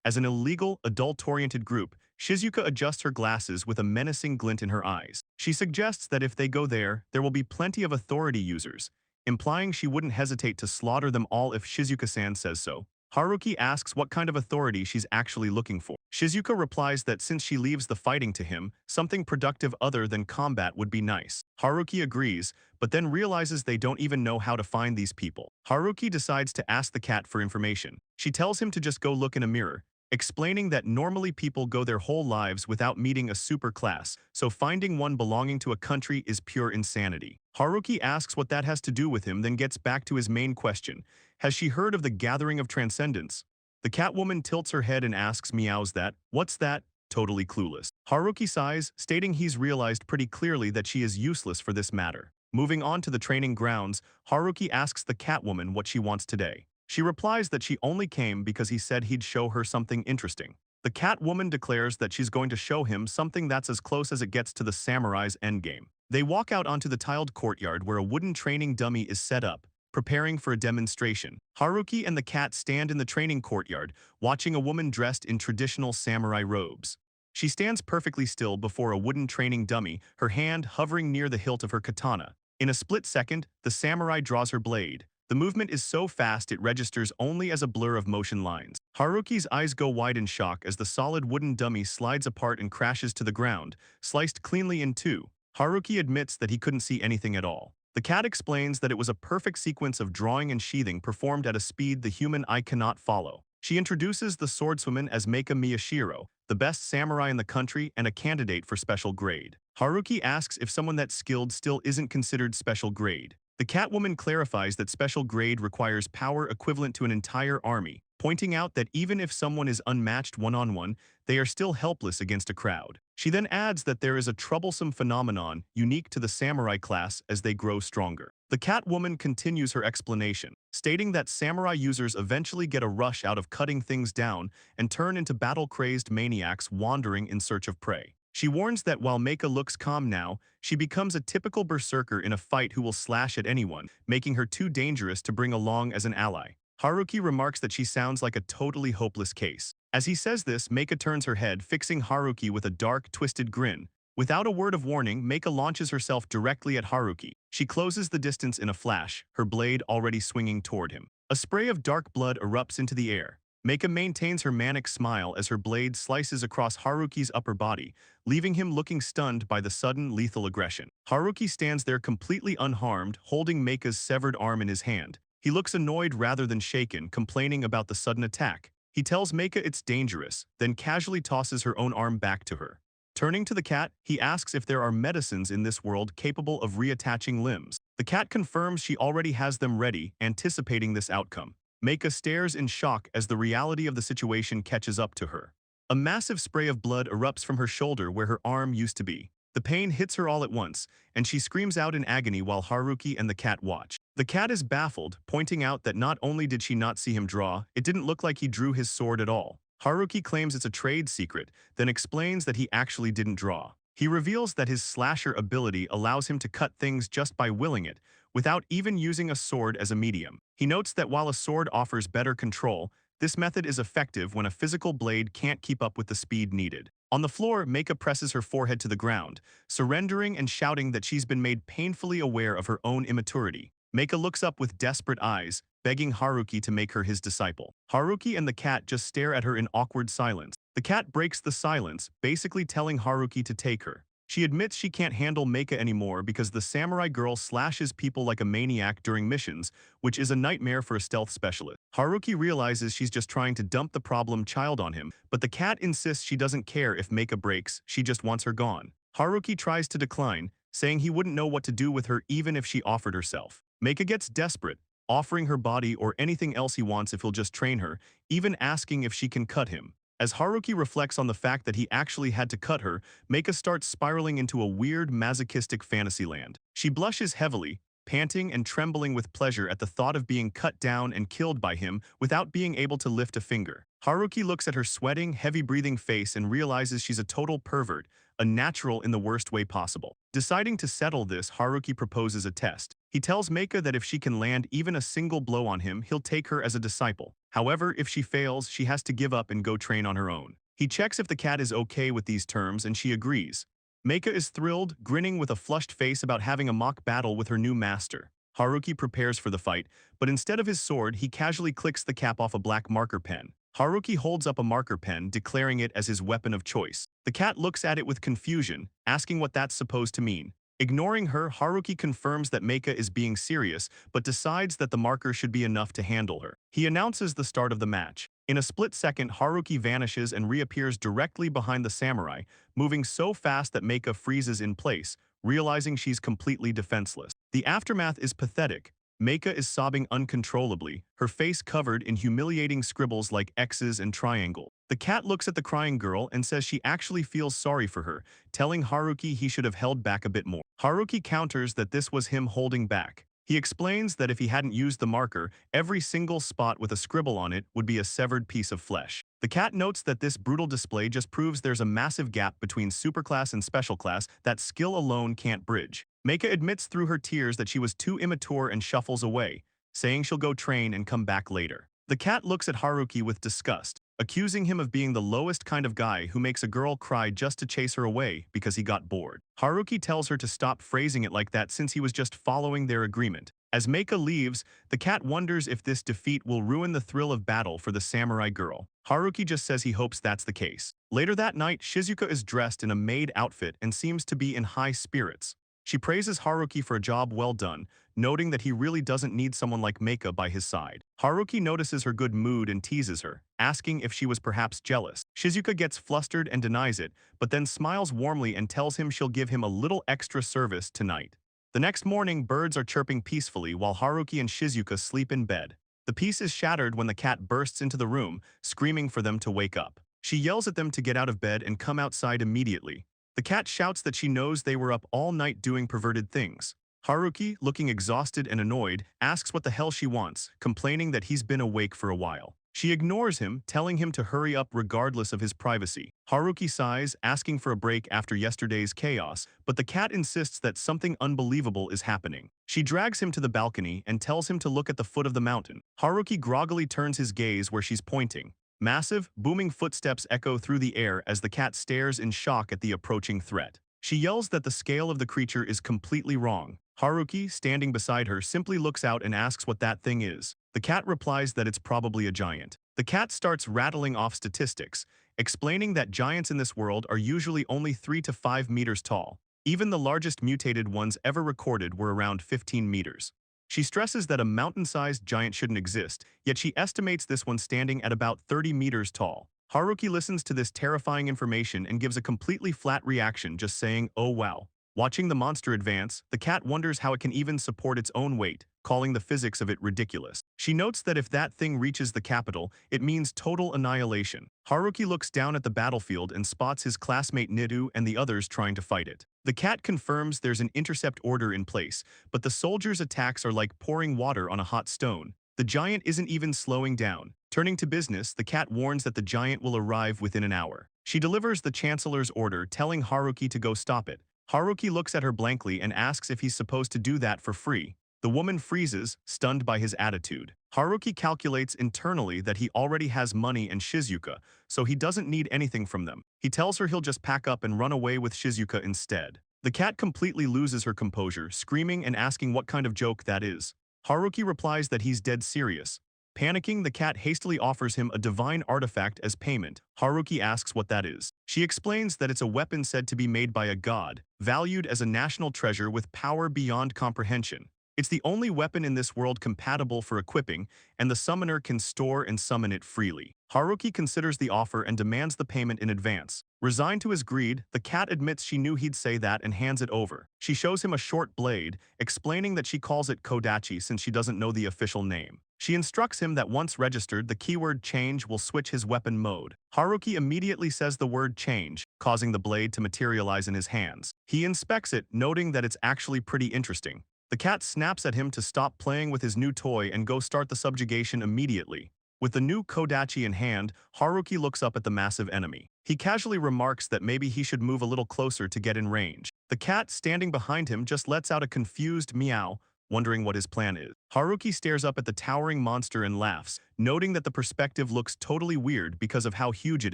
as an illegal, adult-oriented group, Shizuka adjusts her glasses with a menacing glint in her eyes. She suggests that if they go there will be plenty of authority users, implying she wouldn't hesitate to slaughter them all if Shizuka-san says so. Haruki asks what kind of authority she's actually looking for. Shizuka replies that since she leaves the fighting to him, something productive other than combat would be nice. Haruki agrees, but then realizes they don't even know how to find these people. Haruki decides to ask the cat for information. She tells him to just go look in a mirror, explaining that normally people go their whole lives without meeting a super class, so finding one belonging to a country is pure insanity. Haruki asks what that has to do with him, then gets back to his main question. Has she heard of the gathering of transcendence? The Catwoman tilts her head and asks Meows that, what's that? Totally clueless. Haruki sighs, stating he's realized pretty clearly that she is useless for this matter. Moving on to the training grounds, Haruki asks the Catwoman what she wants today. She replies that she only came because he said he'd show her something interesting. The Catwoman declares that she's going to show him something that's as close as it gets to the samurai's endgame. They walk out onto the tiled courtyard where a wooden training dummy is set up, preparing for a demonstration. Haruki and the cat stand in the training courtyard, watching a woman dressed in traditional samurai robes. She stands perfectly still before a wooden training dummy, her hand hovering near the hilt of her katana. In a split second, the samurai draws her blade. The movement is so fast it registers only as a blur of motion lines. Haruki's eyes go wide in shock as the solid wooden dummy slides apart and crashes to the ground, sliced cleanly in two. Haruki admits that he couldn't see anything at all. The cat explains that it was a perfect sequence of drawing and sheathing performed at a speed the human eye cannot follow. She introduces the swordswoman as Meika Miyashiro, the best samurai in the country and a candidate for special grade. Haruki asks if someone that skilled still isn't considered special grade. The Catwoman clarifies that special grade requires power equivalent to an entire army, pointing out that even if someone is unmatched one-on-one, they are still helpless against a crowd. She then adds that there is a troublesome phenomenon unique to the samurai class as they grow stronger. The Catwoman continues her explanation, stating that samurai users eventually get a rush out of cutting things down and turn into battle-crazed maniacs wandering in search of prey. She warns that while Meika looks calm now, she becomes a typical berserker in a fight who will slash at anyone, making her too dangerous to bring along as an ally. Haruki remarks that she sounds like a totally hopeless case. As he says this, Meika turns her head, fixing Haruki with a dark, twisted grin. Without a word of warning, Meika launches herself directly at Haruki. She closes the distance in a flash, her blade already swinging toward him. A spray of dark blood erupts into the air. Meika maintains her manic smile as her blade slices across Haruki's upper body, leaving him looking stunned by the sudden, lethal aggression. Haruki stands there completely unharmed, holding Meika's severed arm in his hand. He looks annoyed rather than shaken, complaining about the sudden attack. He tells Meika it's dangerous, then casually tosses her own arm back to her. Turning to the cat, he asks if there are medicines in this world capable of reattaching limbs. The cat confirms she already has them ready, anticipating this outcome. Meika stares in shock as the reality of the situation catches up to her. A massive spray of blood erupts from her shoulder where her arm used to be. The pain hits her all at once, and she screams out in agony while Haruki and the cat watch. The cat is baffled, pointing out that not only did she not see him draw, it didn't look like he drew his sword at all. Haruki claims it's a trade secret, then explains that he actually didn't draw. He reveals that his slasher ability allows him to cut things just by willing it, without even using a sword as a medium. He notes that while a sword offers better control, this method is effective when a physical blade can't keep up with the speed needed. On the floor, Meika presses her forehead to the ground, surrendering and shouting that she's been made painfully aware of her own immaturity. Meika looks up with desperate eyes, begging Haruki to make her his disciple. Haruki and the cat just stare at her in awkward silence. The cat breaks the silence, basically telling Haruki to take her. She admits she can't handle Meika anymore because the samurai girl slashes people like a maniac during missions, which is a nightmare for a stealth specialist. Haruki realizes she's just trying to dump the problem child on him, but the cat insists she doesn't care if Meika breaks, she just wants her gone. Haruki tries to decline, saying he wouldn't know what to do with her even if she offered herself. Meika gets desperate, offering her body or anything else he wants if he'll just train her, even asking if she can cut him. As Haruki reflects on the fact that he actually had to cut her, Meika starts spiraling into a weird masochistic fantasy land. She blushes heavily, panting and trembling with pleasure at the thought of being cut down and killed by him without being able to lift a finger. Haruki looks at her sweating, heavy-breathing face and realizes she's a total pervert, a natural in the worst way possible. Deciding to settle this, Haruki proposes a test. He tells Meika that if she can land even a single blow on him, he'll take her as a disciple. However, if she fails, she has to give up and go train on her own. He checks if the cat is okay with these terms and she agrees. Meika is thrilled, grinning with a flushed face about having a mock battle with her new master. Haruki prepares for the fight, but instead of his sword, he casually clicks the cap off a black marker pen. Haruki holds up a marker pen, declaring it as his weapon of choice. The cat looks at it with confusion, asking what that's supposed to mean. Ignoring her, Haruki confirms that Meika is being serious, but decides that the marker should be enough to handle her. He announces the start of the match. In a split second, Haruki vanishes and reappears directly behind the samurai, moving so fast that Meika freezes in place, realizing she's completely defenseless. The aftermath is pathetic. Meika is sobbing uncontrollably, her face covered in humiliating scribbles like X's and triangles. The cat looks at the crying girl and says she actually feels sorry for her, telling Haruki he should have held back a bit more. Haruki counters that this was him holding back. He explains that if he hadn't used the marker, every single spot with a scribble on it would be a severed piece of flesh. The cat notes that this brutal display just proves there's a massive gap between superclass and special class that skill alone can't bridge. Meika admits through her tears that she was too immature and shuffles away, saying she'll go train and come back later. The cat looks at Haruki with disgust, accusing him of being the lowest kind of guy who makes a girl cry just to chase her away because he got bored. Haruki tells her to stop phrasing it like that since he was just following their agreement. As Meika leaves, the cat wonders if this defeat will ruin the thrill of battle for the samurai girl. Haruki just says he hopes that's the case. Later that night, Shizuka is dressed in a maid outfit and seems to be in high spirits. She praises Haruki for a job well done, noting that he really doesn't need someone like Meika by his side. Haruki notices her good mood and teases her, asking if she was perhaps jealous. Shizuka gets flustered and denies it, but then smiles warmly and tells him she'll give him a little extra service tonight. The next morning, birds are chirping peacefully while Haruki and Shizuka sleep in bed. The peace is shattered when the cat bursts into the room, screaming for them to wake up. She yells at them to get out of bed and come outside immediately. The cat shouts that she knows they were up all night doing perverted things. Haruki, looking exhausted and annoyed, asks what the hell she wants, complaining that he's been awake for a while. She ignores him, telling him to hurry up regardless of his privacy. Haruki sighs, asking for a break after yesterday's chaos, but the cat insists that something unbelievable is happening. She drags him to the balcony and tells him to look at the foot of the mountain. Haruki groggily turns his gaze where she's pointing. Massive, booming footsteps echo through the air as the cat stares in shock at the approaching threat. She yells that the scale of the creature is completely wrong. Haruki, standing beside her, simply looks out and asks what that thing is. The cat replies that it's probably a giant. The cat starts rattling off statistics, explaining that giants in this world are usually only 3 to 5 meters tall. Even the largest mutated ones ever recorded were around 15 meters. She stresses that a mountain-sized giant shouldn't exist, yet she estimates this one standing at about 30 meters tall. Haruki listens to this terrifying information and gives a completely flat reaction, just saying, "Oh wow." Watching the monster advance, the cat wonders how it can even support its own weight, calling the physics of it ridiculous. She notes that if that thing reaches the capital, it means total annihilation. Haruki looks down at the battlefield and spots his classmate Nidu and the others trying to fight it. The cat confirms there's an intercept order in place, but the soldiers' attacks are like pouring water on a hot stone. The giant isn't even slowing down. Turning to business, the cat warns that the giant will arrive within an hour. She delivers the chancellor's order, telling Haruki to go stop it. Haruki looks at her blankly and asks if he's supposed to do that for free. The woman freezes, stunned by his attitude. Haruki calculates internally that he already has money and Shizuka, so he doesn't need anything from them. He tells her he'll just pack up and run away with Shizuka instead. The cat completely loses her composure, screaming and asking what kind of joke that is. Haruki replies that he's dead serious. Panicking, the cat hastily offers him a divine artifact as payment. Haruki asks what that is. She explains that it's a weapon said to be made by a god, valued as a national treasure with power beyond comprehension. It's the only weapon in this world compatible for equipping, and the summoner can store and summon it freely. Haruki considers the offer and demands the payment in advance. Resigned to his greed, the cat admits she knew he'd say that and hands it over. She shows him a short blade, explaining that she calls it Kodachi since she doesn't know the official name. She instructs him that once registered, the keyword change will switch his weapon mode. Haruki immediately says the word change, causing the blade to materialize in his hands. He inspects it, noting that it's actually pretty interesting. The cat snaps at him to stop playing with his new toy and go start the subjugation immediately. With the new kodachi in hand, Haruki looks up at the massive enemy. He casually remarks that maybe he should move a little closer to get in range. The cat standing behind him just lets out a confused meow, wondering what his plan is. Haruki stares up at the towering monster and laughs, noting that the perspective looks totally weird because of how huge it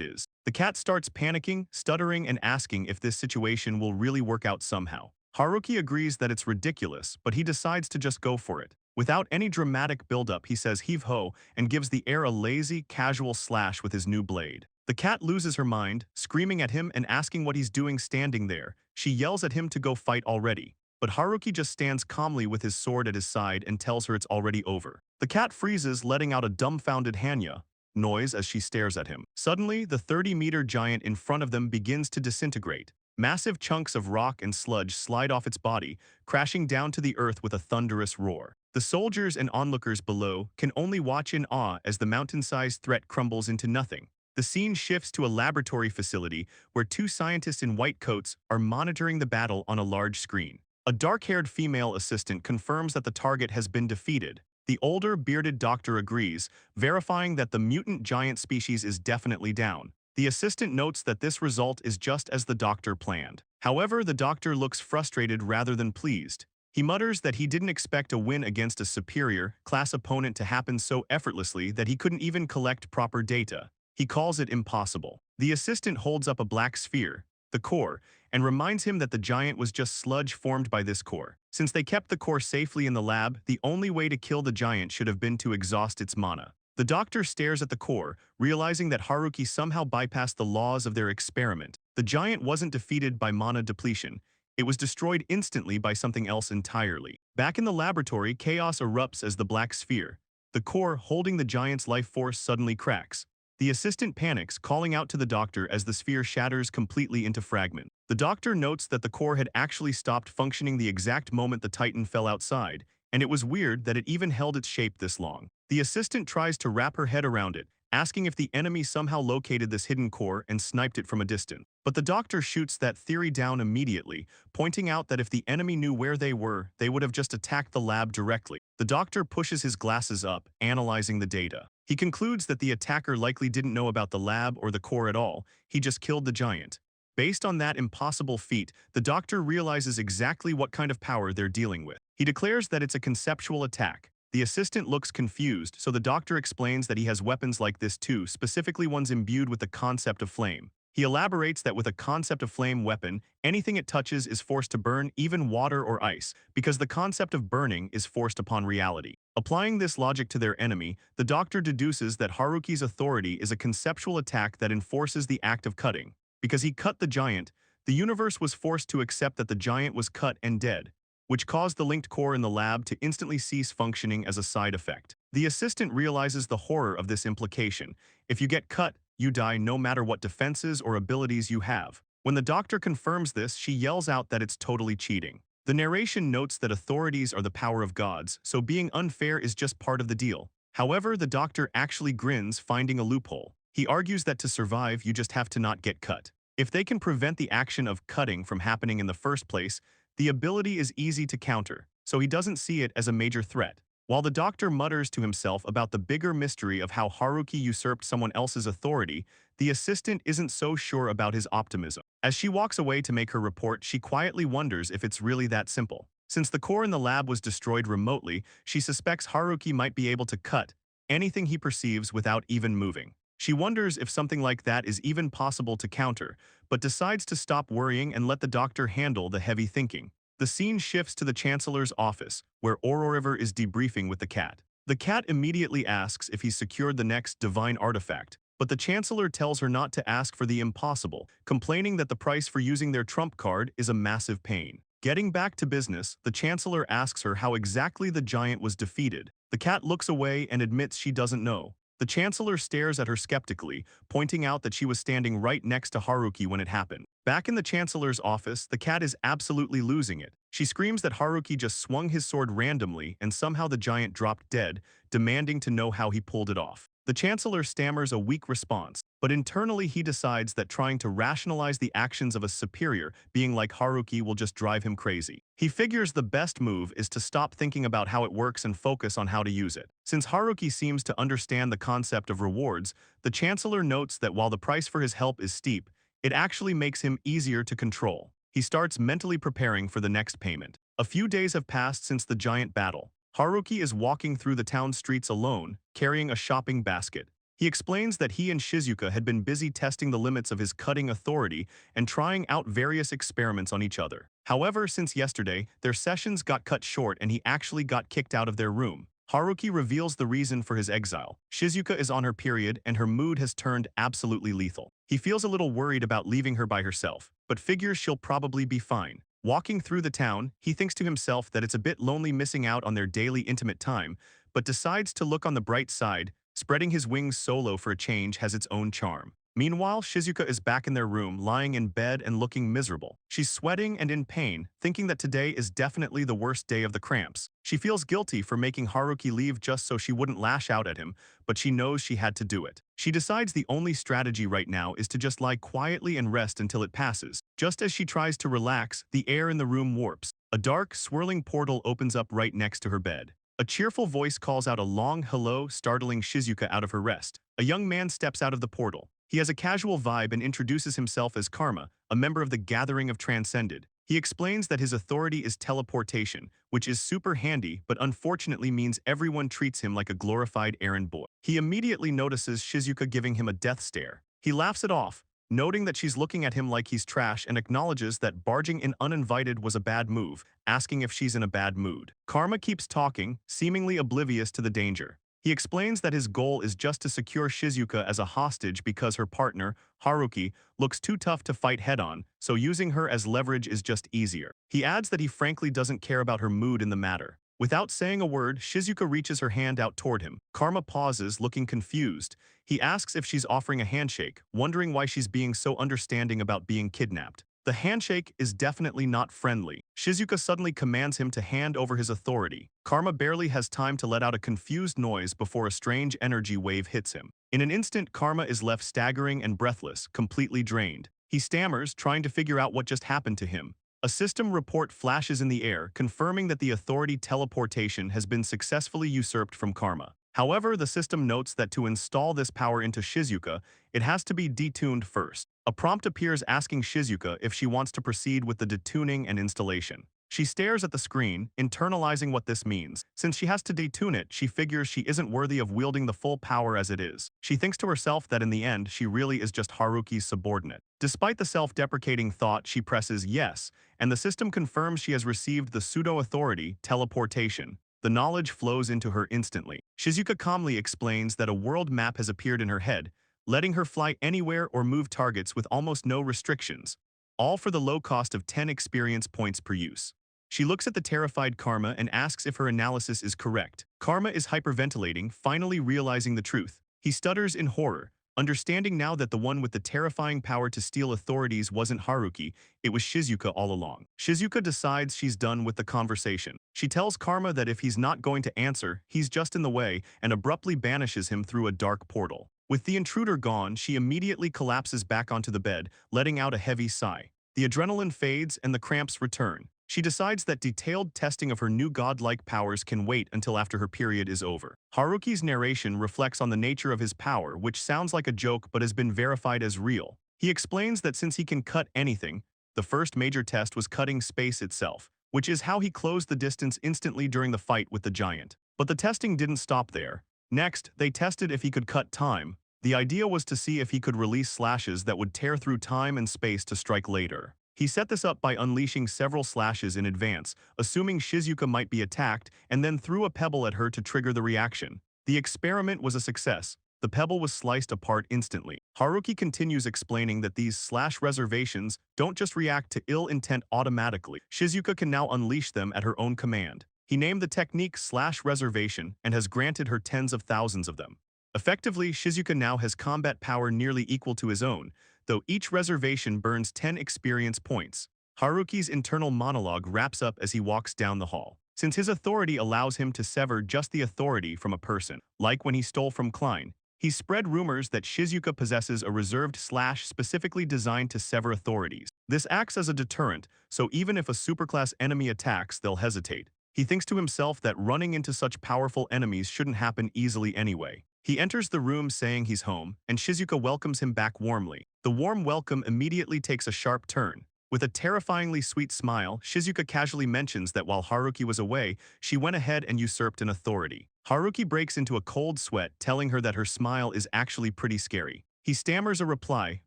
is. The cat starts panicking, stuttering, and asking if this situation will really work out somehow. Haruki agrees that it's ridiculous, but he decides to just go for it. Without any dramatic build-up, he says heave-ho and gives the air a lazy, casual slash with his new blade. The cat loses her mind, screaming at him and asking what he's doing standing there. She yells at him to go fight already. But Haruki just stands calmly with his sword at his side and tells her it's already over. The cat freezes, letting out a dumbfounded hanya noise as she stares at him. Suddenly, the 30-meter giant in front of them begins to disintegrate. Massive chunks of rock and sludge slide off its body, crashing down to the earth with a thunderous roar. The soldiers and onlookers below can only watch in awe as the mountain-sized threat crumbles into nothing. The scene shifts to a laboratory facility where two scientists in white coats are monitoring the battle on a large screen. A dark-haired female assistant confirms that the target has been defeated. The older, bearded doctor agrees, verifying that the mutant giant species is definitely down. The assistant notes that this result is just as the doctor planned. However, the doctor looks frustrated rather than pleased. He mutters that he didn't expect a win against a superior, class opponent to happen so effortlessly that he couldn't even collect proper data. He calls it impossible. The assistant holds up a black sphere, the core, and reminds him that the giant was just sludge formed by this core. Since they kept the core safely in the lab, the only way to kill the giant should have been to exhaust its mana. The doctor stares at the core, realizing that Haruki somehow bypassed the laws of their experiment. The giant wasn't defeated by mana depletion. It was destroyed instantly by something else entirely. Back in the laboratory, chaos erupts as the black sphere, the core holding the giant's life force, suddenly cracks. The assistant panics, calling out to the doctor as the sphere shatters completely into fragments. The doctor notes that the core had actually stopped functioning the exact moment the Titan fell outside, and it was weird that it even held its shape this long. The assistant tries to wrap her head around it, asking if the enemy somehow located this hidden core and sniped it from a distance. But the doctor shoots that theory down immediately, pointing out that if the enemy knew where they were, they would have just attacked the lab directly. The doctor pushes his glasses up, analyzing the data. He concludes that the attacker likely didn't know about the lab or the core at all, he just killed the giant. Based on that impossible feat, the doctor realizes exactly what kind of power they're dealing with. He declares that it's a conceptual attack. The assistant looks confused, so the doctor explains that he has weapons like this too, specifically ones imbued with the concept of flame. He elaborates that with a concept of flame weapon, anything it touches is forced to burn, even water or ice, because the concept of burning is forced upon reality. Applying this logic to their enemy, the doctor deduces that Haruki's authority is a conceptual attack that enforces the act of cutting. Because he cut the giant, the universe was forced to accept that the giant was cut and dead, which caused the linked core in the lab to instantly cease functioning as a side effect. The assistant realizes the horror of this implication. If you get cut, you die no matter what defenses or abilities you have. When the doctor confirms this, she yells out that it's totally cheating. The narration notes that authorities are the power of gods, so being unfair is just part of the deal. However, the doctor actually grins, finding a loophole. He argues that to survive, you just have to not get cut. If they can prevent the action of cutting from happening in the first place, the ability is easy to counter, so he doesn't see it as a major threat. While the doctor mutters to himself about the bigger mystery of how Haruki usurped someone else's authority, the assistant isn't so sure about his optimism. As she walks away to make her report, she quietly wonders if it's really that simple. Since the core in the lab was destroyed remotely, she suspects Haruki might be able to cut anything he perceives without even moving. She wonders if something like that is even possible to counter, but decides to stop worrying and let the doctor handle the heavy thinking. The scene shifts to the chancellor's office, where Ororiver is debriefing with the cat. The cat immediately asks if he's secured the next divine artifact, but the chancellor tells her not to ask for the impossible, complaining that the price for using their trump card is a massive pain. Getting back to business, the chancellor asks her how exactly the giant was defeated. The cat looks away and admits she doesn't know. The chancellor stares at her skeptically, pointing out that she was standing right next to Haruki when it happened. Back in the chancellor's office, the cat is absolutely losing it. She screams that Haruki just swung his sword randomly and somehow the giant dropped dead, demanding to know how he pulled it off. The chancellor stammers a weak response, but internally he decides that trying to rationalize the actions of a superior, being like Haruki, will just drive him crazy. He figures the best move is to stop thinking about how it works and focus on how to use it. Since Haruki seems to understand the concept of rewards, the chancellor notes that while the price for his help is steep, it actually makes him easier to control. He starts mentally preparing for the next payment. A few days have passed since the giant battle. Haruki is walking through the town streets alone, carrying a shopping basket. He explains that he and Shizuka had been busy testing the limits of his cutting authority and trying out various experiments on each other. However, since yesterday, their sessions got cut short and he actually got kicked out of their room. Haruki reveals the reason for his exile. Shizuka is on her period and her mood has turned absolutely lethal. He feels a little worried about leaving her by herself, but figures she'll probably be fine. Walking through the town, he thinks to himself that it's a bit lonely missing out on their daily intimate time, but decides to look on the bright side. Spreading his wings solo for a change has its own charm. Meanwhile, Shizuka is back in their room, lying in bed and looking miserable. She's sweating and in pain, thinking that today is definitely the worst day of the cramps. She feels guilty for making Haruki leave just so she wouldn't lash out at him, but she knows she had to do it. She decides the only strategy right now is to just lie quietly and rest until it passes. Just as she tries to relax, the air in the room warps. A dark, swirling portal opens up right next to her bed. A cheerful voice calls out a long hello, startling Shizuka out of her rest. A young man steps out of the portal. He has a casual vibe and introduces himself as Karma, a member of the Gathering of Transcended. He explains that his authority is teleportation, which is super handy but unfortunately means everyone treats him like a glorified errand boy. He immediately notices Shizuka giving him a death stare. He laughs it off, noting that she's looking at him like he's trash, and acknowledges that barging in uninvited was a bad move, asking if she's in a bad mood. Karma keeps talking, seemingly oblivious to the danger. He explains that his goal is just to secure Shizuka as a hostage because her partner, Haruki, looks too tough to fight head-on, so using her as leverage is just easier. He adds that he frankly doesn't care about her mood in the matter. Without saying a word, Shizuka reaches her hand out toward him. Karma pauses, looking confused. He asks if she's offering a handshake, wondering why she's being so understanding about being kidnapped. The handshake is definitely not friendly. Shizuka suddenly commands him to hand over his authority. Karma barely has time to let out a confused noise before a strange energy wave hits him. In an instant, Karma is left staggering and breathless, completely drained. He stammers, trying to figure out what just happened to him. A system report flashes in the air, confirming that the authority teleportation has been successfully usurped from Karma. However, the system notes that to install this power into Shizuka, it has to be detuned first. A prompt appears asking Shizuka if she wants to proceed with the detuning and installation. She stares at the screen, internalizing what this means. Since she has to detune it, she figures she isn't worthy of wielding the full power as it is. She thinks to herself that in the end, she really is just Haruki's subordinate. Despite the self-deprecating thought, she presses yes, and the system confirms she has received the pseudo-authority, teleportation. The knowledge flows into her instantly. Shizuka calmly explains that a world map has appeared in her head, letting her fly anywhere or move targets with almost no restrictions, all for the low cost of 10 experience points per use. She looks at the terrified Karma and asks if her analysis is correct. Karma is hyperventilating, finally realizing the truth. He stutters in horror, understanding now that the one with the terrifying power to steal authorities wasn't Haruki, it was Shizuka all along. Shizuka decides she's done with the conversation. She tells Karma that if he's not going to answer, he's just in the way, and abruptly banishes him through a dark portal. With the intruder gone, she immediately collapses back onto the bed, letting out a heavy sigh. The adrenaline fades and the cramps return. She decides that detailed testing of her new godlike powers can wait until after her period is over. Haruki's narration reflects on the nature of his power, which sounds like a joke but has been verified as real. He explains that since he can cut anything, the first major test was cutting space itself, which is how he closed the distance instantly during the fight with the giant. But the testing didn't stop there. Next, they tested if he could cut time. The idea was to see if he could release slashes that would tear through time and space to strike later. He set this up by unleashing several slashes in advance, assuming Shizuka might be attacked, and then threw a pebble at her to trigger the reaction. The experiment was a success. The pebble was sliced apart instantly. Haruki continues explaining that these slash reservations don't just react to ill intent automatically. Shizuka can now unleash them at her own command. He named the technique slash reservation and has granted her tens of thousands of them. Effectively, Shizuka now has combat power nearly equal to his own, though each reservation burns 10 experience points. Haruki's internal monologue wraps up as he walks down the hall. Since his authority allows him to sever just the authority from a person, like when he stole from Klein, He spread rumors that Shizuka possesses a reserved slash specifically designed to sever authorities. This acts as a deterrent, so even if a superclass enemy attacks, they'll hesitate. He thinks to himself that running into such powerful enemies shouldn't happen easily anyway. He enters the room saying he's home, and Shizuka welcomes him back warmly. The warm welcome immediately takes a sharp turn. With a terrifyingly sweet smile, Shizuka casually mentions that while Haruki was away, she went ahead and usurped an authority. Haruki breaks into a cold sweat, telling her that her smile is actually pretty scary. He stammers a reply,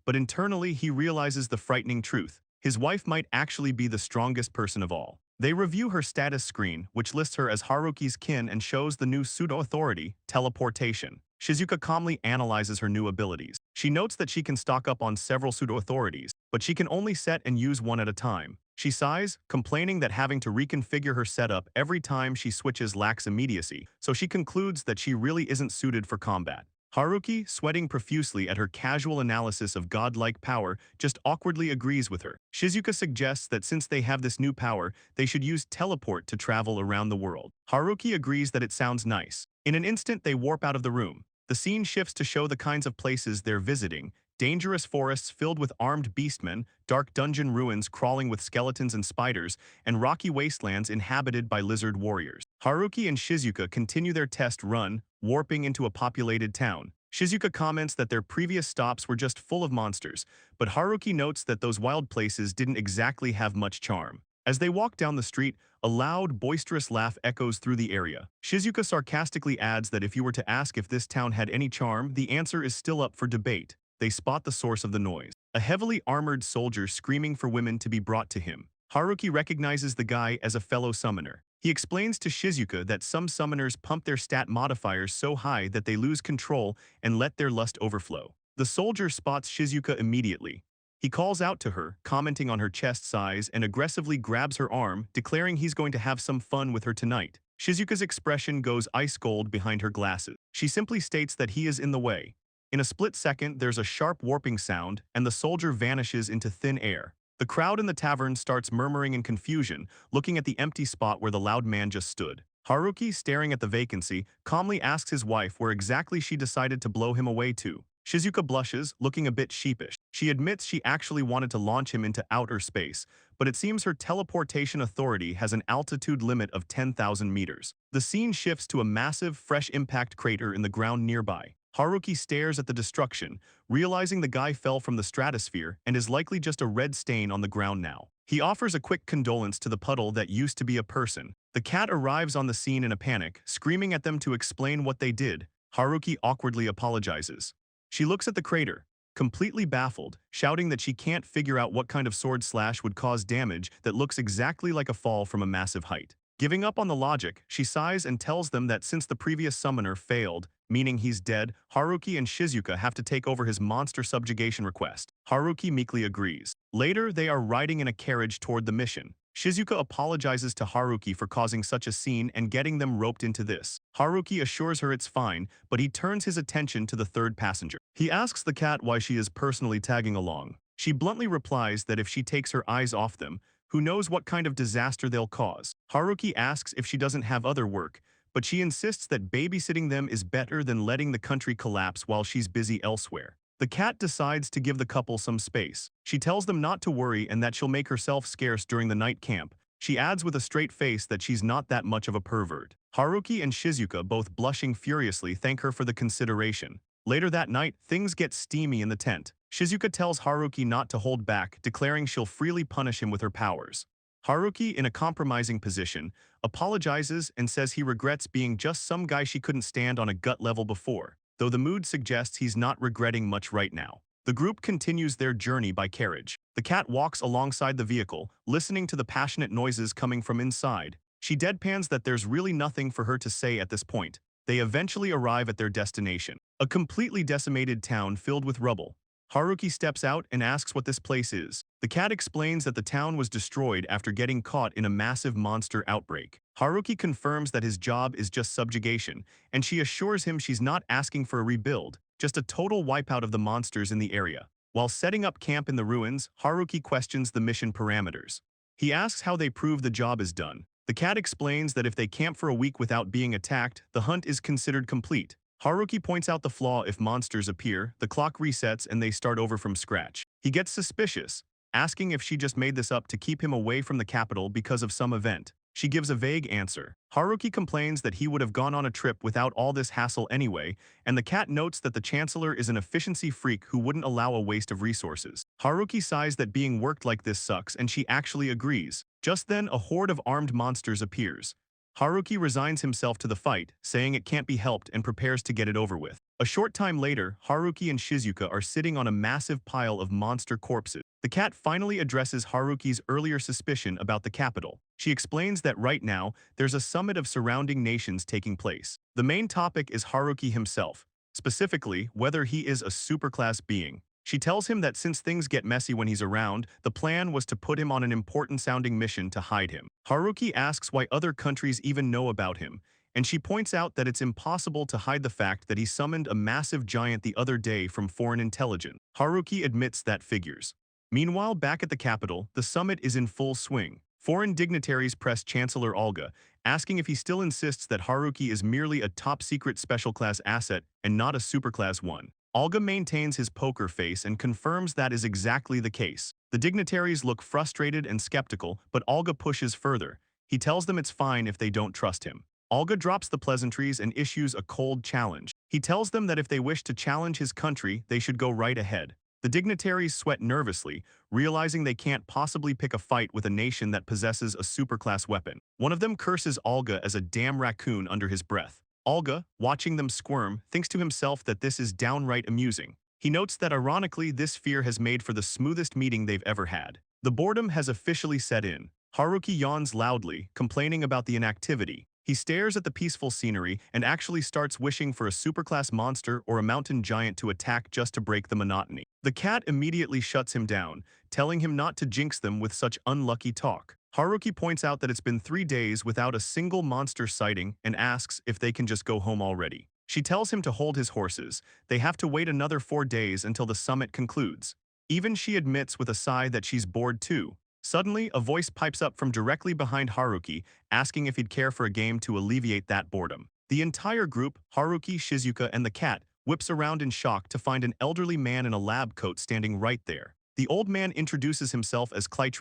but internally he realizes the frightening truth. His wife might actually be the strongest person of all. They review her status screen, which lists her as Haruki's kin and shows the new pseudo-authority, teleportation. Shizuka calmly analyzes her new abilities. She notes that she can stock up on several pseudo-authorities, but she can only set and use one at a time. She sighs, complaining that having to reconfigure her setup every time she switches lacks immediacy, so she concludes that she really isn't suited for combat. Haruki, sweating profusely at her casual analysis of godlike power, just awkwardly agrees with her. Shizuka suggests that since they have this new power, they should use teleport to travel around the world. Haruki agrees that it sounds nice. In an instant, they warp out of the room. The scene shifts to show the kinds of places they're visiting: dangerous forests filled with armed beastmen, dark dungeon ruins crawling with skeletons and spiders, and rocky wastelands inhabited by lizard warriors. Haruki and Shizuka continue their test run, warping into a populated town. Shizuka comments that their previous stops were just full of monsters, but Haruki notes that those wild places didn't exactly have much charm. As they walk down the street, a loud, boisterous laugh echoes through the area. Shizuka sarcastically adds that if you were to ask if this town had any charm, the answer is still up for debate. They spot the source of the noise: a heavily armored soldier screaming for women to be brought to him. Haruki recognizes the guy as a fellow summoner. He explains to Shizuka that some summoners pump their stat modifiers so high that they lose control and let their lust overflow. The soldier spots Shizuka immediately. He calls out to her, commenting on her chest size, and aggressively grabs her arm, declaring he's going to have some fun with her tonight. Shizuka's expression goes ice cold behind her glasses. She simply states that he is in the way. In a split second, there's a sharp warping sound, and the soldier vanishes into thin air. The crowd in the tavern starts murmuring in confusion, looking at the empty spot where the loud man just stood. Haruki, staring at the vacancy, calmly asks his wife where exactly she decided to blow him away to. Shizuka blushes, looking a bit sheepish. She admits she actually wanted to launch him into outer space, but it seems her teleportation authority has an altitude limit of 10,000 meters. The scene shifts to a massive, fresh impact crater in the ground nearby. Haruki stares at the destruction, realizing the guy fell from the stratosphere and is likely just a red stain on the ground now. He offers a quick condolence to the puddle that used to be a person. The cat arrives on the scene in a panic, screaming at them to explain what they did. Haruki awkwardly apologizes. She looks at the crater, completely baffled, shouting that she can't figure out what kind of sword slash would cause damage that looks exactly like a fall from a massive height. Giving up on the logic, she sighs and tells them that since the previous summoner failed, meaning he's dead, Haruki and Shizuka have to take over his monster subjugation request. Haruki meekly agrees. Later, they are riding in a carriage toward the mission. Shizuka apologizes to Haruki for causing such a scene and getting them roped into this. Haruki assures her it's fine, but he turns his attention to the third passenger. He asks the cat why she is personally tagging along. She bluntly replies that if she takes her eyes off them, who knows what kind of disaster they'll cause. Haruki asks if she doesn't have other work, but she insists that babysitting them is better than letting the country collapse while she's busy elsewhere. The cat decides to give the couple some space. She tells them not to worry and that she'll make herself scarce during the night camp. She adds with a straight face that she's not that much of a pervert. Haruki and Shizuka, both blushing furiously, thank her for the consideration. Later that night, things get steamy in the tent. Shizuka tells Haruki not to hold back, declaring she'll freely punish him with her powers. Haruki, in a compromising position, apologizes and says he regrets being just some guy she couldn't stand on a gut level before, though the mood suggests he's not regretting much right now. The group continues their journey by carriage. The cat walks alongside the vehicle, listening to the passionate noises coming from inside. She deadpans that there's really nothing for her to say at this point. They eventually arrive at their destination, a completely decimated town filled with rubble. Haruki steps out and asks what this place is. The cat explains that the town was destroyed after getting caught in a massive monster outbreak. Haruki confirms that his job is just subjugation, and she assures him she's not asking for a rebuild, just a total wipeout of the monsters in the area. While setting up camp in the ruins, Haruki questions the mission parameters. He asks how they prove the job is done. The cat explains that if they camp for a week without being attacked, the hunt is considered complete. Haruki points out the flaw: if monsters appear, the clock resets and they start over from scratch. He gets suspicious, asking if she just made this up to keep him away from the capital because of some event. She gives a vague answer. Haruki complains that he would have gone on a trip without all this hassle anyway, and the cat notes that the chancellor is an efficiency freak who wouldn't allow a waste of resources. Haruki sighs that being worked like this sucks, and she actually agrees. Just then, a horde of armed monsters appears. Haruki resigns himself to the fight, saying it can't be helped, and prepares to get it over with. A short time later, Haruki and Shizuka are sitting on a massive pile of monster corpses. The cat finally addresses Haruki's earlier suspicion about the capital. She explains that right now, there's a summit of surrounding nations taking place. The main topic is Haruki himself, specifically whether he is a superclass being. She tells him that since things get messy when he's around, the plan was to put him on an important-sounding mission to hide him. Haruki asks why other countries even know about him, and she points out that it's impossible to hide the fact that he summoned a massive giant the other day from foreign intelligence. Haruki admits that figures. Meanwhile, back at the capital, the summit is in full swing. Foreign dignitaries press Chancellor Olga, asking if he still insists that Haruki is merely a top-secret special-class asset and not a superclass one. Olga maintains his poker face and confirms that is exactly the case. The dignitaries look frustrated and skeptical, but Olga pushes further. He tells them it's fine if they don't trust him. Olga drops the pleasantries and issues a cold challenge. He tells them that if they wish to challenge his country, they should go right ahead. The dignitaries sweat nervously, realizing they can't possibly pick a fight with a nation that possesses a superclass weapon. One of them curses Olga as a damn raccoon under his breath. Olga, watching them squirm, thinks to himself that this is downright amusing. He notes that ironically this fear has made for the smoothest meeting they've ever had. The boredom has officially set in. Haruki yawns loudly, complaining about the inactivity. He stares at the peaceful scenery and actually starts wishing for a superclass monster or a mountain giant to attack just to break the monotony. The cat immediately shuts him down, telling him not to jinx them with such unlucky talk. Haruki points out that it's been 3 days without a single monster sighting and asks if they can just go home already. She tells him to hold his horses. They have to wait another 4 days until the summit concludes. Even she admits with a sigh that she's bored too. Suddenly, a voice pipes up from directly behind Haruki, asking if he'd care for a game to alleviate that boredom. The entire group, Haruki, Shizuka, and the cat, whips around in shock to find an elderly man in a lab coat standing right there. The old man introduces himself as Klein,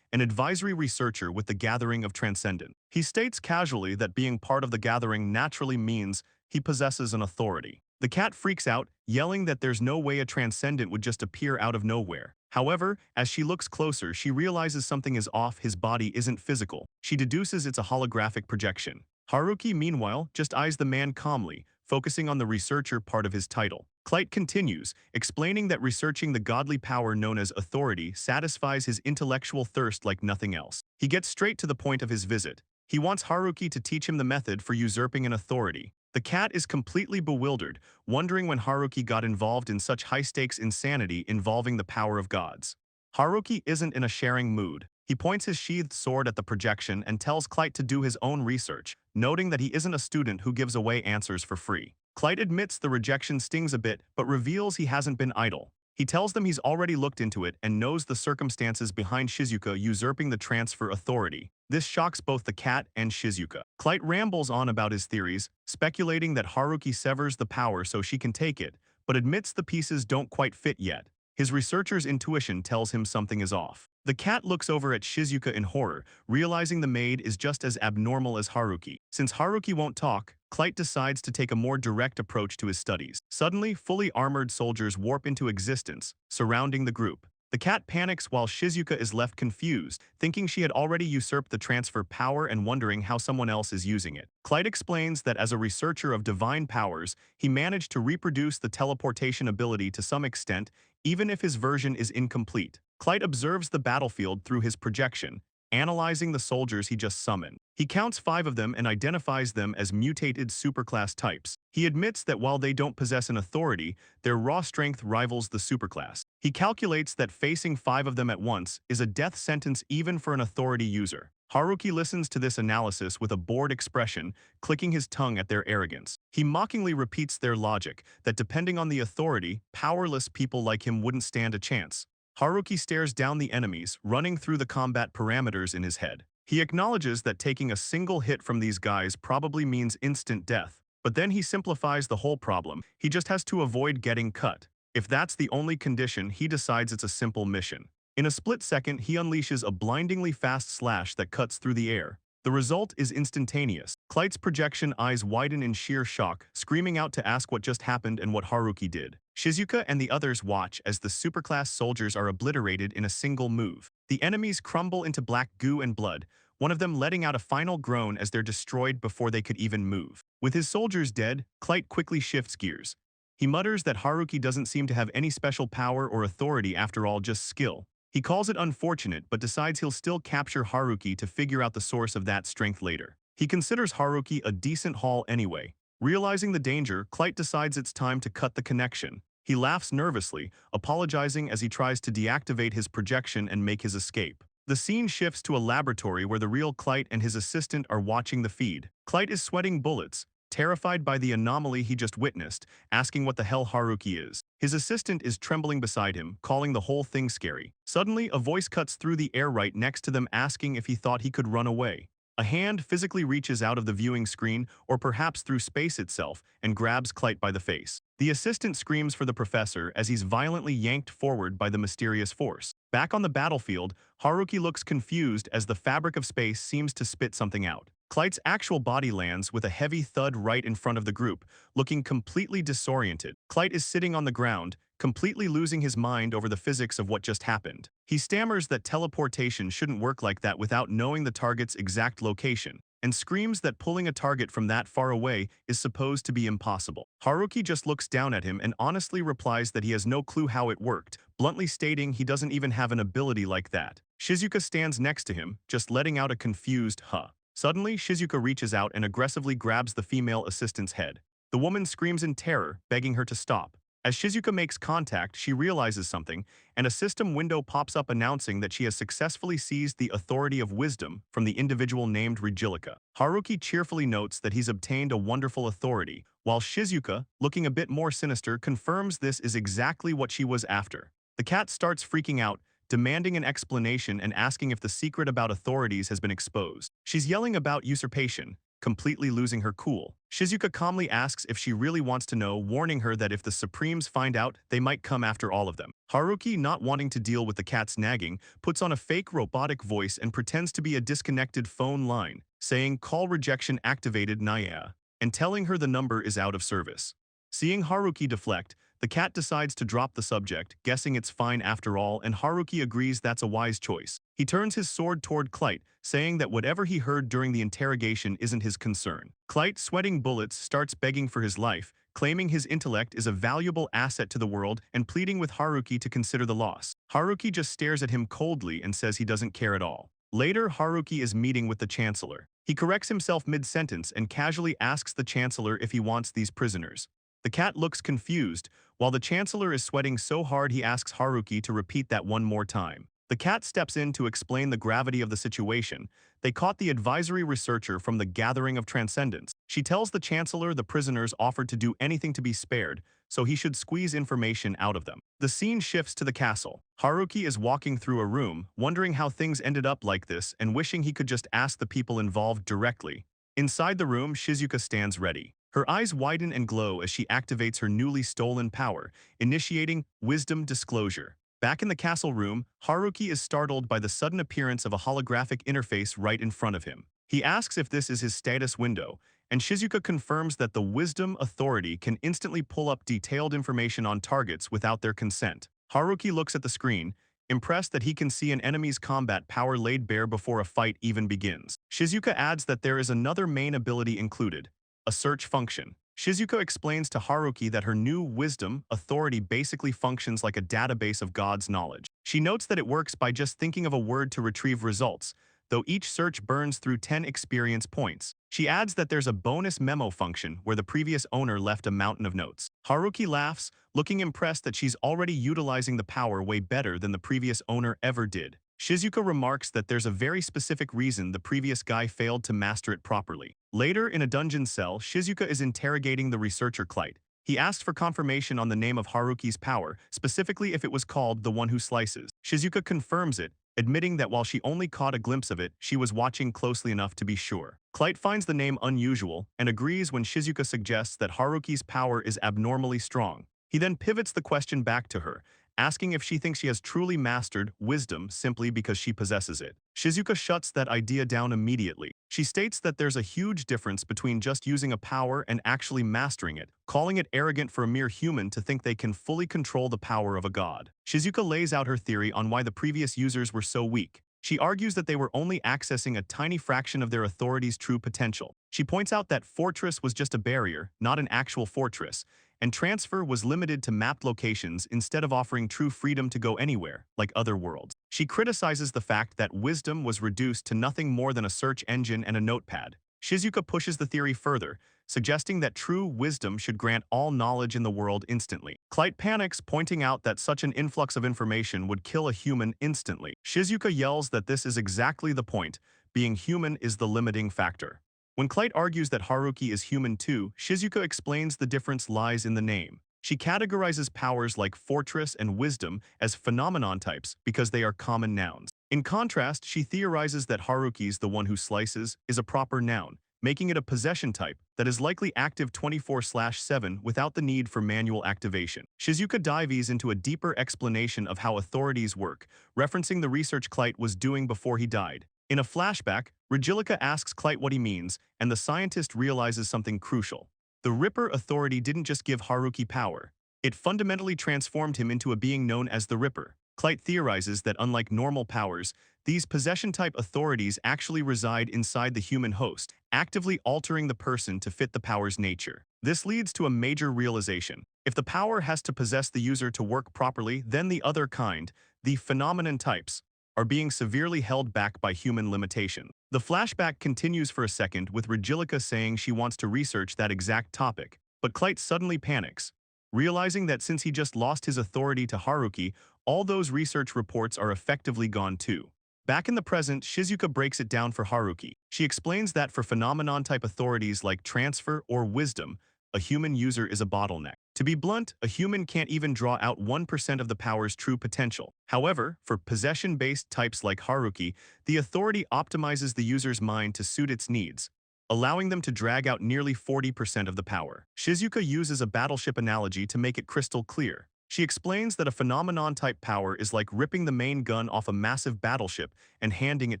an advisory researcher with the Gathering of Transcendent. He states casually that being part of the gathering naturally means he possesses an authority. The cat freaks out, yelling that there's no way a transcendent would just appear out of nowhere. However, as she looks closer, she realizes something is off. His body isn't physical. She deduces it's a holographic projection. Haruki, meanwhile, just eyes the man calmly, focusing on the researcher part of his title. Klein continues, explaining that researching the godly power known as authority satisfies his intellectual thirst like nothing else. He gets straight to the point of his visit. He wants Haruki to teach him the method for usurping an authority. The cat is completely bewildered, wondering when Haruki got involved in such high-stakes insanity involving the power of gods. Haruki isn't in a sharing mood. He points his sheathed sword at the projection and tells Klein to do his own research, noting that he isn't a student who gives away answers for free. Klein admits the rejection stings a bit, but reveals he hasn't been idle. He tells them he's already looked into it and knows the circumstances behind Shizuka usurping the transfer authority. This shocks both the cat and Shizuka. Klein rambles on about his theories, speculating that Haruki severs the power so she can take it, but admits the pieces don't quite fit yet. His researcher's intuition tells him something is off. The cat looks over at Shizuka in horror, realizing the maid is just as abnormal as Haruki. Since Haruki won't talk, Klein decides to take a more direct approach to his studies. Suddenly, fully armored soldiers warp into existence, surrounding the group. The cat panics while Shizuka is left confused, thinking she had already usurped the transfer power and wondering how someone else is using it. Klein explains that as a researcher of divine powers, he managed to reproduce the teleportation ability to some extent, even if his version is incomplete. Klein observes the battlefield through his projection, analyzing the soldiers he just summoned. He counts 5 of them and identifies them as mutated superclass types. He admits that while they don't possess an authority, their raw strength rivals the superclass. He calculates that facing 5 of them at once is a death sentence even for an authority user. Haruki listens to this analysis with a bored expression, clicking his tongue at their arrogance. He mockingly repeats their logic, that depending on the authority, powerless people like him wouldn't stand a chance. Haruki stares down the enemies, running through the combat parameters in his head. He acknowledges that taking a single hit from these guys probably means instant death. But then he simplifies the whole problem. He just has to avoid getting cut. If that's the only condition, he decides it's a simple mission. In a split second, he unleashes a blindingly fast slash that cuts through the air. The result is instantaneous. Klein's projection eyes widen in sheer shock, screaming out to ask what just happened and what Haruki did. Shizuka and the others watch as the superclass soldiers are obliterated in a single move. The enemies crumble into black goo and blood, one of them letting out a final groan as they're destroyed before they could even move. With his soldiers dead, Klein quickly shifts gears. He mutters that Haruki doesn't seem to have any special power or authority after all, just skill. He calls it unfortunate but decides he'll still capture Haruki to figure out the source of that strength later. He considers Haruki a decent haul anyway. Realizing the danger, Klein decides it's time to cut the connection. He laughs nervously, apologizing as he tries to deactivate his projection and make his escape. The scene shifts to a laboratory where the real Klein and his assistant are watching the feed. Klein is sweating bullets, terrified by the anomaly he just witnessed, asking what the hell Haruki is. His assistant is trembling beside him, calling the whole thing scary. Suddenly, a voice cuts through the air right next to them asking if he thought he could run away. A hand physically reaches out of the viewing screen, or perhaps through space itself, and grabs Klein by the face. The assistant screams for the professor as he's violently yanked forward by the mysterious force. Back on the battlefield, Haruki looks confused as the fabric of space seems to spit something out. Klein's actual body lands with a heavy thud right in front of the group, looking completely disoriented. Klein is sitting on the ground, completely losing his mind over the physics of what just happened. He stammers that teleportation shouldn't work like that without knowing the target's exact location, and screams that pulling a target from that far away is supposed to be impossible. Haruki just looks down at him and honestly replies that he has no clue how it worked, bluntly stating he doesn't even have an ability like that. Shizuka stands next to him, just letting out a confused huh. Suddenly, Shizuka reaches out and aggressively grabs the female assistant's head. The woman screams in terror, begging her to stop. As Shizuka makes contact, she realizes something, and a system window pops up announcing that she has successfully seized the authority of wisdom from the individual named Regilica. Haruki cheerfully notes that he's obtained a wonderful authority, while Shizuka, looking a bit more sinister, confirms this is exactly what she was after. The cat starts freaking out, demanding an explanation and asking if the secret about authorities has been exposed. She's yelling about usurpation, completely losing her cool. Shizuka calmly asks if she really wants to know, warning her that if the Supremes find out, they might come after all of them. Haruki, not wanting to deal with the cat's nagging, puts on a fake robotic voice and pretends to be a disconnected phone line, saying call rejection activated Naya, and telling her the number is out of service. Seeing Haruki deflect, the cat decides to drop the subject, guessing it's fine after all, and Haruki agrees that's a wise choice. He turns his sword toward Klein, saying that whatever he heard during the interrogation isn't his concern. Klein, sweating bullets, starts begging for his life, claiming his intellect is a valuable asset to the world and pleading with Haruki to consider the loss. Haruki just stares at him coldly and says he doesn't care at all. Later, Haruki is meeting with the chancellor. He corrects himself mid-sentence and casually asks the chancellor if he wants these prisoners. The cat looks confused, while the chancellor is sweating so hard he asks Haruki to repeat that one more time. The cat steps in to explain the gravity of the situation. They caught the advisory researcher from the Gathering of Transcendence. She tells the chancellor the prisoners offered to do anything to be spared, so he should squeeze information out of them. The scene shifts to the castle. Haruki is walking through a room, wondering how things ended up like this and wishing he could just ask the people involved directly. Inside the room, Shizuka stands ready. Her eyes widen and glow as she activates her newly stolen power, initiating Wisdom Disclosure. Back in the castle room, Haruki is startled by the sudden appearance of a holographic interface right in front of him. He asks if this is his status window, and Shizuka confirms that the Wisdom Authority can instantly pull up detailed information on targets without their consent. Haruki looks at the screen, impressed that he can see an enemy's combat power laid bare before a fight even begins. Shizuka adds that there is another main ability included, a search function. Shizuka explains to Haruki that her new Wisdom Authority basically functions like a database of God's knowledge. She notes that it works by just thinking of a word to retrieve results, though each search burns through 10 experience points. She adds that there's a bonus memo function where the previous owner left a mountain of notes. Haruki laughs, looking impressed that she's already utilizing the power way better than the previous owner ever did. Shizuka remarks that there's a very specific reason the previous guy failed to master it properly. Later, in a dungeon cell, Shizuka is interrogating the researcher Klein. He asked for confirmation on the name of Haruki's power, specifically if it was called the one who slices. Shizuka confirms it, admitting that while she only caught a glimpse of it, she was watching closely enough to be sure. Klein finds the name unusual and agrees when Shizuka suggests that Haruki's power is abnormally strong. He then pivots the question back to her, asking if she thinks she has truly mastered wisdom simply because she possesses it. Shizuka shuts that idea down immediately. She states that there's a huge difference between just using a power and actually mastering it, calling it arrogant for a mere human to think they can fully control the power of a god. Shizuka lays out her theory on why the previous users were so weak. She argues that they were only accessing a tiny fraction of their authority's true potential. She points out that Fortress was just a barrier, not an actual fortress, and transfer was limited to mapped locations instead of offering true freedom to go anywhere, like other worlds. She criticizes the fact that wisdom was reduced to nothing more than a search engine and a notepad. Shizuka pushes the theory further, suggesting that true wisdom should grant all knowledge in the world instantly. Klein panics, pointing out that such an influx of information would kill a human instantly. Shizuka yells that this is exactly the point, being human is the limiting factor. When Klein argues that Haruki is human too, Shizuka explains the difference lies in the name. She categorizes powers like fortress and wisdom as phenomenon types because they are common nouns. In contrast, she theorizes that Haruki's the one who slices is a proper noun, making it a possession type that is likely active 24/7 without the need for manual activation. Shizuka dives into a deeper explanation of how authorities work, referencing the research Klein was doing before he died. In a flashback, Regilica asks Klein what he means, and the scientist realizes something crucial. The Ripper authority didn't just give Haruki power. It fundamentally transformed him into a being known as the Ripper. Klein theorizes that unlike normal powers, these possession-type authorities actually reside inside the human host, actively altering the person to fit the power's nature. This leads to a major realization. If the power has to possess the user to work properly, then the other kind, the phenomenon types, are being severely held back by human limitation. The flashback continues for a second with Regilica saying she wants to research that exact topic, but Klein suddenly panics, realizing that since he just lost his authority to Haruki, all those research reports are effectively gone too. Back in the present, Shizuka breaks it down for Haruki. She explains that for phenomenon-type authorities like transfer or wisdom, a human user is a bottleneck. To be blunt, a human can't even draw out 1% of the power's true potential. However, for possession-based types like Haruki, the authority optimizes the user's mind to suit its needs, allowing them to drag out nearly 40% of the power. Shizuka uses a battleship analogy to make it crystal clear. She explains that a phenomenon-type power is like ripping the main gun off a massive battleship and handing it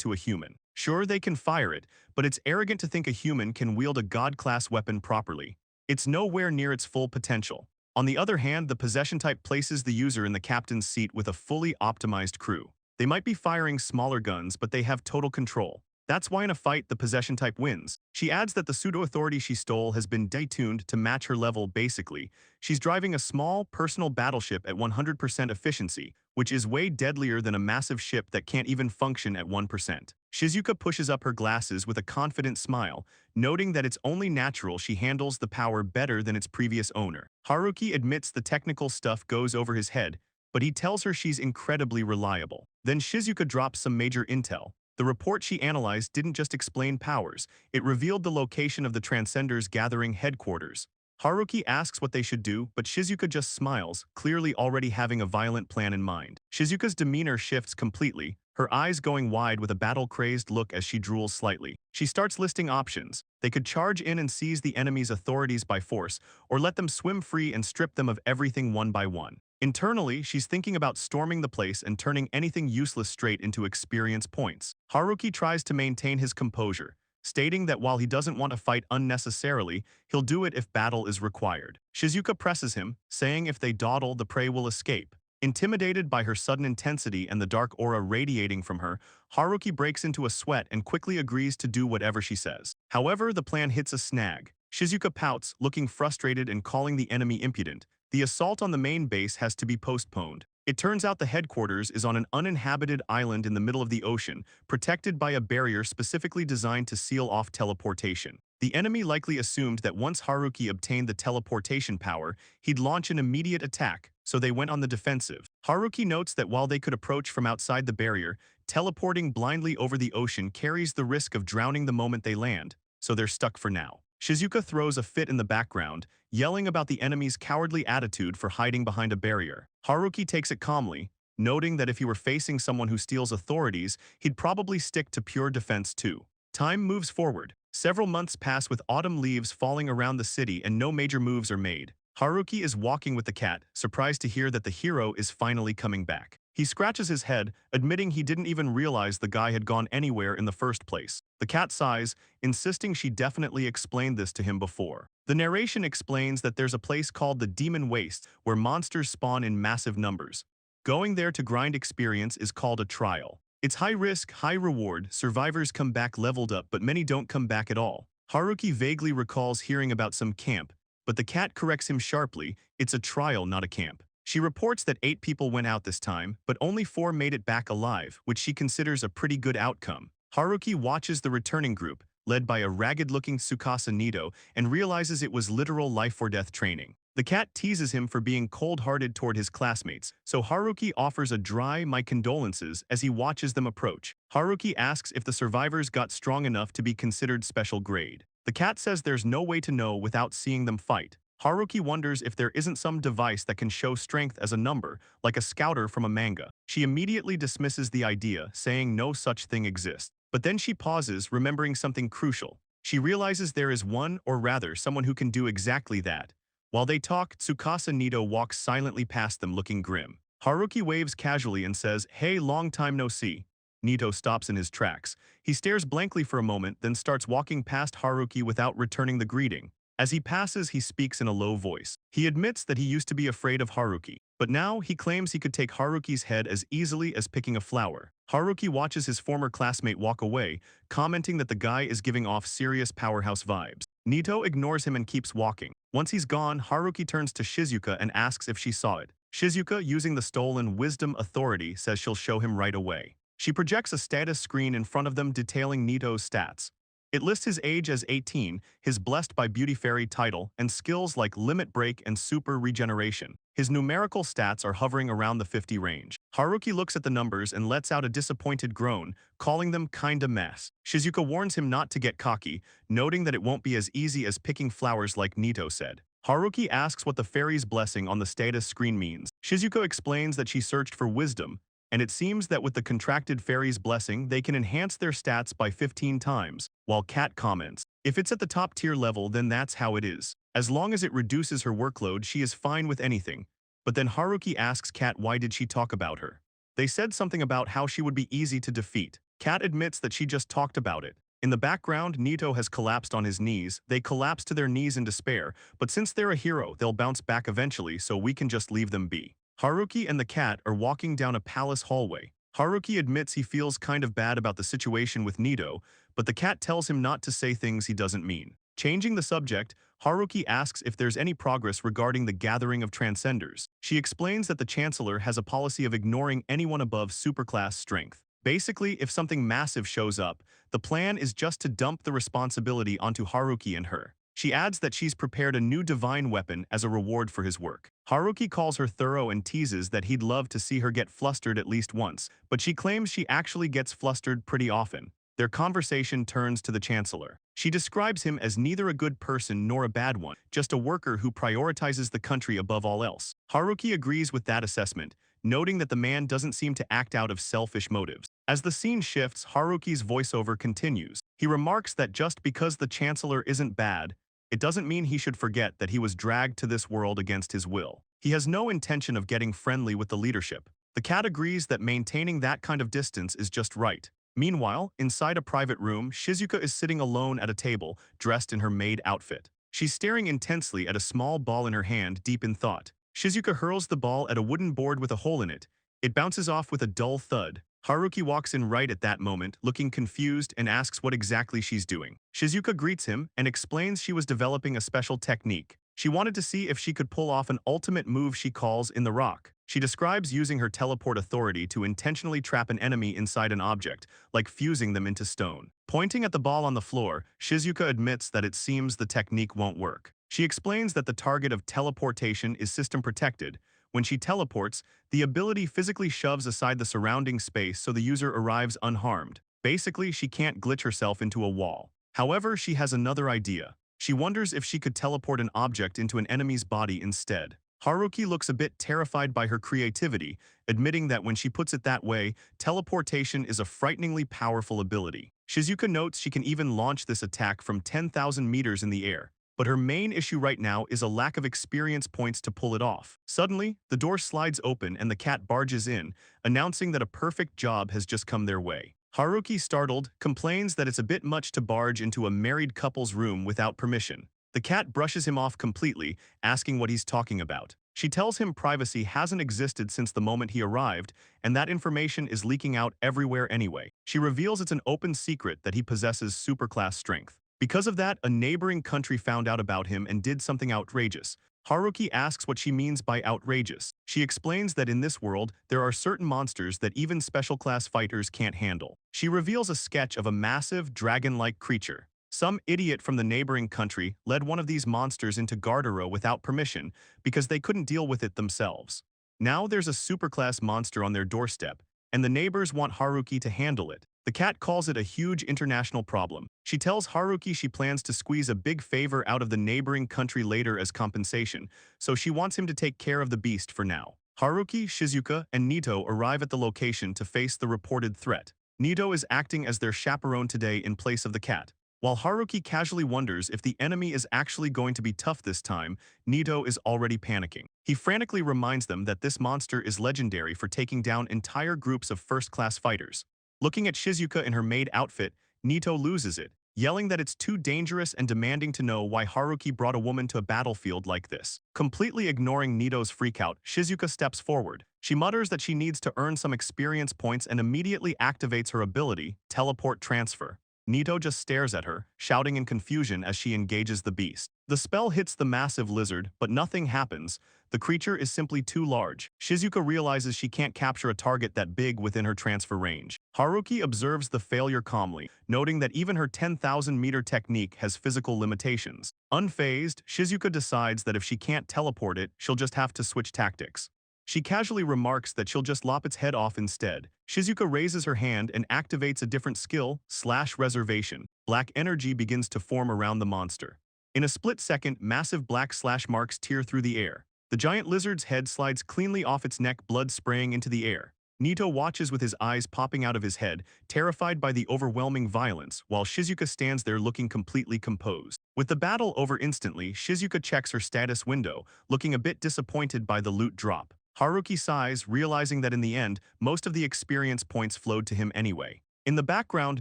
to a human. Sure, they can fire it, but it's arrogant to think a human can wield a god-class weapon properly. It's nowhere near its full potential. On the other hand, the possession type places the user in the captain's seat with a fully optimized crew. They might be firing smaller guns, but they have total control. That's why in a fight, the possession type wins. She adds that the pseudo-authority she stole has been detuned to match her level basically. She's driving a small, personal battleship at 100% efficiency, which is way deadlier than a massive ship that can't even function at 1%. Shizuka pushes up her glasses with a confident smile, noting that it's only natural she handles the power better than its previous owner. Haruki admits the technical stuff goes over his head, but he tells her she's incredibly reliable. Then Shizuka drops some major intel. The report she analyzed didn't just explain powers, it revealed the location of the Transcender's gathering headquarters. Haruki asks what they should do, but Shizuka just smiles, clearly already having a violent plan in mind. Shizuka's demeanor shifts completely, her eyes going wide with a battle-crazed look as she drools slightly. She starts listing options. They could charge in and seize the enemy's authorities by force, or let them swim free and strip them of everything one by one. Internally, she's thinking about storming the place and turning anything useless straight into experience points. Haruki tries to maintain his composure, stating that while he doesn't want to fight unnecessarily, he'll do it if battle is required. Shizuka presses him, saying if they dawdle, the prey will escape. Intimidated by her sudden intensity and the dark aura radiating from her, Haruki breaks into a sweat and quickly agrees to do whatever she says. However, the plan hits a snag. Shizuka pouts, looking frustrated and calling the enemy impudent. The assault on the main base has to be postponed. It turns out the headquarters is on an uninhabited island in the middle of the ocean, protected by a barrier specifically designed to seal off teleportation. The enemy likely assumed that once Haruki obtained the teleportation power, he'd launch an immediate attack, so they went on the defensive. Haruki notes that while they could approach from outside the barrier, teleporting blindly over the ocean carries the risk of drowning the moment they land, so they're stuck for now. Shizuka throws a fit in the background, yelling about the enemy's cowardly attitude for hiding behind a barrier. Haruki takes it calmly, noting that if he were facing someone who steals authorities, he'd probably stick to pure defense too. Time moves forward. Several months pass with autumn leaves falling around the city and no major moves are made. Haruki is walking with the cat, surprised to hear that the hero is finally coming back. He scratches his head, admitting he didn't even realize the guy had gone anywhere in the first place. The cat sighs, insisting she definitely explained this to him before. The narration explains that there's a place called the Demon Waste where monsters spawn in massive numbers. Going there to grind experience is called a trial. It's high risk, high reward, survivors come back leveled up but many don't come back at all. Haruki vaguely recalls hearing about some camp, but the cat corrects him sharply, it's a trial not a camp. She reports that 8 people went out this time, but only 4 made it back alive, which she considers a pretty good outcome. Haruki watches the returning group, led by a ragged-looking Tsukasa Nido, and realizes it was literal life-or-death training. The cat teases him for being cold-hearted toward his classmates, so Haruki offers a dry "my condolences" as he watches them approach. Haruki asks if the survivors got strong enough to be considered special grade. The cat says there's no way to know without seeing them fight. Haruki wonders if there isn't some device that can show strength as a number, like a scouter from a manga. She immediately dismisses the idea, saying no such thing exists. But then she pauses, remembering something crucial. She realizes there is one, or rather, someone who can do exactly that. While they talk, Tsukasa Nido walks silently past them looking grim. Haruki waves casually and says, "Hey, long time no see." Nito stops in his tracks. He stares blankly for a moment, then starts walking past Haruki without returning the greeting. As he passes, he speaks in a low voice. He admits that he used to be afraid of Haruki, but now he claims he could take Haruki's head as easily as picking a flower. Haruki watches his former classmate walk away, commenting that the guy is giving off serious powerhouse vibes. Nito ignores him and keeps walking. Once he's gone, Haruki turns to Shizuka and asks if she saw it. Shizuka, using the stolen wisdom authority, says she'll show him right away. She projects a status screen in front of them detailing Nito's stats. It lists his age as 18, his Blessed by Beauty Fairy title, and skills like Limit Break and Super Regeneration. His numerical stats are hovering around the 50 range. Haruki looks at the numbers and lets out a disappointed groan, calling them kinda mess. Shizuka warns him not to get cocky, noting that it won't be as easy as picking flowers like Nito said. Haruki asks what the fairy's blessing on the status screen means. Shizuka explains that she searched for wisdom, and it seems that with the contracted fairy's blessing, they can enhance their stats by 15 times, while Kat comments, "If it's at the top tier level, then that's how it is. As long as it reduces her workload, she is fine with anything." But then Haruki asks Kat why did she talk about her. They said something about how she would be easy to defeat. Kat admits that she just talked about it. In the background, Nito has collapsed on his knees. They collapse to their knees in despair, but since they're a hero, they'll bounce back eventually, so we can just leave them be. Haruki and the cat are walking down a palace hallway. Haruki admits he feels kind of bad about the situation with Nito, but the cat tells him not to say things he doesn't mean. Changing the subject, Haruki asks if there's any progress regarding the gathering of transcenders. She explains that the chancellor has a policy of ignoring anyone above superclass strength. Basically, if something massive shows up, the plan is just to dump the responsibility onto Haruki and her. She adds that she's prepared a new divine weapon as a reward for his work. Haruki calls her thorough and teases that he'd love to see her get flustered at least once, but she claims she actually gets flustered pretty often. Their conversation turns to the chancellor. She describes him as neither a good person nor a bad one, just a worker who prioritizes the country above all else. Haruki agrees with that assessment, noting that the man doesn't seem to act out of selfish motives. As the scene shifts, Haruki's voiceover continues. He remarks that just because the chancellor isn't bad, it doesn't mean he should forget that he was dragged to this world against his will. He has no intention of getting friendly with the leadership. The cat agrees that maintaining that kind of distance is just right. Meanwhile, inside a private room, Shizuka is sitting alone at a table, dressed in her maid outfit. She's staring intensely at a small ball in her hand, deep in thought. Shizuka hurls the ball at a wooden board with a hole in it. It bounces off with a dull thud. Haruki walks in right at that moment, looking confused, and asks what exactly she's doing. Shizuka greets him and explains she was developing a special technique. She wanted to see if she could pull off an ultimate move she calls in the rock. She describes using her teleport authority to intentionally trap an enemy inside an object, like fusing them into stone. Pointing at the ball on the floor, Shizuka admits that it seems the technique won't work. She explains that the target of teleportation is system protected. When she teleports, the ability physically shoves aside the surrounding space so the user arrives unharmed. Basically, she can't glitch herself into a wall. However, she has another idea. She wonders if she could teleport an object into an enemy's body instead. Haruki looks a bit terrified by her creativity, admitting that when she puts it that way, teleportation is a frighteningly powerful ability. Shizuka notes she can even launch this attack from 10,000 meters in the air, but her main issue right now is a lack of experience points to pull it off. Suddenly, the door slides open and the cat barges in, announcing that a perfect job has just come their way. Haruki, startled, complains that it's a bit much to barge into a married couple's room without permission. The cat brushes him off completely, asking what he's talking about. She tells him privacy hasn't existed since the moment he arrived, and that information is leaking out everywhere anyway. She reveals it's an open secret that he possesses superclass strength. Because of that, a neighboring country found out about him and did something outrageous. Haruki asks what she means by outrageous. She explains that in this world, there are certain monsters that even special-class fighters can't handle. She reveals a sketch of a massive, dragon-like creature. Some idiot from the neighboring country led one of these monsters into Garderow without permission because they couldn't deal with it themselves. Now there's a superclass monster on their doorstep, and the neighbors want Haruki to handle it. The cat calls it a huge international problem. She tells Haruki she plans to squeeze a big favor out of the neighboring country later as compensation, so she wants him to take care of the beast for now. Haruki, Shizuka, and Nito arrive at the location to face the reported threat. Nito is acting as their chaperone today in place of the cat. While Haruki casually wonders if the enemy is actually going to be tough this time, Nito is already panicking. He frantically reminds them that this monster is legendary for taking down entire groups of first-class fighters. Looking at Shizuka in her maid outfit, Nito loses it, yelling that it's too dangerous and demanding to know why Haruki brought a woman to a battlefield like this. Completely ignoring Nito's freakout, Shizuka steps forward. She mutters that she needs to earn some experience points and immediately activates her ability, Teleport Transfer. Nito just stares at her, shouting in confusion as she engages the beast. The spell hits the massive lizard, but nothing happens. The creature is simply too large. Shizuka realizes she can't capture a target that big within her transfer range. Haruki observes the failure calmly, noting that even her 10,000-meter technique has physical limitations. Unfazed, Shizuka decides that if she can't teleport it, she'll just have to switch tactics. She casually remarks that she'll just lop its head off instead. Shizuka raises her hand and activates a different skill, /reservation. Black energy begins to form around the monster. In a split second, massive black slash marks tear through the air. The giant lizard's head slides cleanly off its neck, blood spraying into the air. Nito watches with his eyes popping out of his head, terrified by the overwhelming violence, while Shizuka stands there looking completely composed. With the battle over instantly, Shizuka checks her status window, looking a bit disappointed by the loot drop. Haruki sighs, realizing that in the end, most of the experience points flowed to him anyway. In the background,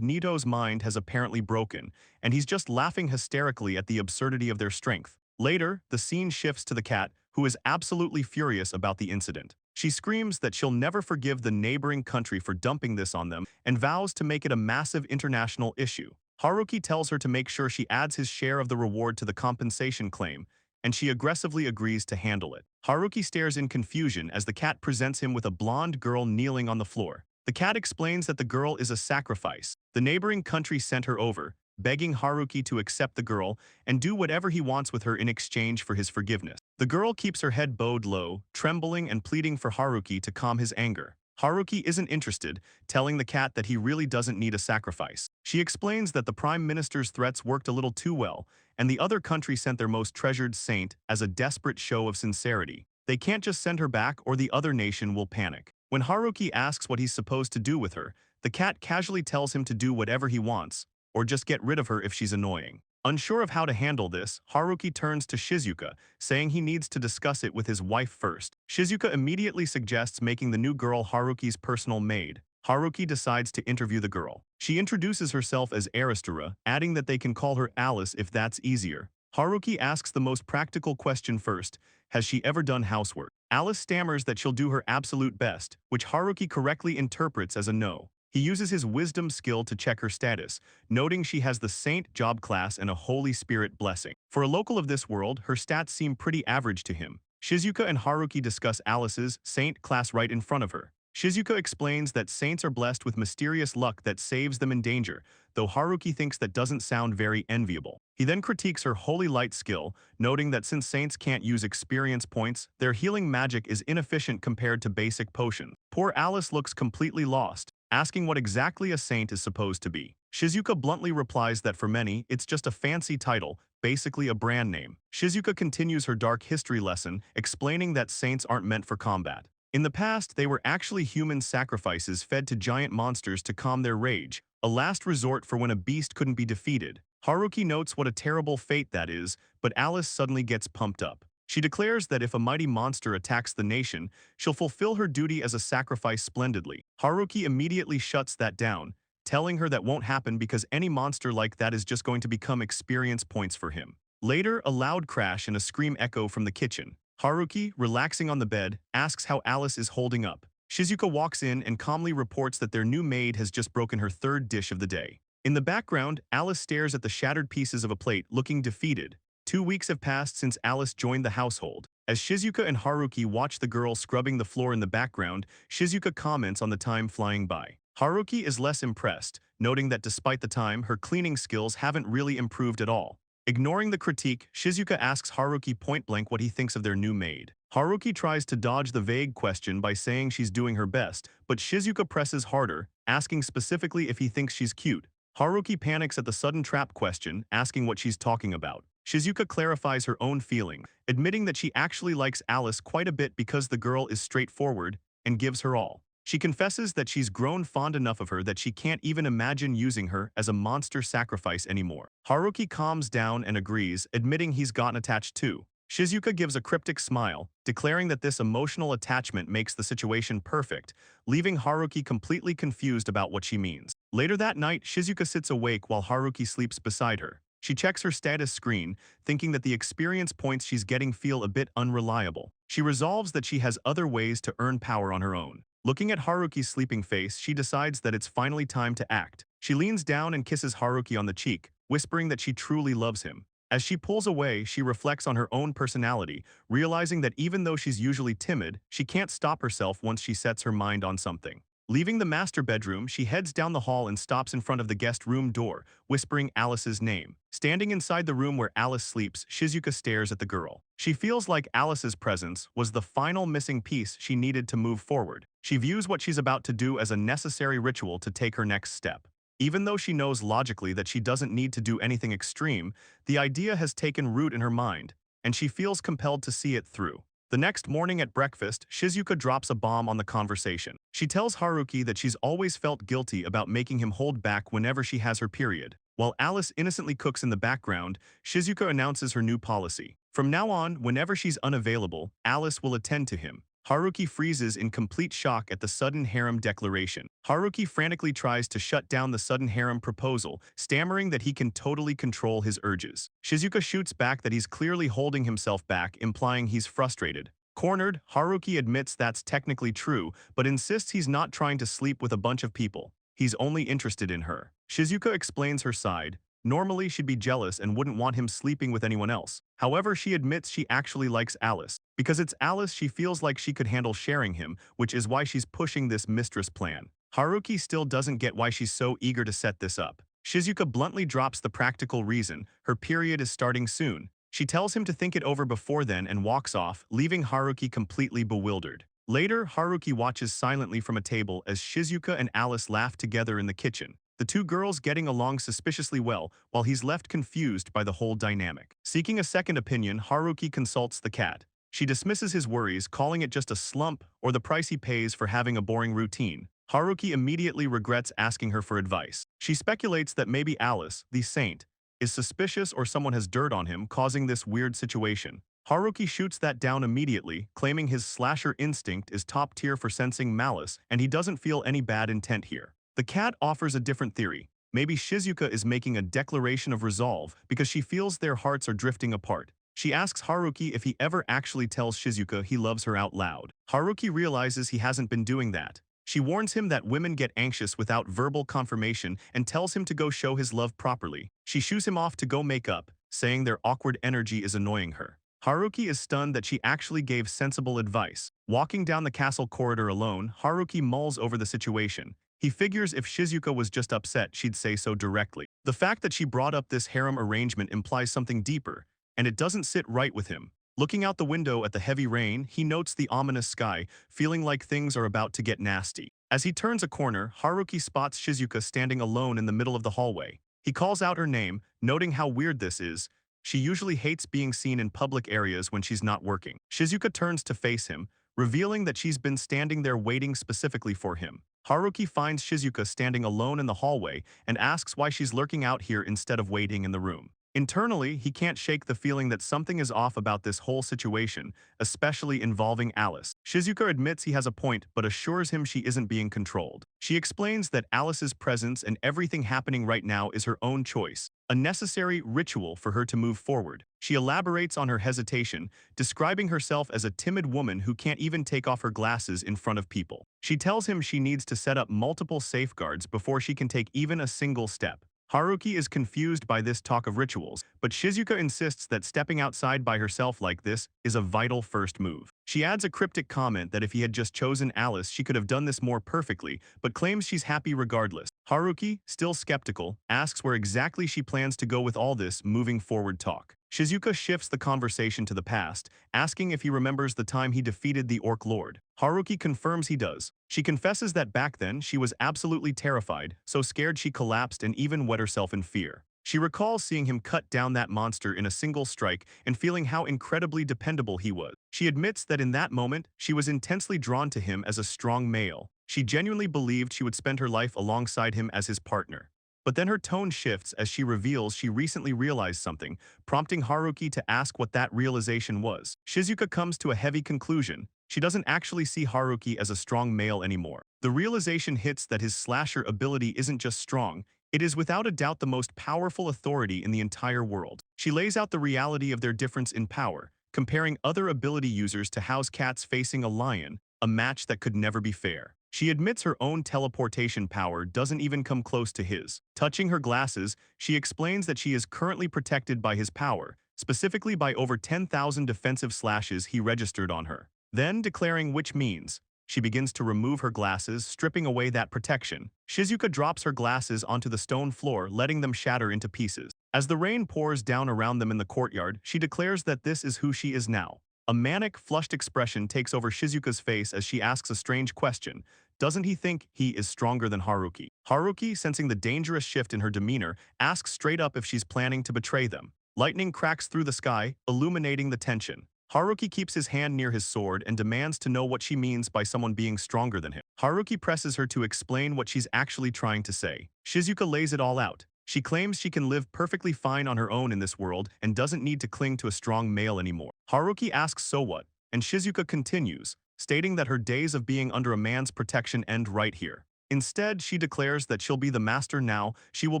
Nito's mind has apparently broken, and he's just laughing hysterically at the absurdity of their strength. Later, the scene shifts to the cat, who is absolutely furious about the incident. She screams that she'll never forgive the neighboring country for dumping this on them and vows to make it a massive international issue. Haruki tells her to make sure she adds his share of the reward to the compensation claim, and she aggressively agrees to handle it. Haruki stares in confusion as the cat presents him with a blonde girl kneeling on the floor. The cat explains that the girl is a sacrifice. The neighboring country sent her over, begging Haruki to accept the girl and do whatever he wants with her in exchange for his forgiveness. The girl keeps her head bowed low, trembling and pleading for Haruki to calm his anger. Haruki isn't interested, telling the cat that he really doesn't need a sacrifice. She explains that the Prime Minister's threats worked a little too well, and the other country sent their most treasured saint as a desperate show of sincerity. They can't just send her back or the other nation will panic. When Haruki asks what he's supposed to do with her, the cat casually tells him to do whatever he wants, or just get rid of her if she's annoying. Unsure of how to handle this, Haruki turns to Shizuka, saying he needs to discuss it with his wife first. Shizuka immediately suggests making the new girl Haruki's personal maid. Haruki decides to interview the girl. She introduces herself as Aristora, adding that they can call her Alice if that's easier. Haruki asks the most practical question first: has she ever done housework? Alice stammers that she'll do her absolute best, which Haruki correctly interprets as a no. He uses his wisdom skill to check her status, noting she has the Saint job class and a Holy Spirit blessing. For a local of this world, her stats seem pretty average to him. Shizuka and Haruki discuss Alice's Saint class right in front of her. Shizuka explains that saints are blessed with mysterious luck that saves them in danger, though Haruki thinks that doesn't sound very enviable. He then critiques her Holy Light skill, noting that since saints can't use experience points, their healing magic is inefficient compared to basic potions. Poor Alice looks completely lost, asking what exactly a saint is supposed to be. Shizuka bluntly replies that for many, it's just a fancy title, basically a brand name. Shizuka continues her dark history lesson, explaining that saints aren't meant for combat. In the past, they were actually human sacrifices fed to giant monsters to calm their rage, a last resort for when a beast couldn't be defeated. Haruki notes what a terrible fate that is, but Alice suddenly gets pumped up. She declares that if a mighty monster attacks the nation, she'll fulfill her duty as a sacrifice splendidly. Haruki immediately shuts that down, telling her that won't happen because any monster like that is just going to become experience points for him. Later, a loud crash and a scream echo from the kitchen. Haruki, relaxing on the bed, asks how Alice is holding up. Shizuka walks in and calmly reports that their new maid has just broken her third dish of the day. In the background, Alice stares at the shattered pieces of a plate, looking defeated. 2 weeks have passed since Alice joined the household. As Shizuka and Haruki watch the girl scrubbing the floor in the background, Shizuka comments on the time flying by. Haruki is less impressed, noting that despite the time, her cleaning skills haven't really improved at all. Ignoring the critique, Shizuka asks Haruki point-blank what he thinks of their new maid. Haruki tries to dodge the vague question by saying she's doing her best, but Shizuka presses harder, asking specifically if he thinks she's cute. Haruki panics at the sudden trap question, asking what she's talking about. Shizuka clarifies her own feeling, admitting that she actually likes Alice quite a bit because the girl is straightforward and gives her all. She confesses that she's grown fond enough of her that she can't even imagine using her as a monster sacrifice anymore. Haruki calms down and agrees, admitting he's gotten attached too. Shizuka gives a cryptic smile, declaring that this emotional attachment makes the situation perfect, leaving Haruki completely confused about what she means. Later that night, Shizuka sits awake while Haruki sleeps beside her. She checks her status screen, thinking that the experience points she's getting feel a bit unreliable. She resolves that she has other ways to earn power on her own. Looking at Haruki's sleeping face, she decides that it's finally time to act. She leans down and kisses Haruki on the cheek, whispering that she truly loves him. As she pulls away, she reflects on her own personality, realizing that even though she's usually timid, she can't stop herself once she sets her mind on something. Leaving the master bedroom, she heads down the hall and stops in front of the guest room door, whispering Alice's name. Standing inside the room where Alice sleeps, Shizuka stares at the girl. She feels like Alice's presence was the final missing piece she needed to move forward. She views what she's about to do as a necessary ritual to take her next step. Even though she knows logically that she doesn't need to do anything extreme, the idea has taken root in her mind, and she feels compelled to see it through. The next morning at breakfast, Shizuka drops a bomb on the conversation. She tells Haruki that she's always felt guilty about making him hold back whenever she has her period. While Alice innocently cooks in the background, Shizuka announces her new policy. From now on, whenever she's unavailable, Alice will attend to him. Haruki freezes in complete shock at the sudden harem declaration. Haruki frantically tries to shut down the sudden harem proposal, stammering that he can totally control his urges. Shizuka shoots back that he's clearly holding himself back, implying he's frustrated. Cornered, Haruki admits that's technically true, but insists he's not trying to sleep with a bunch of people. He's only interested in her. Shizuka explains her side. Normally, she'd be jealous and wouldn't want him sleeping with anyone else. However, she admits she actually likes Alice. Because it's Alice, she feels like she could handle sharing him, which is why she's pushing this mistress plan. Haruki still doesn't get why she's so eager to set this up. Shizuka bluntly drops the practical reason. Her period is starting soon. She tells him to think it over before then and walks off, leaving Haruki completely bewildered. Later, Haruki watches silently from a table as Shizuka and Alice laugh together in the kitchen. The two girls getting along suspiciously well, while he's left confused by the whole dynamic. Seeking a second opinion, Haruki consults the cat. She dismisses his worries, calling it just a slump or the price he pays for having a boring routine. Haruki immediately regrets asking her for advice. She speculates that maybe Alice, the saint, is suspicious or someone has dirt on him, causing this weird situation. Haruki shoots that down immediately, claiming his slasher instinct is top tier for sensing malice, and he doesn't feel any bad intent here. The cat offers a different theory. Maybe Shizuka is making a declaration of resolve because she feels their hearts are drifting apart. She asks Haruki if he ever actually tells Shizuka he loves her out loud. Haruki realizes he hasn't been doing that. She warns him that women get anxious without verbal confirmation and tells him to go show his love properly. She shoos him off to go make up, saying their awkward energy is annoying her. Haruki is stunned that she actually gave sensible advice. Walking down the castle corridor alone, Haruki mulls over the situation. He figures if Shizuka was just upset, she'd say so directly. The fact that she brought up this harem arrangement implies something deeper, and it doesn't sit right with him. Looking out the window at the heavy rain, he notes the ominous sky, feeling like things are about to get nasty. As he turns a corner, Haruki spots Shizuka standing alone in the middle of the hallway. He calls out her name, noting how weird this is, She usually hates being seen in public areas when she's not working. Shizuka turns to face him, revealing that she's been standing there waiting specifically for him. Haruki finds Shizuka standing alone in the hallway and asks why she's lurking out here instead of waiting in the room. Internally, he can't shake the feeling that something is off about this whole situation, especially involving Alice. Shizuka admits he has a point but assures him she isn't being controlled. She explains that Alice's presence and everything happening right now is her own choice, a necessary ritual for her to move forward. She elaborates on her hesitation, describing herself as a timid woman who can't even take off her glasses in front of people. She tells him she needs to set up multiple safeguards before she can take even a single step. Haruki is confused by this talk of rituals, but Shizuka insists that stepping outside by herself like this is a vital first move. She adds a cryptic comment that if he had just chosen Alice, she could have done this more perfectly, but claims she's happy regardless. Haruki, still skeptical, asks where exactly she plans to go with all this moving forward talk. Shizuka shifts the conversation to the past, asking if he remembers the time he defeated the Orc Lord. Haruki confirms he does. She confesses that back then she was absolutely terrified, so scared she collapsed and even wet herself in fear. She recalls seeing him cut down that monster in a single strike and feeling how incredibly dependable he was. She admits that in that moment, she was intensely drawn to him as a strong male. She genuinely believed she would spend her life alongside him as his partner. But then her tone shifts as she reveals she recently realized something, prompting Haruki to ask what that realization was. Shizuka comes to a heavy conclusion. She doesn't actually see Haruki as a strong male anymore. The realization hits that his slasher ability isn't just strong, it is without a doubt the most powerful authority in the entire world. She lays out the reality of their difference in power, comparing other ability users to house cats facing a lion, a match that could never be fair. She admits her own teleportation power doesn't even come close to his. Touching her glasses, she explains that she is currently protected by his power, specifically by over 10,000 defensive slashes he registered on her. Then, declaring which means, she begins to remove her glasses, stripping away that protection. Shizuka drops her glasses onto the stone floor, letting them shatter into pieces. As the rain pours down around them in the courtyard, she declares that this is who she is now. A manic, flushed expression takes over Shizuka's face as she asks a strange question. Doesn't he think he is stronger than Haruki? Haruki, sensing the dangerous shift in her demeanor, asks straight up if she's planning to betray them. Lightning cracks through the sky, illuminating the tension. Haruki keeps his hand near his sword and demands to know what she means by someone being stronger than him. Haruki presses her to explain what she's actually trying to say. Shizuka lays it all out. She claims she can live perfectly fine on her own in this world and doesn't need to cling to a strong male anymore. Haruki asks so what, and Shizuka continues, stating that her days of being under a man's protection end right here. Instead, she declares that she'll be the master now, she will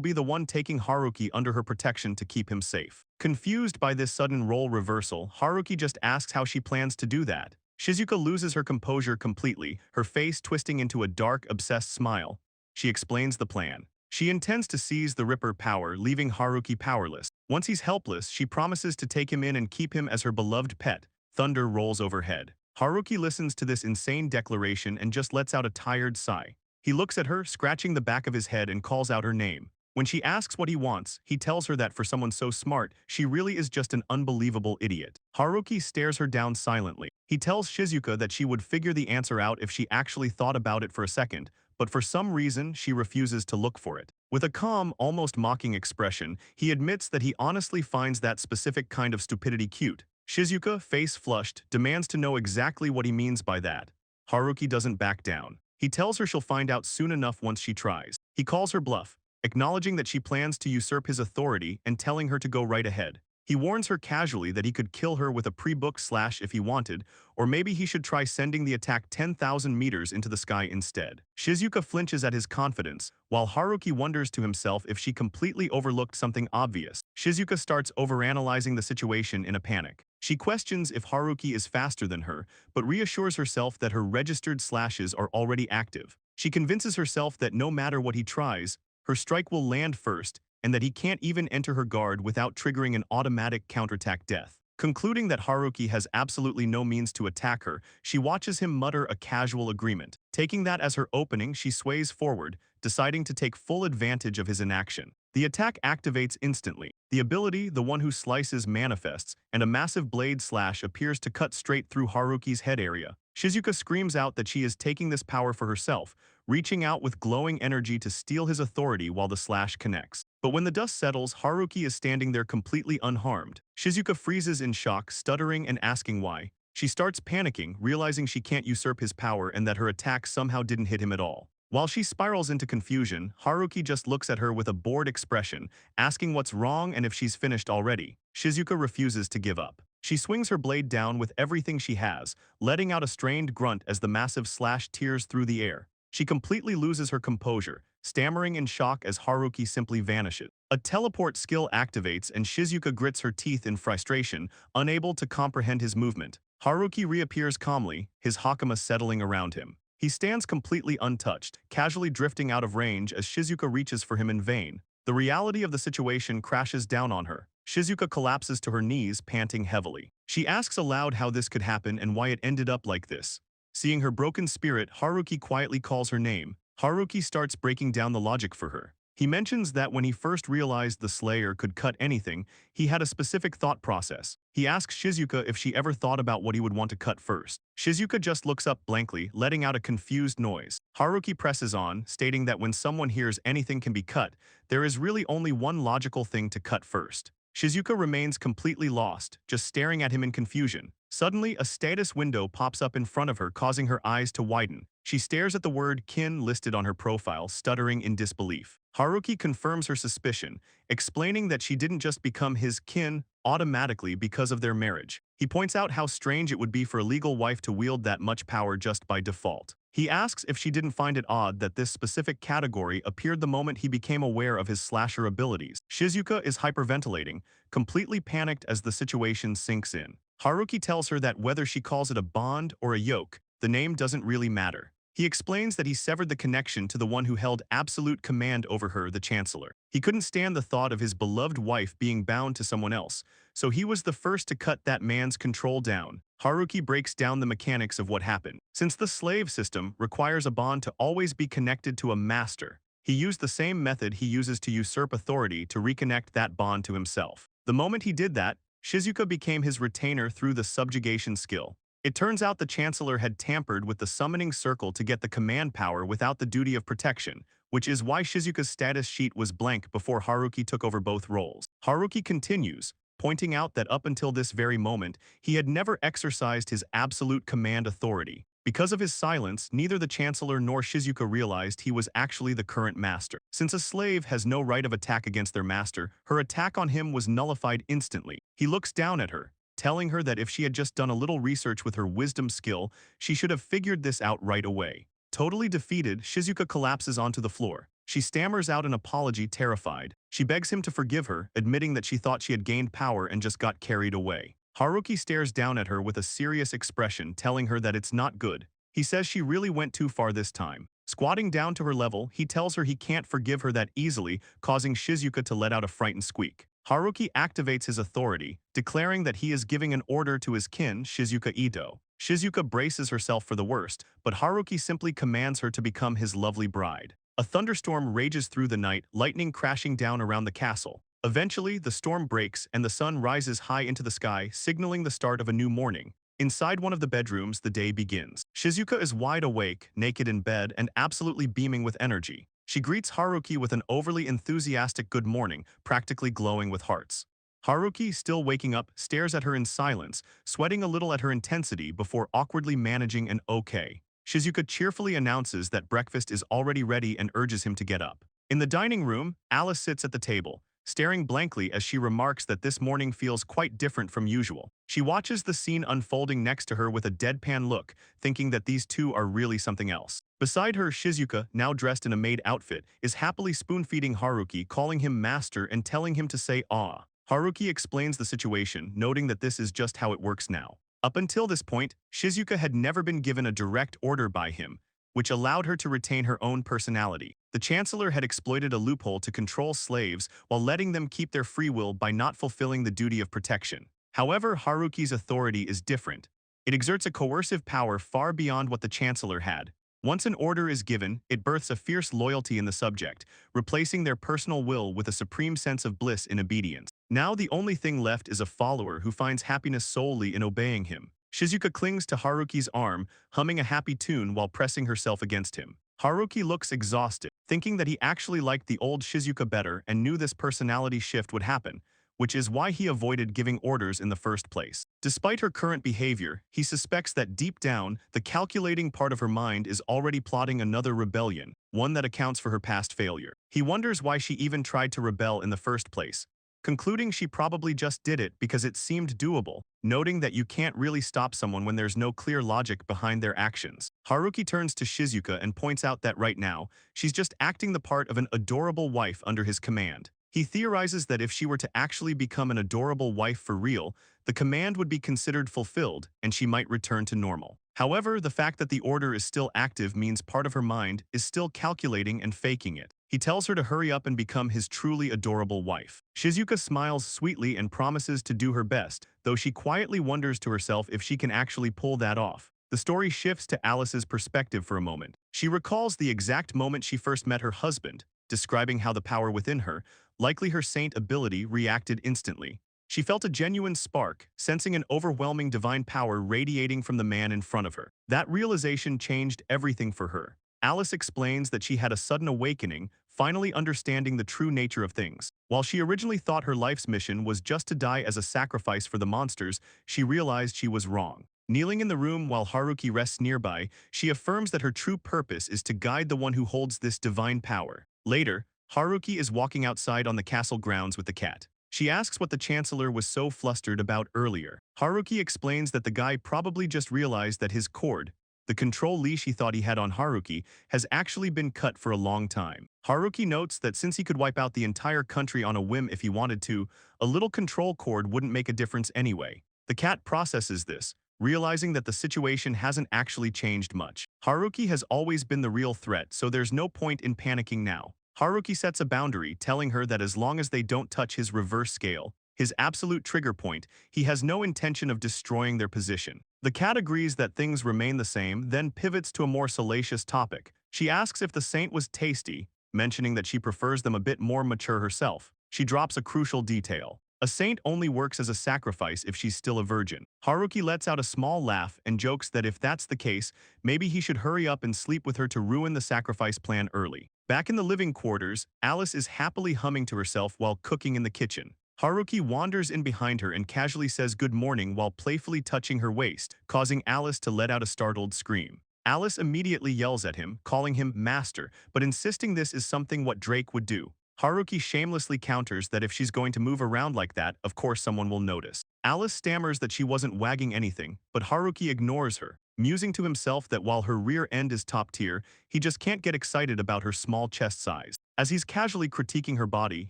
be the one taking Haruki under her protection to keep him safe. Confused by this sudden role reversal, Haruki just asks how she plans to do that. Shizuka loses her composure completely, her face twisting into a dark, obsessed smile. She explains the plan. She intends to seize the Ripper power, leaving Haruki powerless. Once he's helpless, she promises to take him in and keep him as her beloved pet. Thunder rolls overhead. Haruki listens to this insane declaration and just lets out a tired sigh. He looks at her, scratching the back of his head, and calls out her name. When she asks what he wants, he tells her that for someone so smart, she really is just an unbelievable idiot. Haruki stares her down silently. He tells Shizuka that she would figure the answer out if she actually thought about it for a second, but for some reason, she refuses to look for it. With a calm, almost mocking expression, he admits that he honestly finds that specific kind of stupidity cute. Shizuka, face flushed, demands to know exactly what he means by that. Haruki doesn't back down. He tells her she'll find out soon enough once she tries. He calls her bluff, acknowledging that she plans to usurp his authority and telling her to go right ahead. He warns her casually that he could kill her with a pre-booked slash if he wanted, or maybe he should try sending the attack 10,000 meters into the sky instead. Shizuka flinches at his confidence, while Haruki wonders to himself if she completely overlooked something obvious. Shizuka starts overanalyzing the situation in a panic. She questions if Haruki is faster than her, but reassures herself that her registered slashes are already active. She convinces herself that no matter what he tries, her strike will land first, and that he can't even enter her guard without triggering an automatic counterattack death. Concluding that Haruki has absolutely no means to attack her, she watches him mutter a casual agreement. Taking that as her opening, she sways forward, deciding to take full advantage of his inaction. The attack activates instantly. The ability, the one who slices, manifests, and a massive blade slash appears to cut straight through Haruki's head area. Shizuka screams out that she is taking this power for herself, reaching out with glowing energy to steal his authority while the slash connects. But when the dust settles, Haruki is standing there completely unharmed. Shizuka freezes in shock, stuttering and asking why. She starts panicking, realizing she can't usurp his power and that her attack somehow didn't hit him at all. While she spirals into confusion, Haruki just looks at her with a bored expression, asking what's wrong and if she's finished already. Shizuka refuses to give up. She swings her blade down with everything she has, letting out a strained grunt as the massive slash tears through the air. She completely loses her composure, stammering in shock as Haruki simply vanishes. A teleport skill activates and Shizuka grits her teeth in frustration, unable to comprehend his movement. Haruki reappears calmly, his hakama settling around him. He stands completely untouched, casually drifting out of range as Shizuka reaches for him in vain. The reality of the situation crashes down on her. Shizuka collapses to her knees, panting heavily. She asks aloud how this could happen and why it ended up like this. Seeing her broken spirit, Haruki quietly calls her name. Haruki starts breaking down the logic for her. He mentions that when he first realized the Slayer could cut anything, he had a specific thought process. He asks Shizuka if she ever thought about what he would want to cut first. Shizuka just looks up blankly, letting out a confused noise. Haruki presses on, stating that when someone hears anything can be cut, there is really only one logical thing to cut first. Shizuka remains completely lost, just staring at him in confusion. Suddenly, a status window pops up in front of her, causing her eyes to widen. She stares at the word kin listed on her profile, stuttering in disbelief. Haruki confirms her suspicion, explaining that she didn't just become his kin automatically because of their marriage. He points out how strange it would be for a legal wife to wield that much power just by default. He asks if she didn't find it odd that this specific category appeared the moment he became aware of his slasher abilities. Shizuka is hyperventilating, completely panicked as the situation sinks in. Haruki tells her that whether she calls it a bond or a yoke, the name doesn't really matter. He explains that he severed the connection to the one who held absolute command over her, the chancellor. He couldn't stand the thought of his beloved wife being bound to someone else, so he was the first to cut that man's control down. Haruki breaks down the mechanics of what happened. Since the slave system requires a bond to always be connected to a master, he used the same method he uses to usurp authority to reconnect that bond to himself. The moment he did that, Shizuka became his retainer through the subjugation skill. It turns out the Chancellor had tampered with the summoning circle to get the command power without the duty of protection, which is why Shizuka's status sheet was blank before Haruki took over both roles. Haruki continues, pointing out that up until this very moment, he had never exercised his absolute command authority. Because of his silence, neither the Chancellor nor Shizuka realized he was actually the current master. Since a slave has no right of attack against their master, her attack on him was nullified instantly. He looks down at her, telling her that if she had just done a little research with her wisdom skill, she should have figured this out right away. Totally defeated, Shizuka collapses onto the floor. She stammers out an apology, terrified. She begs him to forgive her, admitting that she thought she had gained power and just got carried away. Haruki stares down at her with a serious expression, telling her that it's not good. He says she really went too far this time. Squatting down to her level, he tells her he can't forgive her that easily, causing Shizuka to let out a frightened squeak. Haruki activates his authority, declaring that he is giving an order to his kin, Shizuka Ito. Shizuka braces herself for the worst, but Haruki simply commands her to become his lovely bride. A thunderstorm rages through the night, lightning crashing down around the castle. Eventually, the storm breaks and the sun rises high into the sky, signaling the start of a new morning. Inside one of the bedrooms, the day begins. Shizuka is wide awake, naked in bed, and absolutely beaming with energy. She greets Haruki with an overly enthusiastic good morning, practically glowing with hearts. Haruki, still waking up, stares at her in silence, sweating a little at her intensity before awkwardly managing an okay. Shizuka cheerfully announces that breakfast is already ready and urges him to get up. In the dining room, Alice sits at the table, staring blankly as she remarks that this morning feels quite different from usual. She watches the scene unfolding next to her with a deadpan look, thinking that these two are really something else. Beside her, Shizuka, now dressed in a maid outfit, is happily spoon-feeding Haruki, calling him master and telling him to say "ah." Haruki explains the situation, noting that this is just how it works now. Up until this point, Shizuka had never been given a direct order by him, which allowed her to retain her own personality. The Chancellor had exploited a loophole to control slaves while letting them keep their free will by not fulfilling the duty of protection. However, Haruki's authority is different. It exerts a coercive power far beyond what the Chancellor had. Once an order is given, it births a fierce loyalty in the subject, replacing their personal will with a supreme sense of bliss in obedience. Now the only thing left is a follower who finds happiness solely in obeying him. Shizuka clings to Haruki's arm, humming a happy tune while pressing herself against him. Haruki looks exhausted, thinking that he actually liked the old Shizuka better and knew this personality shift would happen, which is why he avoided giving orders in the first place. Despite her current behavior, he suspects that deep down, the calculating part of her mind is already plotting another rebellion, one that accounts for her past failure. He wonders why she even tried to rebel in the first place, concluding she probably just did it because it seemed doable, noting that you can't really stop someone when there's no clear logic behind their actions. Haruki turns to Shizuka and points out that right now, she's just acting the part of an adorable wife under his command. He theorizes that if she were to actually become an adorable wife for real, the command would be considered fulfilled and she might return to normal. However, the fact that the order is still active means part of her mind is still calculating and faking it. He tells her to hurry up and become his truly adorable wife. Shizuka smiles sweetly and promises to do her best, though she quietly wonders to herself if she can actually pull that off. The story shifts to Alice's perspective for a moment. She recalls the exact moment she first met her husband, describing how the power within her, likely her saint ability, reacted instantly. She felt a genuine spark, sensing an overwhelming divine power radiating from the man in front of her. That realization changed everything for her. Alice explains that she had a sudden awakening, finally understanding the true nature of things. While she originally thought her life's mission was just to die as a sacrifice for the monsters, she realized she was wrong. Kneeling in the room while Haruki rests nearby, she affirms that her true purpose is to guide the one who holds this divine power. Later, Haruki is walking outside on the castle grounds with the cat. She asks what the chancellor was so flustered about earlier. Haruki explains that the guy probably just realized that his cord, the control leash he thought he had on Haruki, has actually been cut for a long time. Haruki notes that since he could wipe out the entire country on a whim if he wanted to, a little control cord wouldn't make a difference anyway. The cat processes this, realizing that the situation hasn't actually changed much. Haruki has always been the real threat, so there's no point in panicking now. Haruki sets a boundary, telling her that as long as they don't touch his reverse scale, his absolute trigger point, he has no intention of destroying their position. The cat agrees that things remain the same, then pivots to a more salacious topic. She asks if the saint was tasty, mentioning that she prefers them a bit more mature herself. She drops a crucial detail. A saint only works as a sacrifice if she's still a virgin. Haruki lets out a small laugh and jokes that if that's the case, maybe he should hurry up and sleep with her to ruin the sacrifice plan early. Back in the living quarters, Alice is happily humming to herself while cooking in the kitchen. Haruki wanders in behind her and casually says good morning while playfully touching her waist, causing Alice to let out a startled scream. Alice immediately yells at him, calling him master, but insisting this is something what Drake would do. Haruki shamelessly counters that if she's going to move around like that, of course someone will notice. Alice stammers that she wasn't wagging anything, but Haruki ignores her, musing to himself that while her rear end is top tier, he just can't get excited about her small chest size. As he's casually critiquing her body,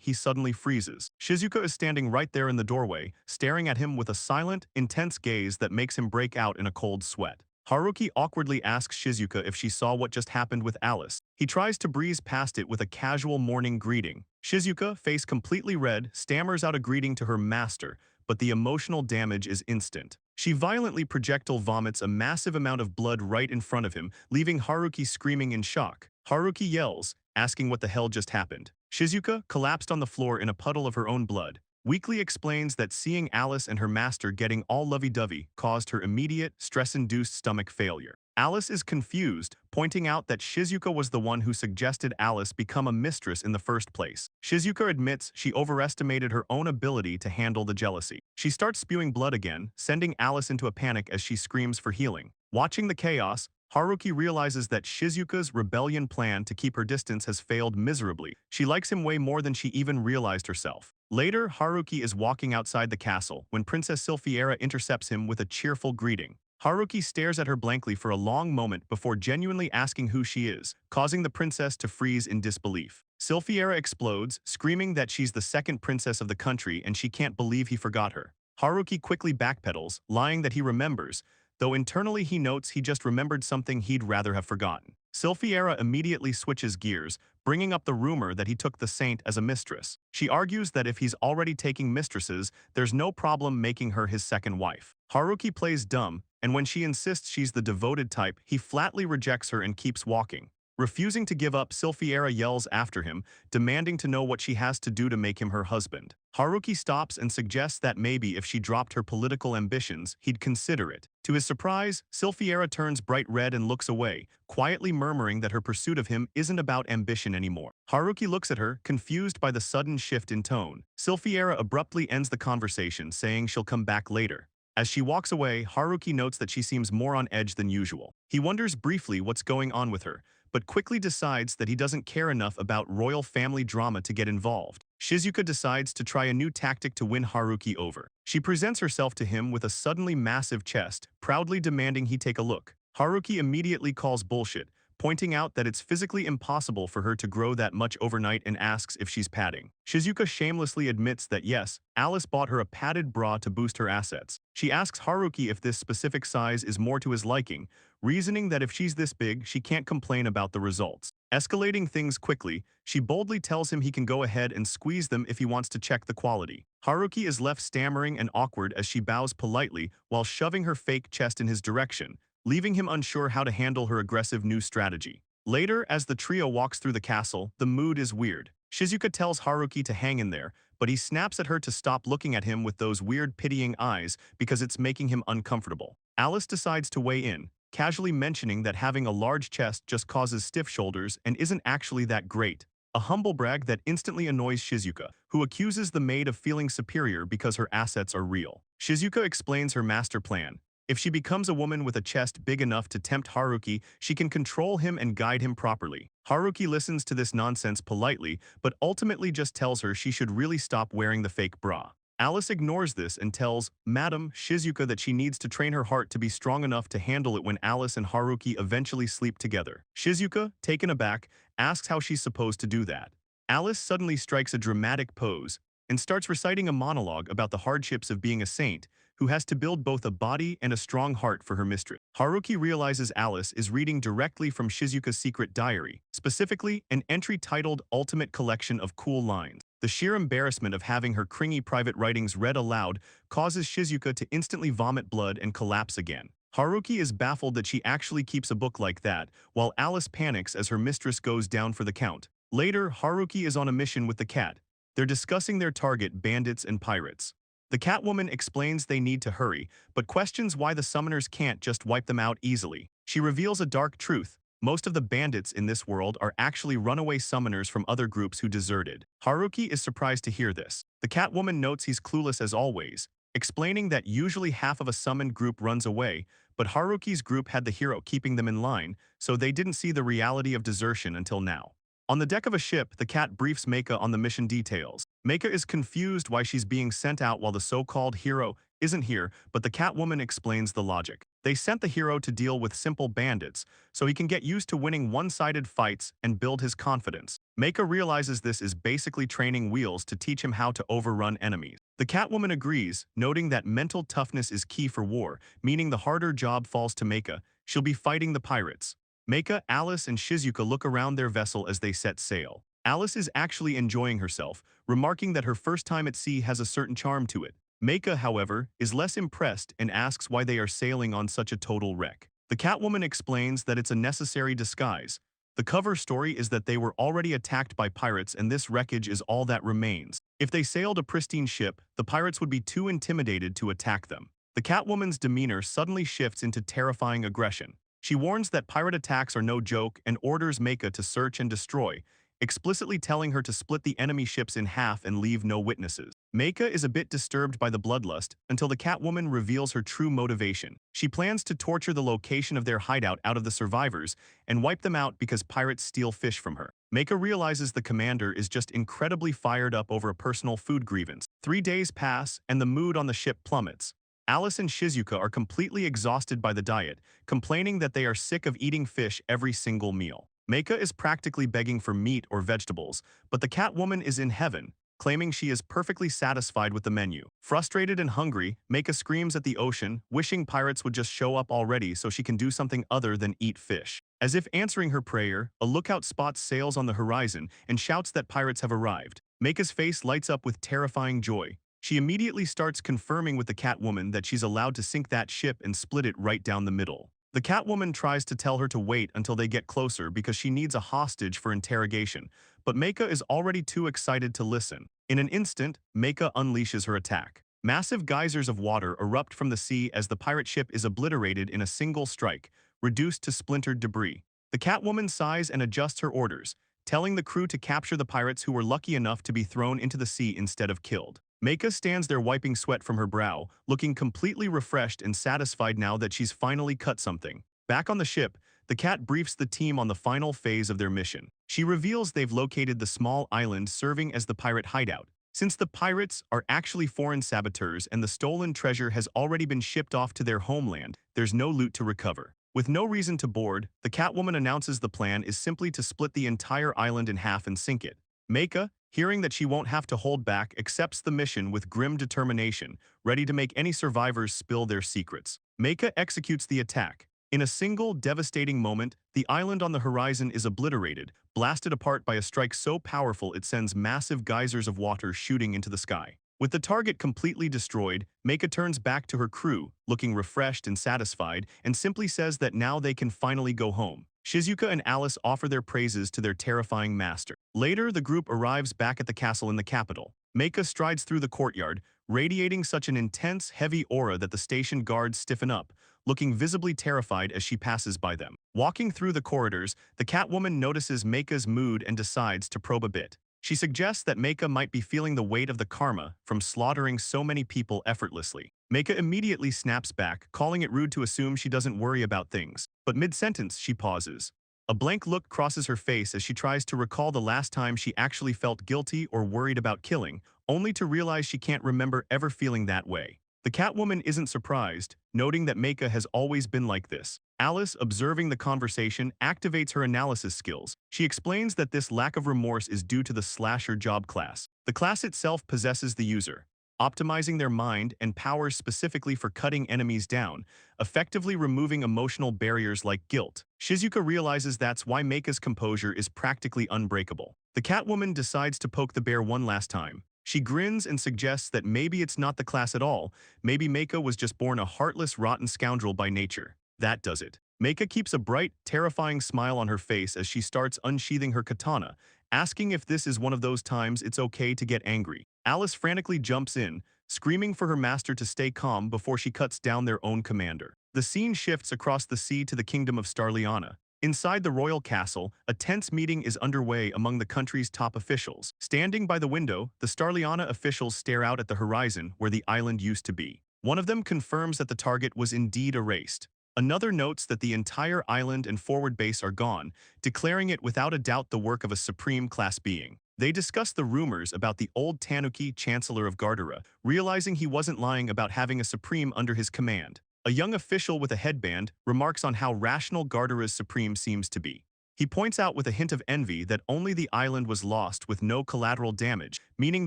he suddenly freezes. Shizuka is standing right there in the doorway, staring at him with a silent, intense gaze that makes him break out in a cold sweat. Haruki awkwardly asks Shizuka if she saw what just happened with Alice. He tries to breeze past it with a casual morning greeting. Shizuka, face completely red, stammers out a greeting to her master, but the emotional damage is instant. She violently projectile vomits a massive amount of blood right in front of him, leaving Haruki screaming in shock. Haruki yells, asking what the hell just happened. Shizuka, collapsed on the floor in a puddle of her own blood, weakly explains that seeing Alice and her master getting all lovey-dovey caused her immediate, stress-induced stomach failure. Alice is confused, pointing out that Shizuka was the one who suggested Alice become a mistress in the first place. Shizuka admits she overestimated her own ability to handle the jealousy. She starts spewing blood again, sending Alice into a panic as she screams for healing. Watching the chaos, Haruki realizes that Shizuka's rebellion plan to keep her distance has failed miserably. She likes him way more than she even realized herself. Later, Haruki is walking outside the castle when Princess Silphiera intercepts him with a cheerful greeting. Haruki stares at her blankly for a long moment before genuinely asking who she is, causing the princess to freeze in disbelief. Silphiera explodes, screaming that she's the second princess of the country and she can't believe he forgot her. Haruki quickly backpedals, lying that he remembers, though internally he notes he just remembered something he'd rather have forgotten. Silphiera immediately switches gears, bringing up the rumor that he took the saint as a mistress. She argues that if he's already taking mistresses, there's no problem making her his second wife. Haruki plays dumb, and when she insists she's the devoted type, he flatly rejects her and keeps walking. Refusing to give up, Silphiera yells after him, demanding to know what she has to do to make him her husband. Haruki stops and suggests that maybe if she dropped her political ambitions, he'd consider it. To his surprise, Silfiera turns bright red and looks away, quietly murmuring that her pursuit of him isn't about ambition anymore. Haruki looks at her, confused by the sudden shift in tone. Silfiera abruptly ends the conversation, saying she'll come back later. As she walks away, Haruki notes that she seems more on edge than usual. He wonders briefly what's going on with her, but quickly decides that he doesn't care enough about royal family drama to get involved. Shizuka decides to try a new tactic to win Haruki over. She presents herself to him with a suddenly massive chest, proudly demanding he take a look. Haruki immediately calls bullshit, pointing out that it's physically impossible for her to grow that much overnight and asks if she's padding. Shizuka shamelessly admits that yes, Alice bought her a padded bra to boost her assets. She asks Haruki if this specific size is more to his liking, reasoning that if she's this big, she can't complain about the results. Escalating things quickly, she boldly tells him he can go ahead and squeeze them if he wants to check the quality. Haruki is left stammering and awkward as she bows politely while shoving her fake chest in his direction, leaving him unsure how to handle her aggressive new strategy. Later, as the trio walks through the castle, the mood is weird. Shizuka tells Haruki to hang in there, but he snaps at her to stop looking at him with those weird pitying eyes because it's making him uncomfortable. Alice decides to weigh in, casually mentioning that having a large chest just causes stiff shoulders and isn't actually that great. A humble brag that instantly annoys Shizuka, who accuses the maid of feeling superior because her assets are real. Shizuka explains her master plan. If she becomes a woman with a chest big enough to tempt Haruki, she can control him and guide him properly. Haruki listens to this nonsense politely, but ultimately just tells her she should really stop wearing the fake bra. Alice ignores this and tells Madam Shizuka that she needs to train her heart to be strong enough to handle it when Alice and Haruki eventually sleep together. Shizuka, taken aback, asks how she's supposed to do that. Alice suddenly strikes a dramatic pose and starts reciting a monologue about the hardships of being a saint who has to build both a body and a strong heart for her mistress. Haruki realizes Alice is reading directly from Shizuka's secret diary, specifically an entry titled Ultimate Collection of Cool Lines. The sheer embarrassment of having her cringy private writings read aloud causes Shizuka to instantly vomit blood and collapse again. Haruki is baffled that she actually keeps a book like that, while Alice panics as her mistress goes down for the count. Later, Haruki is on a mission with the cat. They're discussing their target, bandits and pirates. The Catwoman explains they need to hurry, but questions why the summoners can't just wipe them out easily. She reveals a dark truth. Most of the bandits in this world are actually runaway summoners from other groups who deserted. Haruki is surprised to hear this. The Catwoman notes he's clueless as always, explaining that usually half of a summoned group runs away, but Haruki's group had the hero keeping them in line, so they didn't see the reality of desertion until now. On the deck of a ship, the cat briefs Meika on the mission details. Meika is confused why she's being sent out while the so-called hero isn't here, but the Catwoman explains the logic. They sent the hero to deal with simple bandits, so he can get used to winning one-sided fights and build his confidence. Meika realizes this is basically training wheels to teach him how to overrun enemies. The Catwoman agrees, noting that mental toughness is key for war, meaning the harder job falls to Meika. She'll be fighting the pirates. Meika, Alice, and Shizuka look around their vessel as they set sail. Alice is actually enjoying herself, remarking that her first time at sea has a certain charm to it. Meika, however, is less impressed and asks why they are sailing on such a total wreck. The Catwoman explains that it's a necessary disguise. The cover story is that they were already attacked by pirates and this wreckage is all that remains. If they sailed a pristine ship, the pirates would be too intimidated to attack them. The Catwoman's demeanor suddenly shifts into terrifying aggression. She warns that pirate attacks are no joke and orders Meika to search and destroy, explicitly telling her to split the enemy ships in half and leave no witnesses. Meika is a bit disturbed by the bloodlust until the Catwoman reveals her true motivation. She plans to torture the location of their hideout out of the survivors and wipe them out because pirates steal fish from her. Meika realizes the commander is just incredibly fired up over a personal food grievance. 3 days pass and the mood on the ship plummets. Alice and Shizuka are completely exhausted by the diet, complaining that they are sick of eating fish every single meal. Meika is practically begging for meat or vegetables, but the Catwoman is in heaven, claiming she is perfectly satisfied with the menu. Frustrated and hungry, Meika screams at the ocean, wishing pirates would just show up already so she can do something other than eat fish. As if answering her prayer, a lookout spots sails on the horizon and shouts that pirates have arrived. Meika's face lights up with terrifying joy. She immediately starts confirming with the Catwoman that she's allowed to sink that ship and split it right down the middle. The Catwoman tries to tell her to wait until they get closer because she needs a hostage for interrogation, but Meika is already too excited to listen. In an instant, Meika unleashes her attack. Massive geysers of water erupt from the sea as the pirate ship is obliterated in a single strike, reduced to splintered debris. The Catwoman sighs and adjusts her orders, telling the crew to capture the pirates who were lucky enough to be thrown into the sea instead of killed. Manga stands there wiping sweat from her brow, looking completely refreshed and satisfied now that she's finally cut something. Back on the ship, the cat briefs the team on the final phase of their mission. She reveals they've located the small island serving as the pirate hideout. Since the pirates are actually foreign saboteurs and the stolen treasure has already been shipped off to their homeland, there's no loot to recover. With no reason to board, the Catwoman announces the plan is simply to split the entire island in half and sink it. Manga, hearing that she won't have to hold back, accepts the mission with grim determination, ready to make any survivors spill their secrets. Manga executes the attack. In a single, devastating moment, the island on the horizon is obliterated, blasted apart by a strike so powerful it sends massive geysers of water shooting into the sky. With the target completely destroyed, Manga turns back to her crew, looking refreshed and satisfied, and simply says that now they can finally go home. Shizuka and Alice offer their praises to their terrifying master. Later, the group arrives back at the castle in the capital. Manga strides through the courtyard, radiating such an intense, heavy aura that the station guards stiffen up, looking visibly terrified as she passes by them. Walking through the corridors, the Catwoman notices Manga's mood and decides to probe a bit. She suggests that Manga might be feeling the weight of the karma from slaughtering so many people effortlessly. Manga immediately snaps back, calling it rude to assume she doesn't worry about things. But mid-sentence, she pauses. A blank look crosses her face as she tries to recall the last time she actually felt guilty or worried about killing, only to realize she can't remember ever feeling that way. The Catwoman isn't surprised, noting that Manga has always been like this. Alice, observing the conversation, activates her analysis skills. She explains that this lack of remorse is due to the slasher job class. The class itself possesses the user, optimizing their mind and powers specifically for cutting enemies down, effectively removing emotional barriers like guilt. Shizuka realizes that's why Manga's composure is practically unbreakable. The Catwoman decides to poke the bear one last time. She grins and suggests that maybe it's not the class at all, maybe Manga was just born a heartless, rotten scoundrel by nature. That does it. Manga keeps a bright, terrifying smile on her face as she starts unsheathing her katana, asking if this is one of those times it's okay to get angry. Alice frantically jumps in, screaming for her master to stay calm before she cuts down their own commander. The scene shifts across the sea to the kingdom of Starliana. Inside the royal castle, a tense meeting is underway among the country's top officials. Standing by the window, the Starliana officials stare out at the horizon where the island used to be. One of them confirms that the target was indeed erased. Another notes that the entire island and forward base are gone, declaring it without a doubt the work of a supreme class being. They discuss the rumors about the old Tanuki, Chancellor of Gardera, realizing he wasn't lying about having a supreme under his command. A young official with a headband remarks on how rational Gardera's supreme seems to be. He points out with a hint of envy that only the island was lost with no collateral damage, meaning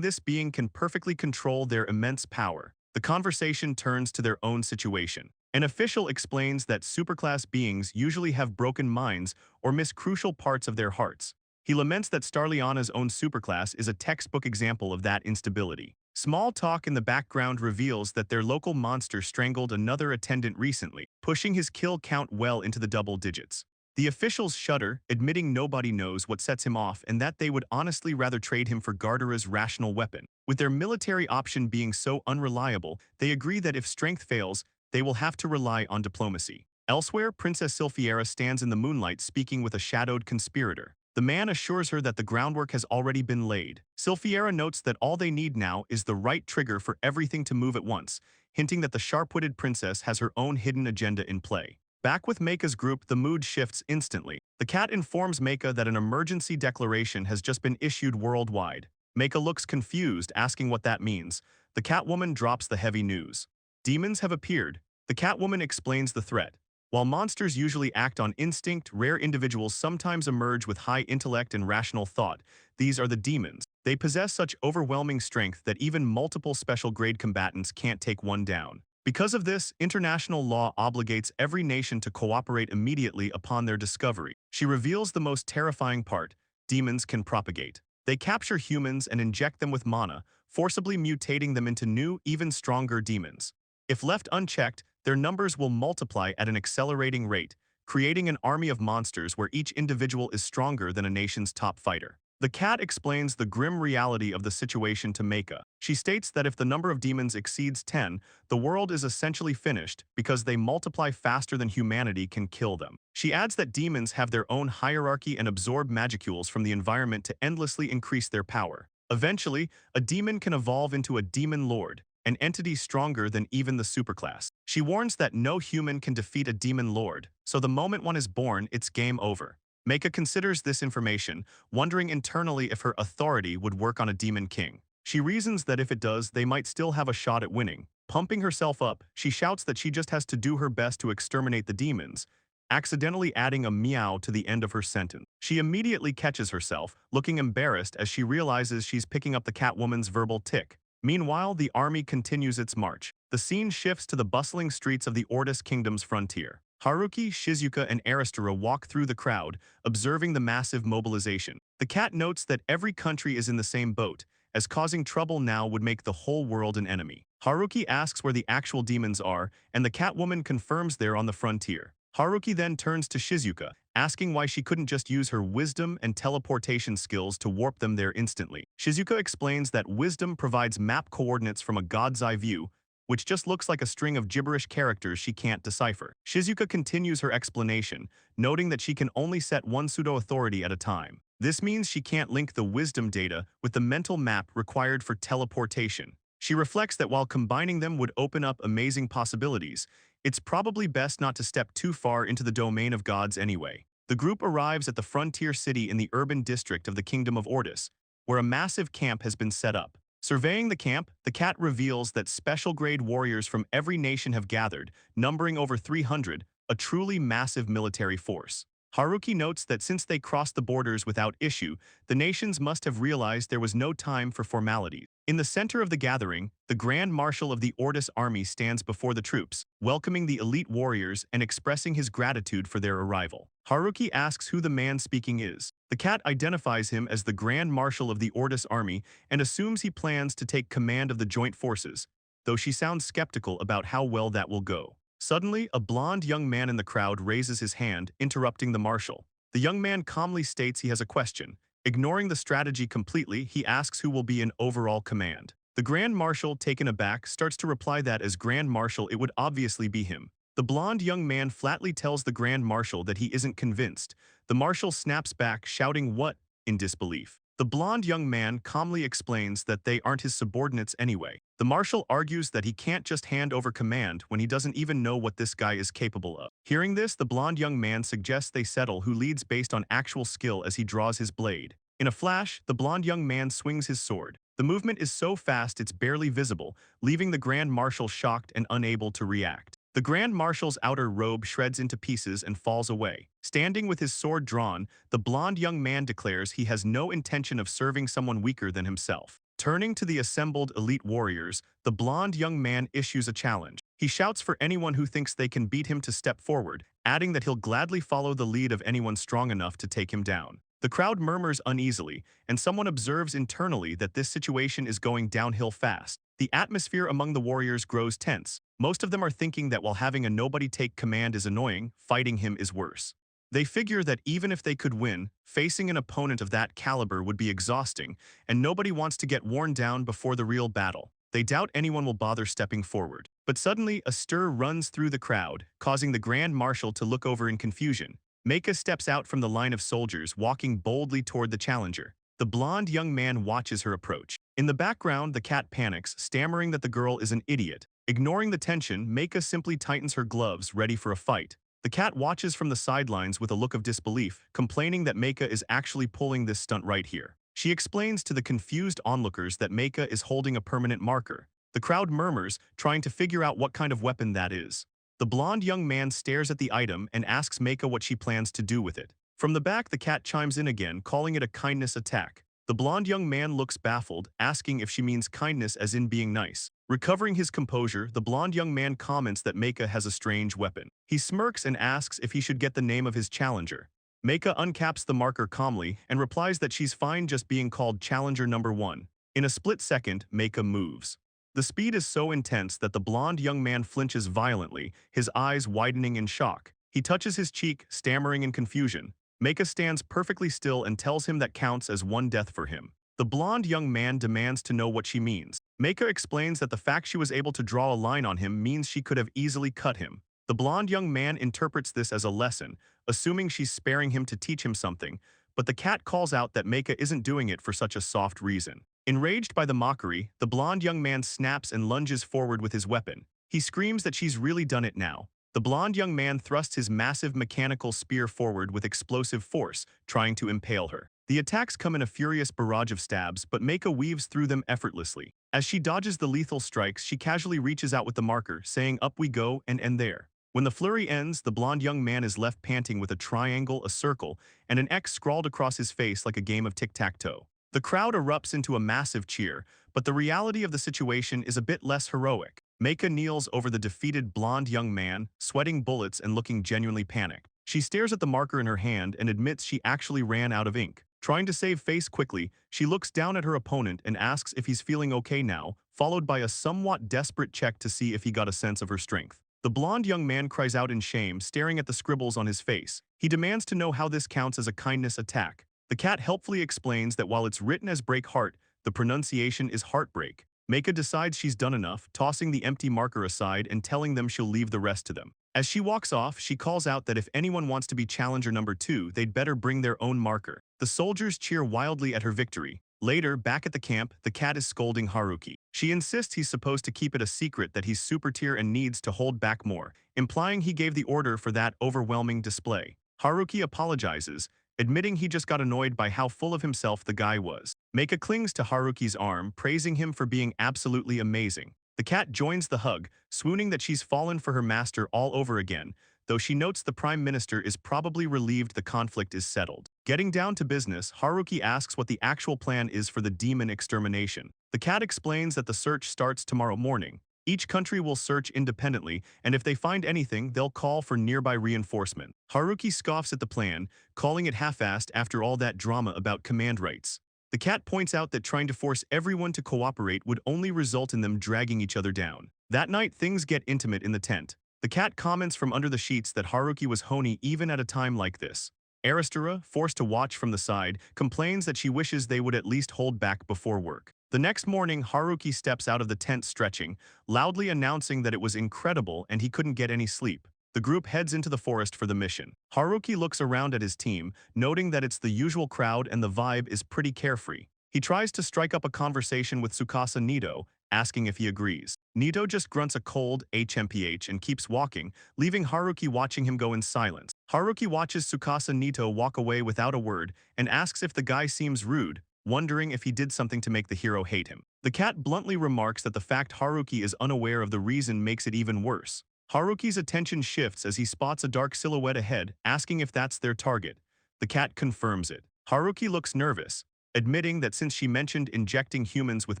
this being can perfectly control their immense power. The conversation turns to their own situation. An official explains that superclass beings usually have broken minds or miss crucial parts of their hearts. He laments that Starliana's own superclass is a textbook example of that instability. Small talk in the background reveals that their local monster strangled another attendant recently, pushing his kill count well into the double digits. The officials shudder, admitting nobody knows what sets him off and that they would honestly rather trade him for Gardera's rational weapon. With their military option being so unreliable, they agree that if strength fails, they will have to rely on diplomacy. Elsewhere, Princess Silfiera stands in the moonlight speaking with a shadowed conspirator. The man assures her that the groundwork has already been laid. Silfiera notes that all they need now is the right trigger for everything to move at once, hinting that the sharp-witted princess has her own hidden agenda in play. Back with Manga's group, the mood shifts instantly. The cat informs Manga that an emergency declaration has just been issued worldwide. Manga looks confused, asking what that means. The Catwoman drops the heavy news. Demons have appeared. The Catwoman explains the threat. While monsters usually act on instinct, rare individuals sometimes emerge with high intellect and rational thought. These are the demons. They possess such overwhelming strength that even multiple special-grade combatants can't take one down. Because of this, international law obligates every nation to cooperate immediately upon their discovery. She reveals the most terrifying part: demons can propagate. They capture humans and inject them with mana, forcibly mutating them into new, even stronger demons. If left unchecked, their numbers will multiply at an accelerating rate, creating an army of monsters where each individual is stronger than a nation's top fighter. The cat explains the grim reality of the situation to Meika. She states that if the number of demons exceeds 10, the world is essentially finished because they multiply faster than humanity can kill them. She adds that demons have their own hierarchy and absorb magicules from the environment to endlessly increase their power. Eventually, a demon can evolve into a demon lord, an entity stronger than even the superclass. She warns that no human can defeat a demon lord, so the moment one is born, it's game over. Meika considers this information, wondering internally if her authority would work on a demon king. She reasons that if it does, they might still have a shot at winning. Pumping herself up, she shouts that she just has to do her best to exterminate the demons, accidentally adding a meow to the end of her sentence. She immediately catches herself, looking embarrassed as she realizes she's picking up the Catwoman's verbal tick. Meanwhile, the army continues its march. The scene shifts to the bustling streets of the Ortis Kingdom's frontier. Haruki, Shizuka, and Aristora walk through the crowd, observing the massive mobilization. The cat notes that every country is in the same boat, as causing trouble now would make the whole world an enemy. Haruki asks where the actual demons are, and the Catwoman confirms they're on the frontier. Haruki then turns to Shizuka, asking why she couldn't just use her wisdom and teleportation skills to warp them there instantly. Shizuka explains that wisdom provides map coordinates from a god's eye view, which just looks like a string of gibberish characters she can't decipher. Shizuka continues her explanation, noting that she can only set one pseudo-authority at a time. This means she can't link the wisdom data with the mental map required for teleportation. She reflects that while combining them would open up amazing possibilities, it's probably best not to step too far into the domain of gods anyway. The group arrives at the frontier city in the urban district of the Kingdom of Ortis, where a massive camp has been set up. Surveying the camp, the cat reveals that special-grade warriors from every nation have gathered, numbering over 300, a truly massive military force. Haruki notes that since they crossed the borders without issue, the nations must have realized there was no time for formalities. In the center of the gathering, the Grand Marshal of the Ortis army stands before the troops, welcoming the elite warriors and expressing his gratitude for their arrival. Haruki asks who the man speaking is. The cat identifies him as the Grand Marshal of the Ortis army and assumes he plans to take command of the joint forces, though she sounds skeptical about how well that will go. Suddenly, a blond young man in the crowd raises his hand, interrupting the marshal. The young man calmly states he has a question. Ignoring the strategy completely, he asks who will be in overall command. The Grand Marshal, taken aback, starts to reply that as Grand Marshal it would obviously be him. The blond young man flatly tells the Grand Marshal that he isn't convinced. The Marshal snaps back, shouting "What?" in disbelief. The blond young man calmly explains that they aren't his subordinates anyway. The Marshal argues that he can't just hand over command when he doesn't even know what this guy is capable of. Hearing this, the blond young man suggests they settle who leads based on actual skill as he draws his blade. In a flash, the blond young man swings his sword. The movement is so fast it's barely visible, leaving the Grand Marshal shocked and unable to react. The Grand Marshal's outer robe shreds into pieces and falls away. Standing with his sword drawn, the blond young man declares he has no intention of serving someone weaker than himself. Turning to the assembled elite warriors, the blond young man issues a challenge. He shouts for anyone who thinks they can beat him to step forward, adding that he'll gladly follow the lead of anyone strong enough to take him down. The crowd murmurs uneasily, and someone observes internally that this situation is going downhill fast. The atmosphere among the warriors grows tense. Most of them are thinking that while having a nobody take command is annoying, fighting him is worse. They figure that even if they could win, facing an opponent of that caliber would be exhausting, and nobody wants to get worn down before the real battle. They doubt anyone will bother stepping forward. But suddenly, a stir runs through the crowd, causing the Grand Marshal to look over in confusion. Meika steps out from the line of soldiers, walking boldly toward the challenger. The blond young man watches her approach. In the background, the cat panics, stammering that the girl is an idiot. Ignoring the tension, Meika simply tightens her gloves, ready for a fight. The cat watches from the sidelines with a look of disbelief, complaining that Meika is actually pulling this stunt right here. She explains to the confused onlookers that Meika is holding a permanent marker. The crowd murmurs, trying to figure out what kind of weapon that is. The blond young man stares at the item and asks Meika what she plans to do with it. From the back, the cat chimes in again, calling it a kindness attack. The blond young man looks baffled, asking if she means kindness as in being nice. Recovering his composure, the blond young man comments that Meika has a strange weapon. He smirks and asks if he should get the name of his challenger. Meika uncaps the marker calmly and replies that she's fine just being called Challenger Number 1. In a split second, Meika moves. The speed is so intense that the blond young man flinches violently, his eyes widening in shock. He touches his cheek, stammering in confusion. Meika stands perfectly still and tells him that counts as one death for him. The blonde young man demands to know what she means. Meika explains that the fact she was able to draw a line on him means she could have easily cut him. The blonde young man interprets this as a lesson, assuming she's sparing him to teach him something, but the cat calls out that Meika isn't doing it for such a soft reason. Enraged by the mockery, the blonde young man snaps and lunges forward with his weapon. He screams that she's really done it now. The blonde young man thrusts his massive mechanical spear forward with explosive force, trying to impale her. The attacks come in a furious barrage of stabs, but Meika weaves through them effortlessly. As she dodges the lethal strikes, she casually reaches out with the marker, saying up we go and end there. When the flurry ends, the blonde young man is left panting with a triangle, a circle, and an X scrawled across his face like a game of tic-tac-toe. The crowd erupts into a massive cheer, but the reality of the situation is a bit less heroic. Meika kneels over the defeated blonde young man, sweating bullets and looking genuinely panicked. She stares at the marker in her hand and admits she actually ran out of ink. Trying to save face quickly, she looks down at her opponent and asks if he's feeling okay now, followed by a somewhat desperate check to see if he got a sense of her strength. The blonde young man cries out in shame, staring at the scribbles on his face. He demands to know how this counts as a kindness attack. The cat helpfully explains that while it's written as break heart, the pronunciation is heartbreak. Meika decides she's done enough, tossing the empty marker aside and telling them she'll leave the rest to them. As she walks off, she calls out that if anyone wants to be challenger number 2, they'd better bring their own marker. The soldiers cheer wildly at her victory. Later, back at the camp, the cat is scolding Haruki. She insists he's supposed to keep it a secret that he's super tier and needs to hold back more, implying he gave the order for that overwhelming display. Haruki apologizes, admitting he just got annoyed by how full of himself the guy was. Meika clings to Haruki's arm, praising him for being absolutely amazing. The cat joins the hug, swooning that she's fallen for her master all over again, though she notes the Prime Minister is probably relieved the conflict is settled. Getting down to business, Haruki asks what the actual plan is for the demon extermination. The cat explains that the search starts tomorrow morning. Each country will search independently, and if they find anything, they'll call for nearby reinforcement. Haruki scoffs at the plan, calling it half-assed after all that drama about command rights. The cat points out that trying to force everyone to cooperate would only result in them dragging each other down. That night, things get intimate in the tent. The cat comments from under the sheets that Haruki was horny even at a time like this. Aristora, forced to watch from the side, complains that she wishes they would at least hold back before work. The next morning, Haruki steps out of the tent stretching, loudly announcing that it was incredible and he couldn't get any sleep. The group heads into the forest for the mission. Haruki looks around at his team, noting that it's the usual crowd and the vibe is pretty carefree. He tries to strike up a conversation with Tsukasa Nito, asking if he agrees. Nito just grunts a cold HMPH and keeps walking, leaving Haruki watching him go in silence. Haruki watches Tsukasa Nito walk away without a word and asks if the guy seems rude, wondering if he did something to make the hero hate him. The cat bluntly remarks that the fact Haruki is unaware of the reason makes it even worse. Haruki's attention shifts as he spots a dark silhouette ahead, asking if that's their target. The cat confirms it. Haruki looks nervous, admitting that since she mentioned injecting humans with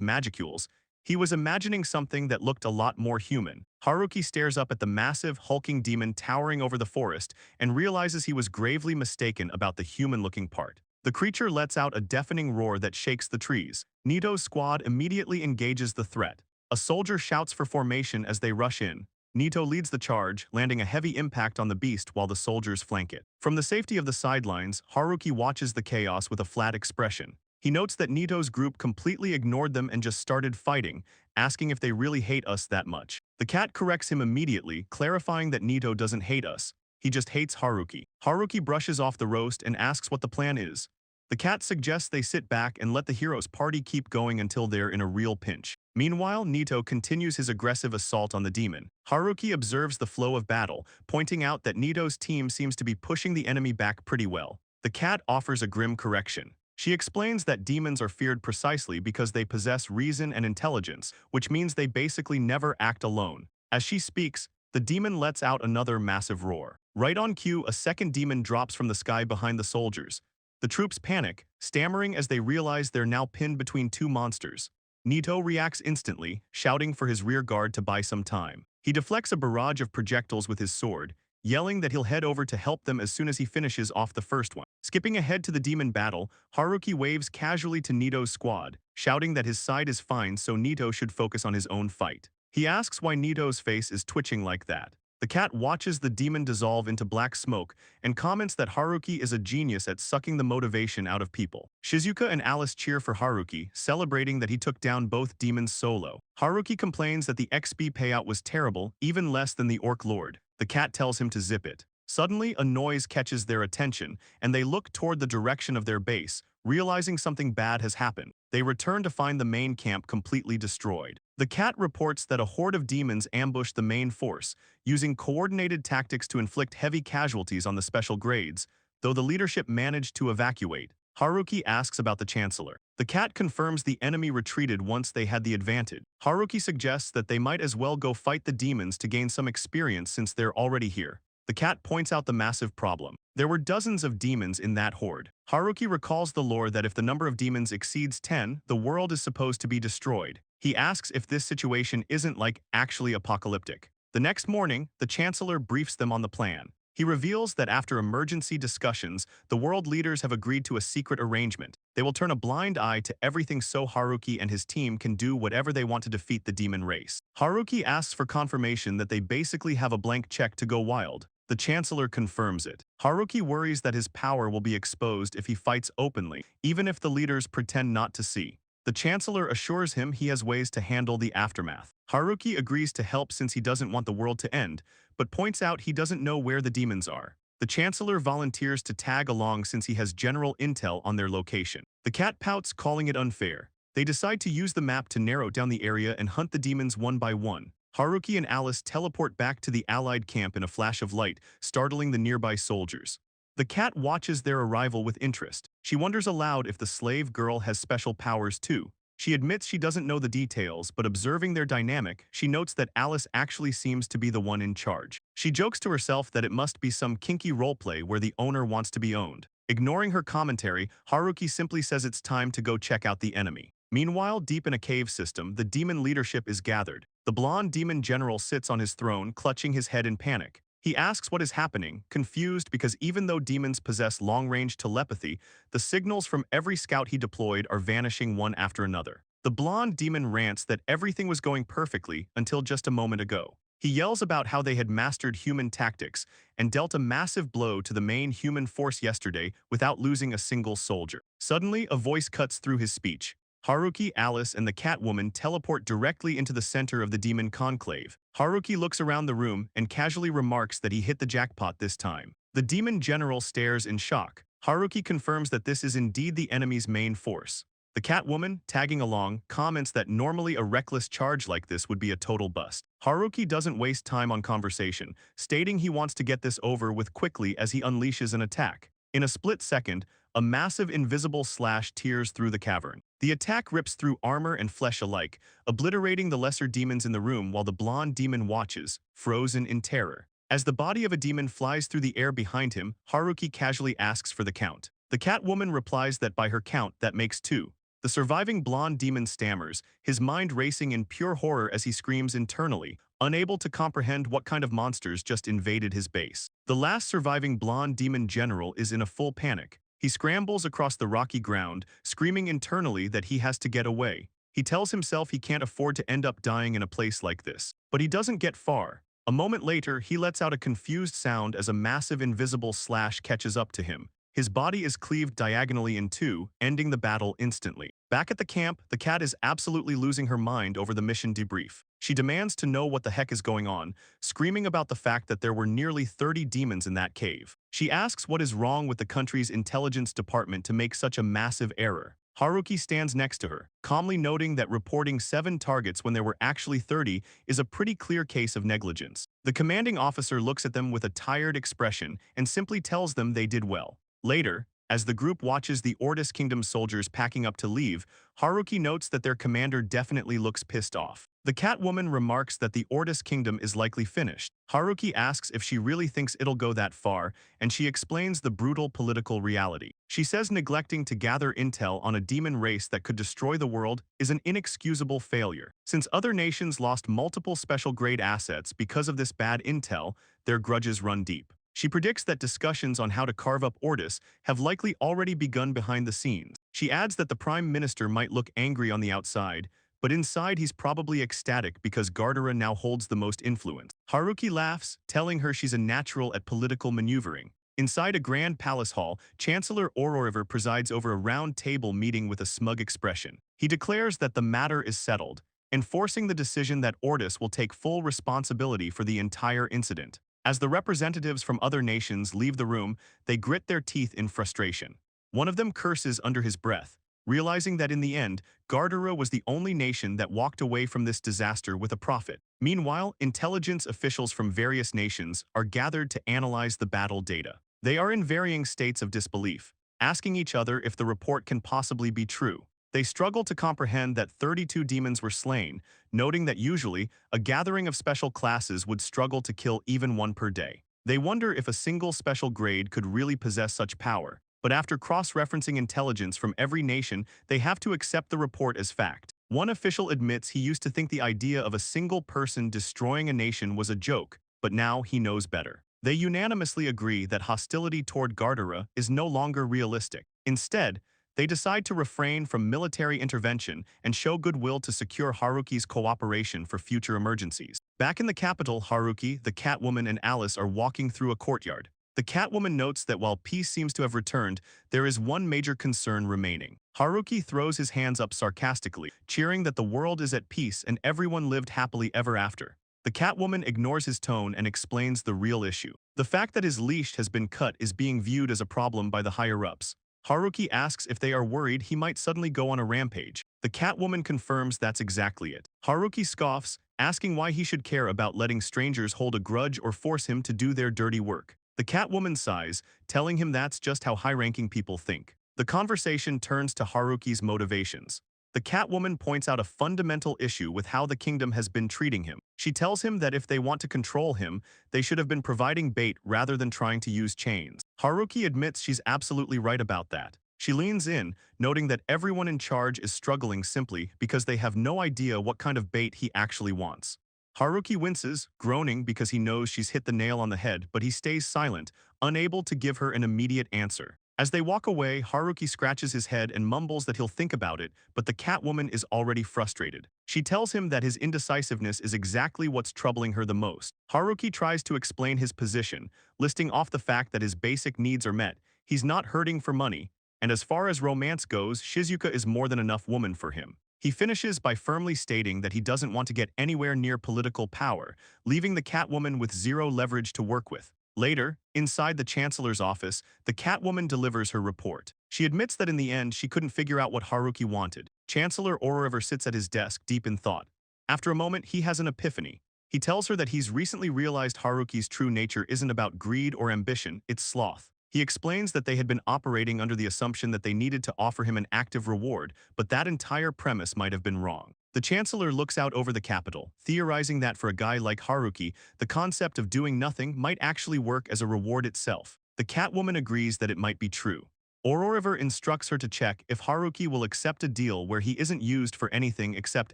magicules, he was imagining something that looked a lot more human. Haruki stares up at the massive, hulking demon towering over the forest and realizes he was gravely mistaken about the human-looking part. The creature lets out a deafening roar that shakes the trees. Nito's squad immediately engages the threat. A soldier shouts for formation as they rush in. Nito leads the charge, landing a heavy impact on the beast while the soldiers flank it. From the safety of the sidelines, Haruki watches the chaos with a flat expression. He notes that Nito's group completely ignored them and just started fighting, asking if they really hate us that much. The cat corrects him immediately, clarifying that Nito doesn't hate us. He just hates Haruki. Haruki brushes off the roast and asks what the plan is. The cat suggests they sit back and let the hero's party keep going until they're in a real pinch. Meanwhile, Nito continues his aggressive assault on the demon. Haruki observes the flow of battle, pointing out that Nito's team seems to be pushing the enemy back pretty well. The cat offers a grim correction. She explains that demons are feared precisely because they possess reason and intelligence, which means they basically never act alone. As she speaks, the demon lets out another massive roar. Right on cue, a second demon drops from the sky behind the soldiers. The troops panic, stammering as they realize they're now pinned between two monsters. Nito reacts instantly, shouting for his rear guard to buy some time. He deflects a barrage of projectiles with his sword, yelling that he'll head over to help them as soon as he finishes off the first one. Skipping ahead to the demon battle, Haruki waves casually to Nito's squad, shouting that his side is fine so Nito should focus on his own fight. He asks why Nito's face is twitching like that. The cat watches the demon dissolve into black smoke and comments that Haruki is a genius at sucking the motivation out of people. Shizuka and Alice cheer for Haruki, celebrating that he took down both demons solo. Haruki complains that the XP payout was terrible, even less than the Orc Lord. The cat tells him to zip it. Suddenly, a noise catches their attention, and they look toward the direction of their base, realizing something bad has happened. They return to find the main camp completely destroyed. The cat reports that a horde of demons ambushed the main force, using coordinated tactics to inflict heavy casualties on the special grades, though the leadership managed to evacuate. Haruki asks about the chancellor. The cat confirms the enemy retreated once they had the advantage. Haruki suggests that they might as well go fight the demons to gain some experience since they're already here. The cat points out the massive problem. There were dozens of demons in that horde. Haruki recalls the lore that if the number of demons exceeds 10, the world is supposed to be destroyed. He asks if this situation isn't actually apocalyptic. The next morning, the chancellor briefs them on the plan. He reveals that after emergency discussions, the world leaders have agreed to a secret arrangement. They will turn a blind eye to everything so Haruki and his team can do whatever they want to defeat the demon race. Haruki asks for confirmation that they basically have a blank check to go wild. The Chancellor confirms it. Haruki worries that his power will be exposed if he fights openly, even if the leaders pretend not to see. The Chancellor assures him he has ways to handle the aftermath. Haruki agrees to help since he doesn't want the world to end, but points out he doesn't know where the demons are. The Chancellor volunteers to tag along since he has general intel on their location. The cat pouts, calling it unfair. They decide to use the map to narrow down the area and hunt the demons one by one. Haruki and Alice teleport back to the Allied camp in a flash of light, startling the nearby soldiers. The cat watches their arrival with interest. She wonders aloud if the slave girl has special powers too. She admits she doesn't know the details, but observing their dynamic, she notes that Alice actually seems to be the one in charge. She jokes to herself that it must be some kinky roleplay where the owner wants to be owned. Ignoring her commentary, Haruki simply says it's time to go check out the enemy. Meanwhile, deep in a cave system, the demon leadership is gathered. The blonde demon general sits on his throne, clutching his head in panic. He asks what is happening, confused because even though demons possess long-range telepathy, the signals from every scout he deployed are vanishing one after another. The blonde demon rants that everything was going perfectly until just a moment ago. He yells about how they had mastered human tactics and dealt a massive blow to the main human force yesterday without losing a single soldier. Suddenly, a voice cuts through his speech. Haruki, Alice, and the Catwoman teleport directly into the center of the demon conclave. Haruki looks around the room and casually remarks that he hit the jackpot this time. The demon general stares in shock. Haruki confirms that this is indeed the enemy's main force. The Catwoman, tagging along, comments that normally a reckless charge like this would be a total bust. Haruki doesn't waste time on conversation, stating he wants to get this over with quickly as he unleashes an attack. In a split second, a massive invisible slash tears through the cavern. The attack rips through armor and flesh alike, obliterating the lesser demons in the room while the blonde demon watches, frozen in terror. As the body of a demon flies through the air behind him, Haruki casually asks for the count. The Catwoman replies that by her count, that makes 2. The surviving blonde demon stammers, his mind racing in pure horror as he screams internally, unable to comprehend what kind of monsters just invaded his base. The last surviving blonde demon general is in a full panic. He scrambles across the rocky ground, screaming internally that he has to get away. He tells himself he can't afford to end up dying in a place like this. But he doesn't get far. A moment later, he lets out a confused sound as a massive invisible slash catches up to him. His body is cleaved diagonally in 2, ending the battle instantly. Back at the camp, the cat is absolutely losing her mind over the mission debrief. She demands to know what the heck is going on, screaming about the fact that there were nearly 30 demons in that cave. She asks what is wrong with the country's intelligence department to make such a massive error. Haruki stands next to her, calmly noting that reporting 7 targets when there were actually 30 is a pretty clear case of negligence. The commanding officer looks at them with a tired expression and simply tells them they did well. Later, as the group watches the Ordis Kingdom soldiers packing up to leave, Haruki notes that their commander definitely looks pissed off. The Catwoman remarks that the Ordis Kingdom is likely finished. Haruki asks if she really thinks it'll go that far, and she explains the brutal political reality. She says neglecting to gather intel on a demon race that could destroy the world is an inexcusable failure. Since other nations lost multiple special-grade assets because of this bad intel, their grudges run deep. She predicts that discussions on how to carve up Ordis have likely already begun behind the scenes. She adds that the Prime Minister might look angry on the outside, but inside he's probably ecstatic because Gardera now holds the most influence. Haruki laughs, telling her she's a natural at political maneuvering. Inside a grand palace hall, Chancellor Ororiver presides over a round table meeting with a smug expression. He declares that the matter is settled, enforcing the decision that Ortis will take full responsibility for the entire incident. As the representatives from other nations leave the room, they grit their teeth in frustration. One of them curses under his breath, realizing that in the end, Gardera was the only nation that walked away from this disaster with a profit. Meanwhile, intelligence officials from various nations are gathered to analyze the battle data. They are in varying states of disbelief, asking each other if the report can possibly be true. They struggle to comprehend that 32 demons were slain, noting that usually, a gathering of special classes would struggle to kill even one per day. They wonder if a single special grade could really possess such power, but after cross-referencing intelligence from every nation, they have to accept the report as fact. One official admits he used to think the idea of a single person destroying a nation was a joke, but now he knows better. They unanimously agree that hostility toward Gardera is no longer realistic. Instead, they decide to refrain from military intervention and show goodwill to secure Haruki's cooperation for future emergencies. Back in the capital, Haruki, the Catwoman, and Alice are walking through a courtyard. The Catwoman notes that while peace seems to have returned, there is one major concern remaining. Haruki throws his hands up sarcastically, cheering that the world is at peace and everyone lived happily ever after. The Catwoman ignores his tone and explains the real issue. The fact that his leash has been cut is being viewed as a problem by the higher-ups. Haruki asks if they are worried he might suddenly go on a rampage. The Catwoman confirms that's exactly it. Haruki scoffs, asking why he should care about letting strangers hold a grudge or force him to do their dirty work. The Catwoman sighs, telling him that's just how high-ranking people think. The conversation turns to Haruki's motivations. The Catwoman points out a fundamental issue with how the kingdom has been treating him. She tells him that if they want to control him, they should have been providing bait rather than trying to use chains. Haruki admits she's absolutely right about that. She leans in, noting that everyone in charge is struggling simply because they have no idea what kind of bait he actually wants. Haruki winces, groaning because he knows she's hit the nail on the head, but he stays silent, unable to give her an immediate answer. As they walk away, Haruki scratches his head and mumbles that he'll think about it, but the Catwoman is already frustrated. She tells him that his indecisiveness is exactly what's troubling her the most. Haruki tries to explain his position, listing off the fact that his basic needs are met, he's not hurting for money, and as far as romance goes, Shizuka is more than enough woman for him. He finishes by firmly stating that he doesn't want to get anywhere near political power, leaving the Catwoman with zero leverage to work with. Later, inside the Chancellor's office, the Catwoman delivers her report. She admits that in the end she couldn't figure out what Haruki wanted. Chancellor Ororiver sits at his desk, deep in thought. After a moment, he has an epiphany. He tells her that he's recently realized Haruki's true nature isn't about greed or ambition, it's sloth. He explains that they had been operating under the assumption that they needed to offer him an active reward, but that entire premise might have been wrong. The Chancellor looks out over the capital, theorizing that for a guy like Haruki, the concept of doing nothing might actually work as a reward itself. The Catwoman agrees that it might be true. Ororiver instructs her to check if Haruki will accept a deal where he isn't used for anything except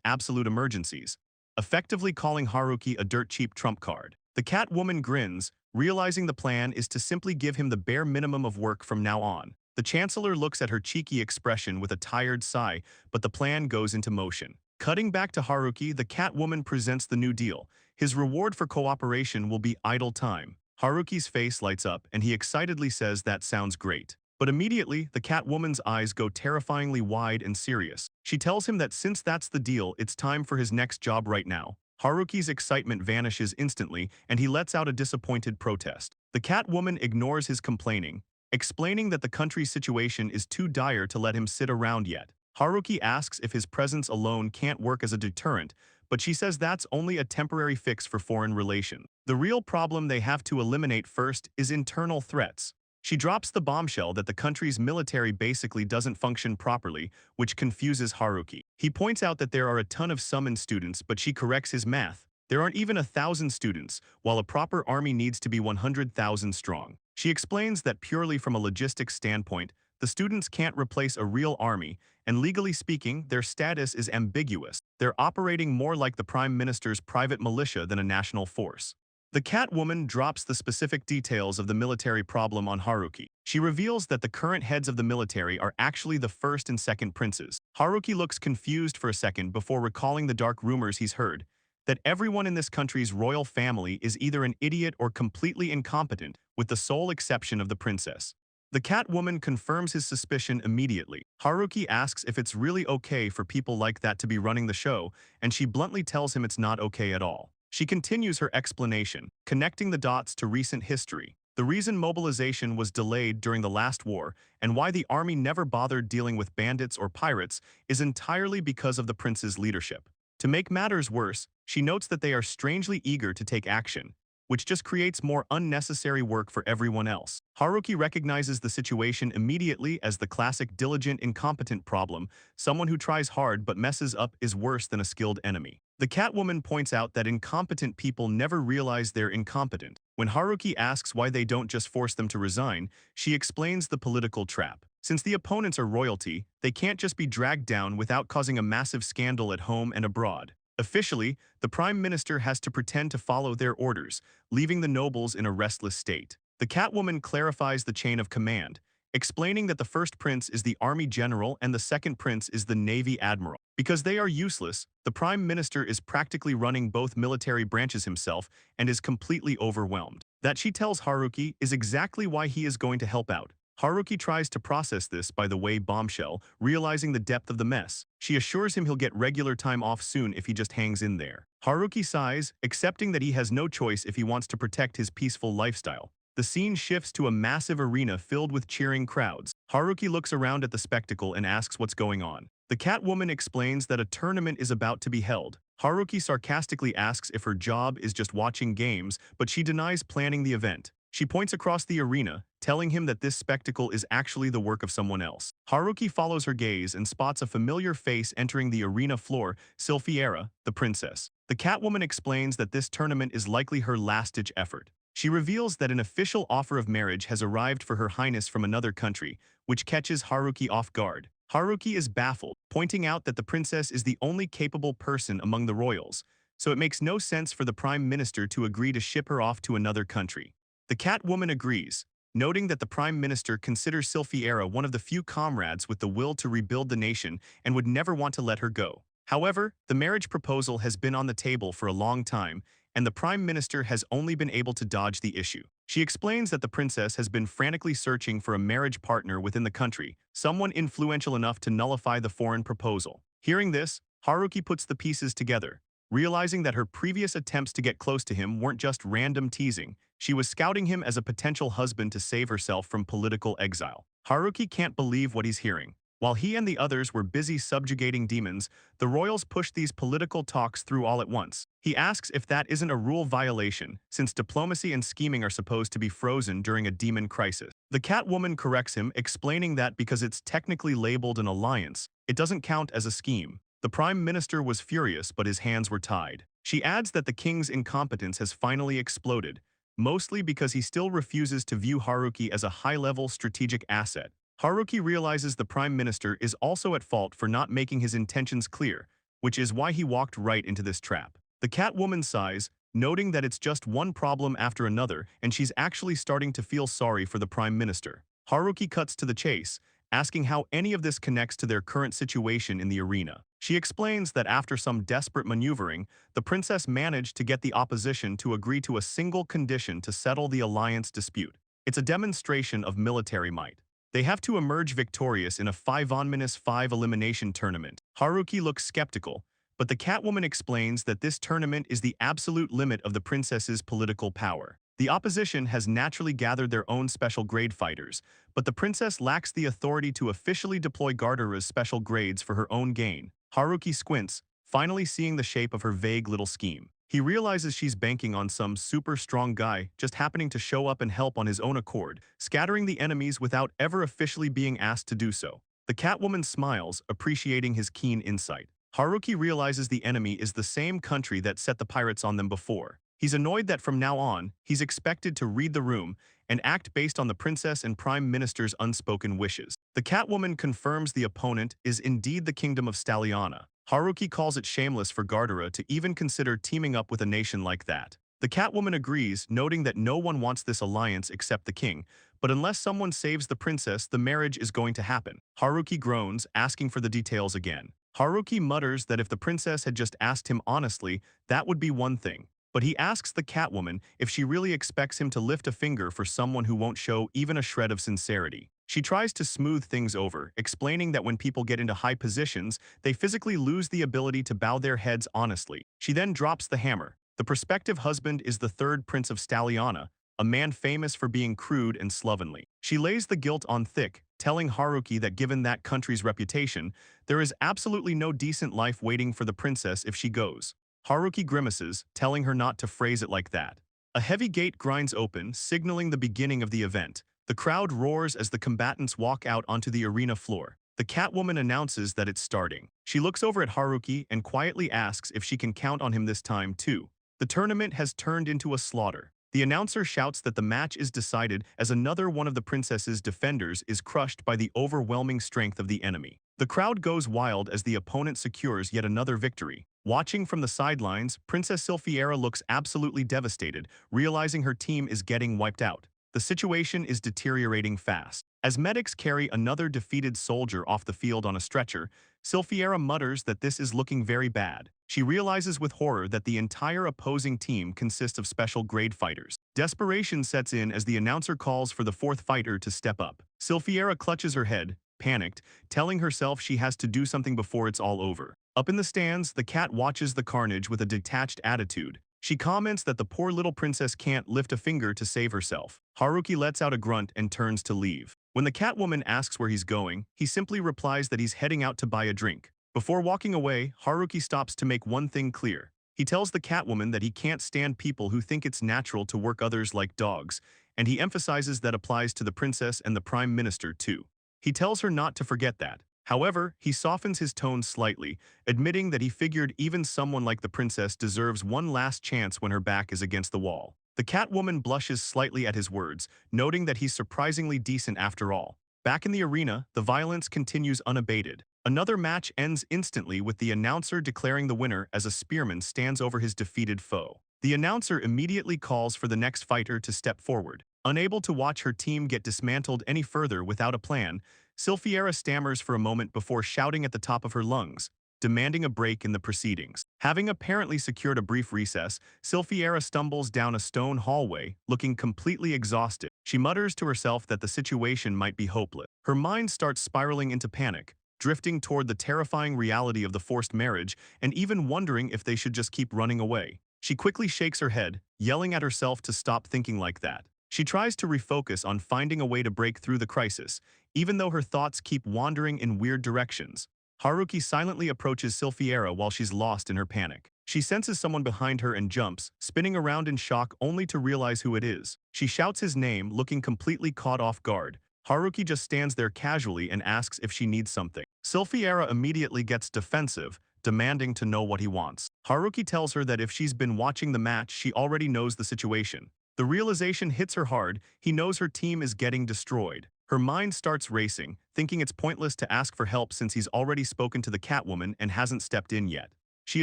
absolute emergencies, effectively calling Haruki a dirt-cheap trump card. The Catwoman grins, realizing the plan is to simply give him the bare minimum of work from now on. The Chancellor looks at her cheeky expression with a tired sigh, but the plan goes into motion. Cutting back to Haruki, the Catwoman presents the new deal. His reward for cooperation will be idle time. Haruki's face lights up, and he excitedly says that sounds great. But immediately, the Catwoman's eyes go terrifyingly wide and serious. She tells him that since that's the deal, it's time for his next job right now. Haruki's excitement vanishes instantly, and he lets out a disappointed protest. The Catwoman ignores his complaining, explaining that the country's situation is too dire to let him sit around yet. Haruki asks if his presence alone can't work as a deterrent, but she says that's only a temporary fix for foreign relations. The real problem they have to eliminate first is internal threats. She drops the bombshell that the country's military basically doesn't function properly, which confuses Haruki. He points out that there are a ton of summoned students, but she corrects his math. There aren't even 1,000 students, while a proper army needs to be 100,000 strong. She explains that purely from a logistics standpoint, the students can't replace a real army, and legally speaking, their status is ambiguous. They're operating more like the Prime Minister's private militia than a national force. The Catwoman drops the specific details of the military problem on Haruki. She reveals that the current heads of the military are actually the first and second princes. Haruki looks confused for a second before recalling the dark rumors he's heard, that everyone in this country's royal family is either an idiot or completely incompetent, with the sole exception of the princess. The Catwoman confirms his suspicion immediately. Haruki asks if it's really okay for people like that to be running the show, and she bluntly tells him it's not okay at all. She continues her explanation, connecting the dots to recent history. The reason mobilization was delayed during the last war and why the army never bothered dealing with bandits or pirates is entirely because of the prince's leadership. To make matters worse, she notes that they are strangely eager to take action, which just creates more unnecessary work for everyone else. Haruki recognizes the situation immediately as the classic diligent incompetent problem. Someone who tries hard but messes up is worse than a skilled enemy. The Catwoman points out that incompetent people never realize they're incompetent. When Haruki asks why they don't just force them to resign, she explains the political trap. Since the opponents are royalty, they can't just be dragged down without causing a massive scandal at home and abroad. Officially, the Prime Minister has to pretend to follow their orders, leaving the nobles in a restless state. The Catwoman clarifies the chain of command, explaining that the first prince is the army general and the second prince is the navy admiral. Because they are useless, the Prime Minister is practically running both military branches himself and is completely overwhelmed. That she tells Haruki is exactly why he is going to help out. Haruki tries to process this by the way bombshell, realizing the depth of the mess. She assures him he'll get regular time off soon if he just hangs in there. Haruki sighs, accepting that he has no choice if he wants to protect his peaceful lifestyle. The scene shifts to a massive arena filled with cheering crowds. Haruki looks around at the spectacle and asks what's going on. The Catwoman explains that a tournament is about to be held. Haruki sarcastically asks if her job is just watching games, but she denies planning the event. She points across the arena, telling him that this spectacle is actually the work of someone else. Haruki follows her gaze and spots a familiar face entering the arena floor, Silphiera, the princess. The Catwoman explains that this tournament is likely her last-ditch effort. She reveals that an official offer of marriage has arrived for Her Highness from another country, which catches Haruki off guard. Haruki is baffled, pointing out that the princess is the only capable person among the royals, so it makes no sense for the Prime Minister to agree to ship her off to another country. The Catwoman agrees, noting that the Prime Minister considers Silphiera one of the few comrades with the will to rebuild the nation and would never want to let her go. However, the marriage proposal has been on the table for a long time, and the Prime Minister has only been able to dodge the issue. She explains that the princess has been frantically searching for a marriage partner within the country, someone influential enough to nullify the foreign proposal. Hearing this, Haruki puts the pieces together, realizing that her previous attempts to get close to him weren't just random teasing. She was scouting him as a potential husband to save herself from political exile. Haruki can't believe what he's hearing. While he and the others were busy subjugating demons, the royals pushed these political talks through all at once. He asks if that isn't a rule violation, since diplomacy and scheming are supposed to be frozen during a demon crisis. The Catwoman corrects him, explaining that because it's technically labeled an alliance, it doesn't count as a scheme. The Prime Minister was furious, but his hands were tied. She adds that the king's incompetence has finally exploded, mostly because he still refuses to view Haruki as a high-level strategic asset. Haruki realizes the Prime Minister is also at fault for not making his intentions clear, which is why he walked right into this trap. The Catwoman sighs, noting that it's just one problem after another, and she's actually starting to feel sorry for the Prime Minister. Haruki cuts to the chase, asking how any of this connects to their current situation in the arena. She explains that after some desperate maneuvering, the princess managed to get the opposition to agree to a single condition to settle the alliance dispute. It's a demonstration of military might. They have to emerge victorious in a 5-on-5 elimination tournament. Haruki looks skeptical, but the Catwoman explains that this tournament is the absolute limit of the princess's political power. The opposition has naturally gathered their own special grade fighters, but the princess lacks the authority to officially deploy Gardera's special grades for her own gain. Haruki squints, finally seeing the shape of her vague little scheme. He realizes she's banking on some super strong guy just happening to show up and help on his own accord, scattering the enemies without ever officially being asked to do so. The Catwoman smiles, appreciating his keen insight. Haruki realizes the enemy is the same country that set the pirates on them before. He's annoyed that from now on, he's expected to read the room and act based on the princess and Prime Minister's unspoken wishes. The Catwoman confirms the opponent is indeed the Kingdom of Stalliana. Haruki calls it shameless for Gardera to even consider teaming up with a nation like that. The Catwoman agrees, noting that no one wants this alliance except the king, but unless someone saves the princess, the marriage is going to happen. Haruki groans, asking for the details again. Haruki mutters that if the princess had just asked him honestly, that would be one thing. But he asks the Catwoman if she really expects him to lift a finger for someone who won't show even a shred of sincerity. She tries to smooth things over, explaining that when people get into high positions, they physically lose the ability to bow their heads honestly. She then drops the hammer. The prospective husband is the third Prince of Stalliana, a man famous for being crude and slovenly. She lays the guilt on thick, telling Haruki that given that country's reputation, there is absolutely no decent life waiting for the princess if she goes. Haruki grimaces, telling her not to phrase it like that. A heavy gate grinds open, signaling the beginning of the event. The crowd roars as the combatants walk out onto the arena floor. The Catwoman announces that it's starting. She looks over at Haruki and quietly asks if she can count on him this time too. The tournament has turned into a slaughter. The announcer shouts that the match is decided as another one of the princess's defenders is crushed by the overwhelming strength of the enemy. The crowd goes wild as the opponent secures yet another victory. Watching from the sidelines, Princess Sylphiera looks absolutely devastated, realizing her team is getting wiped out. The situation is deteriorating fast. As medics carry another defeated soldier off the field on a stretcher, Sylphiera mutters that this is looking very bad. She realizes with horror that the entire opposing team consists of special grade fighters. Desperation sets in as the announcer calls for the fourth fighter to step up. Sylphiera clutches her head, panicked, telling herself she has to do something before it's all over. Up in the stands, the cat watches the carnage with a detached attitude. She comments that the poor little princess can't lift a finger to save herself. Haruki lets out a grunt and turns to leave. When the Catwoman asks where he's going, he simply replies that he's heading out to buy a drink. Before walking away, Haruki stops to make one thing clear. He tells the Catwoman that he can't stand people who think it's natural to work others like dogs, and he emphasizes that applies to the princess and the prime minister too. He tells her not to forget that. However, he softens his tone slightly, admitting that he figured even someone like the princess deserves one last chance when her back is against the wall. The Catwoman blushes slightly at his words, noting that he's surprisingly decent after all. Back in the arena, the violence continues unabated. Another match ends instantly with the announcer declaring the winner as a spearman stands over his defeated foe. The announcer immediately calls for the next fighter to step forward. Unable to watch her team get dismantled any further without a plan, Sylphiera stammers for a moment before shouting at the top of her lungs, demanding a break in the proceedings. Having apparently secured a brief recess, Sylphiera stumbles down a stone hallway, looking completely exhausted. She mutters to herself that the situation might be hopeless. Her mind starts spiraling into panic, drifting toward the terrifying reality of the forced marriage and even wondering if they should just keep running away. She quickly shakes her head, yelling at herself to stop thinking like that. She tries to refocus on finding a way to break through the crisis, even though her thoughts keep wandering in weird directions. Haruki silently approaches Sylphiera while she's lost in her panic. She senses someone behind her and jumps, spinning around in shock only to realize who it is. She shouts his name, looking completely caught off guard. Haruki just stands there casually and asks if she needs something. Sylphiera immediately gets defensive, demanding to know what he wants. Haruki tells her that if she's been watching the match, she already knows the situation. The realization hits her hard. He knows her team is getting destroyed. Her mind starts racing, thinking it's pointless to ask for help since he's already spoken to the Catwoman and hasn't stepped in yet. She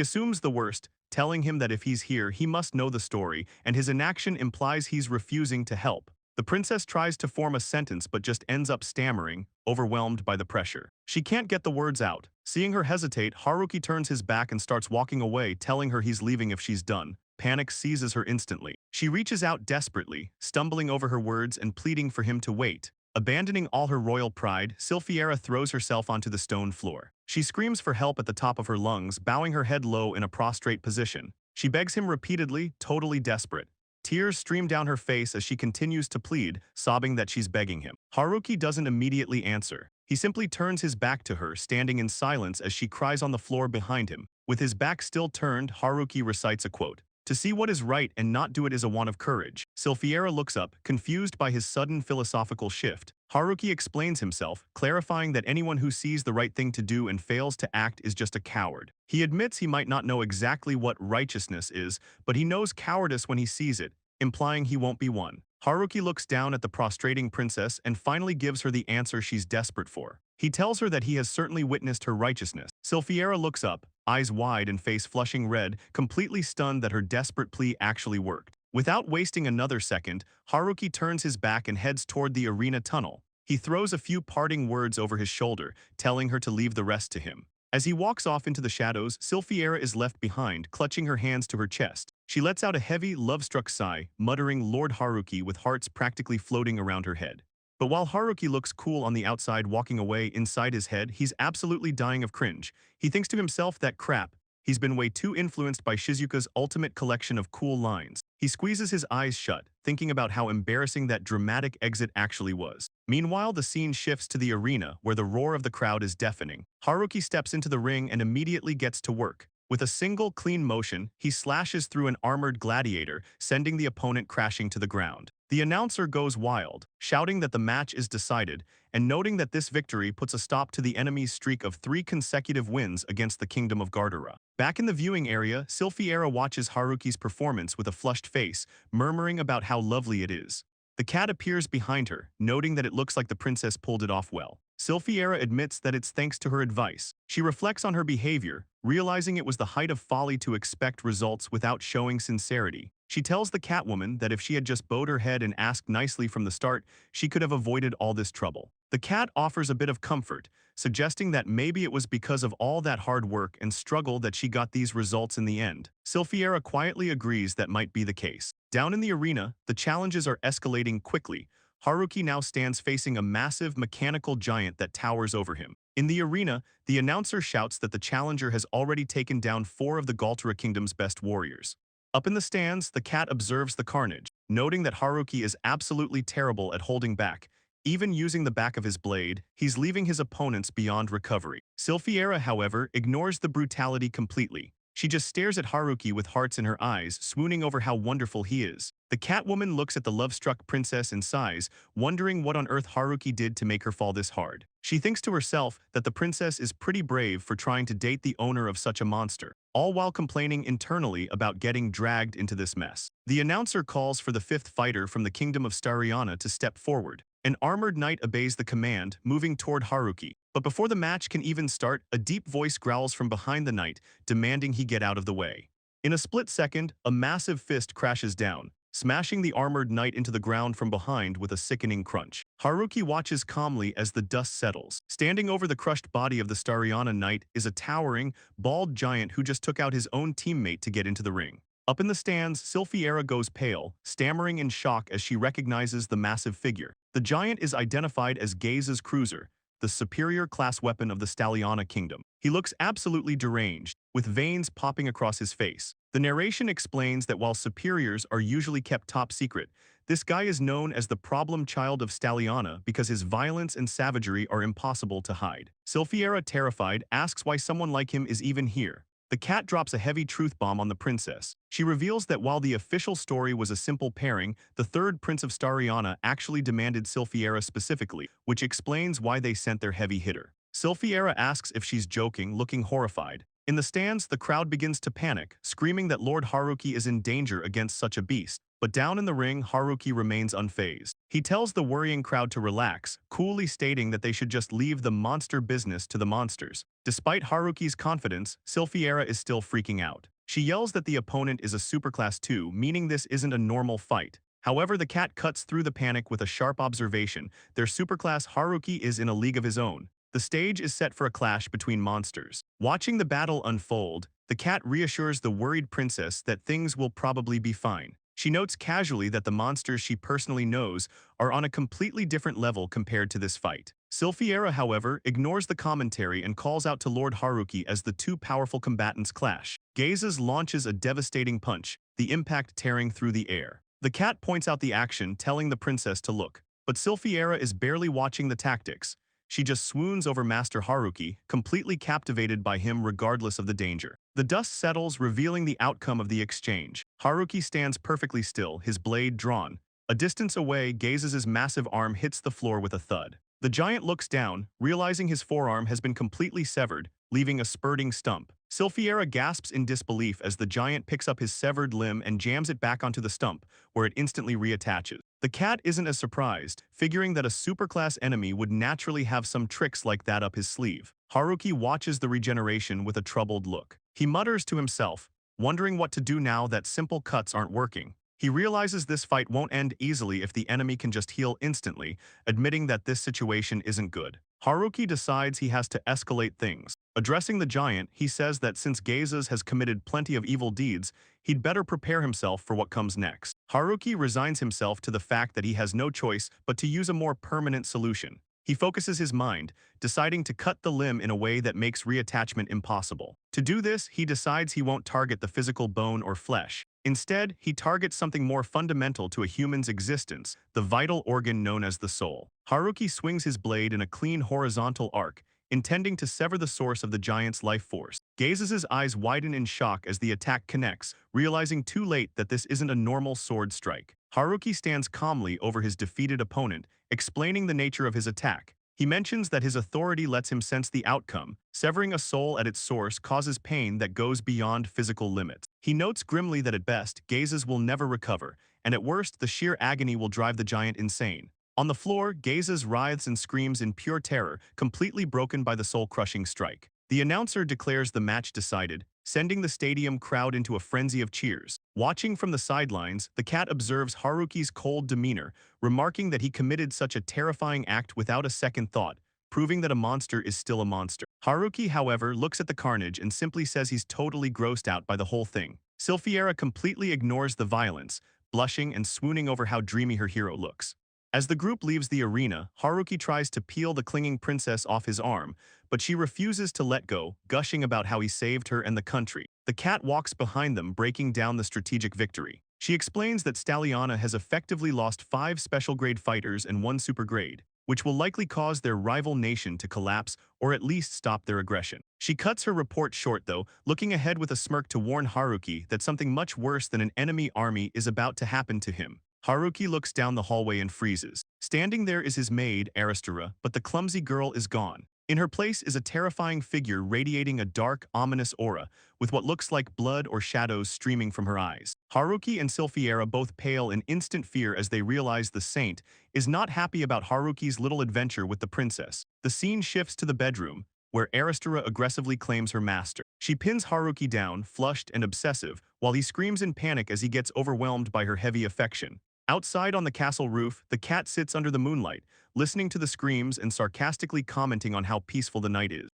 assumes the worst, telling him that if he's here, he must know the story, and his inaction implies he's refusing to help. The princess tries to form a sentence but just ends up stammering, overwhelmed by the pressure. She can't get the words out. Seeing her hesitate, Haruki turns his back and starts walking away, telling her he's leaving if she's done. Panic seizes her instantly. She reaches out desperately, stumbling over her words and pleading for him to wait. Abandoning all her royal pride, Sylphiera throws herself onto the stone floor. She screams for help at the top of her lungs, bowing her head low in a prostrate position. She begs him repeatedly, totally desperate. Tears stream down her face as she continues to plead, sobbing that she's begging him. Haruki doesn't immediately answer. He simply turns his back to her, standing in silence as she cries on the floor behind him. With his back still turned, Haruki recites a quote. To see what is right and not do it is a want of courage. Sylphiera looks up, confused by his sudden philosophical shift. Haruki explains himself, clarifying that anyone who sees the right thing to do and fails to act is just a coward. He admits he might not know exactly what righteousness is, but he knows cowardice when he sees it, implying he won't be one. Haruki looks down at the prostrating princess and finally gives her the answer she's desperate for. He tells her that he has certainly witnessed her righteousness. Sylphiera looks up, eyes wide and face flushing red, completely stunned that her desperate plea actually worked. Without wasting another second, Haruki turns his back and heads toward the arena tunnel. He throws a few parting words over his shoulder, telling her to leave the rest to him. As he walks off into the shadows, Sylphiera is left behind, clutching her hands to her chest. She lets out a heavy, love-struck sigh, muttering Lord Haruki with hearts practically floating around her head. But while Haruki looks cool on the outside walking away, inside his head, he's absolutely dying of cringe. He thinks to himself that crap, he's been way too influenced by Shizuka's ultimate collection of cool lines. He squeezes his eyes shut, thinking about how embarrassing that dramatic exit actually was. Meanwhile, the scene shifts to the arena, where the roar of the crowd is deafening. Haruki steps into the ring and immediately gets to work. With a single clean motion, he slashes through an armored gladiator, sending the opponent crashing to the ground. The announcer goes wild, shouting that the match is decided, and noting that this victory puts a stop to the enemy's streak of 3 consecutive wins against the Kingdom of Gardara. Back in the viewing area, Sylphiera watches Haruki's performance with a flushed face, murmuring about how lovely it is. The cat appears behind her, noting that it looks like the princess pulled it off well. Sylphiera admits that it's thanks to her advice. She reflects on her behavior, realizing it was the height of folly to expect results without showing sincerity. She tells the Catwoman that if she had just bowed her head and asked nicely from the start, she could have avoided all this trouble. The cat offers a bit of comfort, suggesting that maybe it was because of all that hard work and struggle that she got these results in the end. Sylphiera quietly agrees that might be the case. Down in the arena, the challenges are escalating quickly. Haruki now stands facing a massive mechanical giant that towers over him. In the arena, the announcer shouts that the challenger has already taken down 4 of the Galtara Kingdom's best warriors. Up in the stands, the cat observes the carnage, noting that Haruki is absolutely terrible at holding back. Even using the back of his blade, he's leaving his opponents beyond recovery. Sylphiera, however, ignores the brutality completely. She just stares at Haruki with hearts in her eyes, swooning over how wonderful he is. The Catwoman looks at the love-struck princess and sighs, wondering what on earth Haruki did to make her fall this hard. She thinks to herself that the princess is pretty brave for trying to date the owner of such a monster, all while complaining internally about getting dragged into this mess. The announcer calls for the 5th fighter from the Kingdom of Stariana to step forward. An armored knight obeys the command, moving toward Haruki. But before the match can even start, a deep voice growls from behind the knight, demanding he get out of the way. In a split second, a massive fist crashes down, smashing the armored knight into the ground from behind with a sickening crunch. Haruki watches calmly as the dust settles. Standing over the crushed body of the Stariana knight is a towering, bald giant who just took out his own teammate to get into the ring. Up in the stands, Sylphiera goes pale, stammering in shock as she recognizes the massive figure. The giant is identified as Gaze's cruiser, the superior class weapon of the Staliana Kingdom. He looks absolutely deranged, with veins popping across his face. The narration explains that while superiors are usually kept top secret, this guy is known as the problem child of Staliana because his violence and savagery are impossible to hide. Sylphiera, terrified, asks why someone like him is even here. The cat drops a heavy truth bomb on the princess. She reveals that while the official story was a simple pairing, the 3rd Prince of Stariana actually demanded Sylphiera specifically, which explains why they sent their heavy hitter. Sylphiera asks if she's joking, looking horrified. In the stands, the crowd begins to panic, screaming that Lord Haruki is in danger against such a beast. But down in the ring, Haruki remains unfazed. He tells the worrying crowd to relax, coolly stating that they should just leave the monster business to the monsters. Despite Haruki's confidence, Sylphiera is still freaking out. She yells that the opponent is a superclass 2, meaning this isn't a normal fight. However, the cat cuts through the panic with a sharp observation. Their superclass Haruki is in a league of his own. The stage is set for a clash between monsters. Watching the battle unfold, the cat reassures the worried princess that things will probably be fine. She notes casually that the monsters she personally knows are on a completely different level compared to this fight. Sylphiera, however, ignores the commentary and calls out to Lord Haruki as the 2 powerful combatants clash. Gazes launches a devastating punch, the impact tearing through the air. The cat points out the action, telling the princess to look. But Sylphiera is barely watching the tactics. She just swoons over Master Haruki, completely captivated by him regardless of the danger. The dust settles, revealing the outcome of the exchange. Haruki stands perfectly still, his blade drawn. A distance away, Gazes' massive arm hits the floor with a thud. The giant looks down, realizing his forearm has been completely severed, leaving a spurting stump. Sylphiera gasps in disbelief as the giant picks up his severed limb and jams it back onto the stump, where it instantly reattaches. The cat isn't as surprised, figuring that a superclass enemy would naturally have some tricks like that up his sleeve. Haruki watches the regeneration with a troubled look. He mutters to himself, wondering what to do now that simple cuts aren't working. He realizes this fight won't end easily if the enemy can just heal instantly, admitting that this situation isn't good. Haruki decides he has to escalate things. Addressing the giant, he says that since Gezas has committed plenty of evil deeds, he'd better prepare himself for what comes next. Haruki resigns himself to the fact that he has no choice but to use a more permanent solution. He focuses his mind, deciding to cut the limb in a way that makes reattachment impossible. To do this, he decides he won't target the physical bone or flesh. Instead, he targets something more fundamental to a human's existence, the vital organ known as the soul. Haruki swings his blade in a clean horizontal arc, intending to sever the source of the giant's life force. Gezas' eyes widen in shock as the attack connects, realizing too late that this isn't a normal sword strike. Haruki stands calmly over his defeated opponent, explaining the nature of his attack. He mentions that his authority lets him sense the outcome. Severing a soul at its source causes pain that goes beyond physical limits. He notes grimly that at best, Gezas will never recover, and at worst, the sheer agony will drive the giant insane. On the floor, Gezas writhes and screams in pure terror, completely broken by the soul-crushing strike. The announcer declares the match decided, sending the stadium crowd into a frenzy of cheers. Watching from the sidelines, the cat observes Haruki's cold demeanor, remarking that he committed such a terrifying act without a second thought, proving that a monster is still a monster. Haruki, however, looks at the carnage and simply says he's totally grossed out by the whole thing. Silphiera completely ignores the violence, blushing and swooning over how dreamy her hero looks. As the group leaves the arena, Haruki tries to peel the clinging princess off his arm, but she refuses to let go, gushing about how he saved her and the country. The cat walks behind them, breaking down the strategic victory. She explains that Stalliana has effectively lost 5 special-grade fighters and 1 super-grade, which will likely cause their rival nation to collapse or at least stop their aggression. She cuts her report short, though, looking ahead with a smirk to warn Haruki that something much worse than an enemy army is about to happen to him. Haruki looks down the hallway and freezes. Standing there is his maid, Aristora, but the clumsy girl is gone. In her place is a terrifying figure radiating a dark, ominous aura, with what looks like blood or shadows streaming from her eyes. Haruki and Silphiera both pale in instant fear as they realize the saint is not happy about Haruki's little adventure with the princess. The scene shifts to the bedroom, where Aristora aggressively claims her master. She pins Haruki down, flushed and obsessive, while he screams in panic as he gets overwhelmed by her heavy affection. Outside on the castle roof, the cat sits under the moonlight, listening to the screams and sarcastically commenting on how peaceful the night is.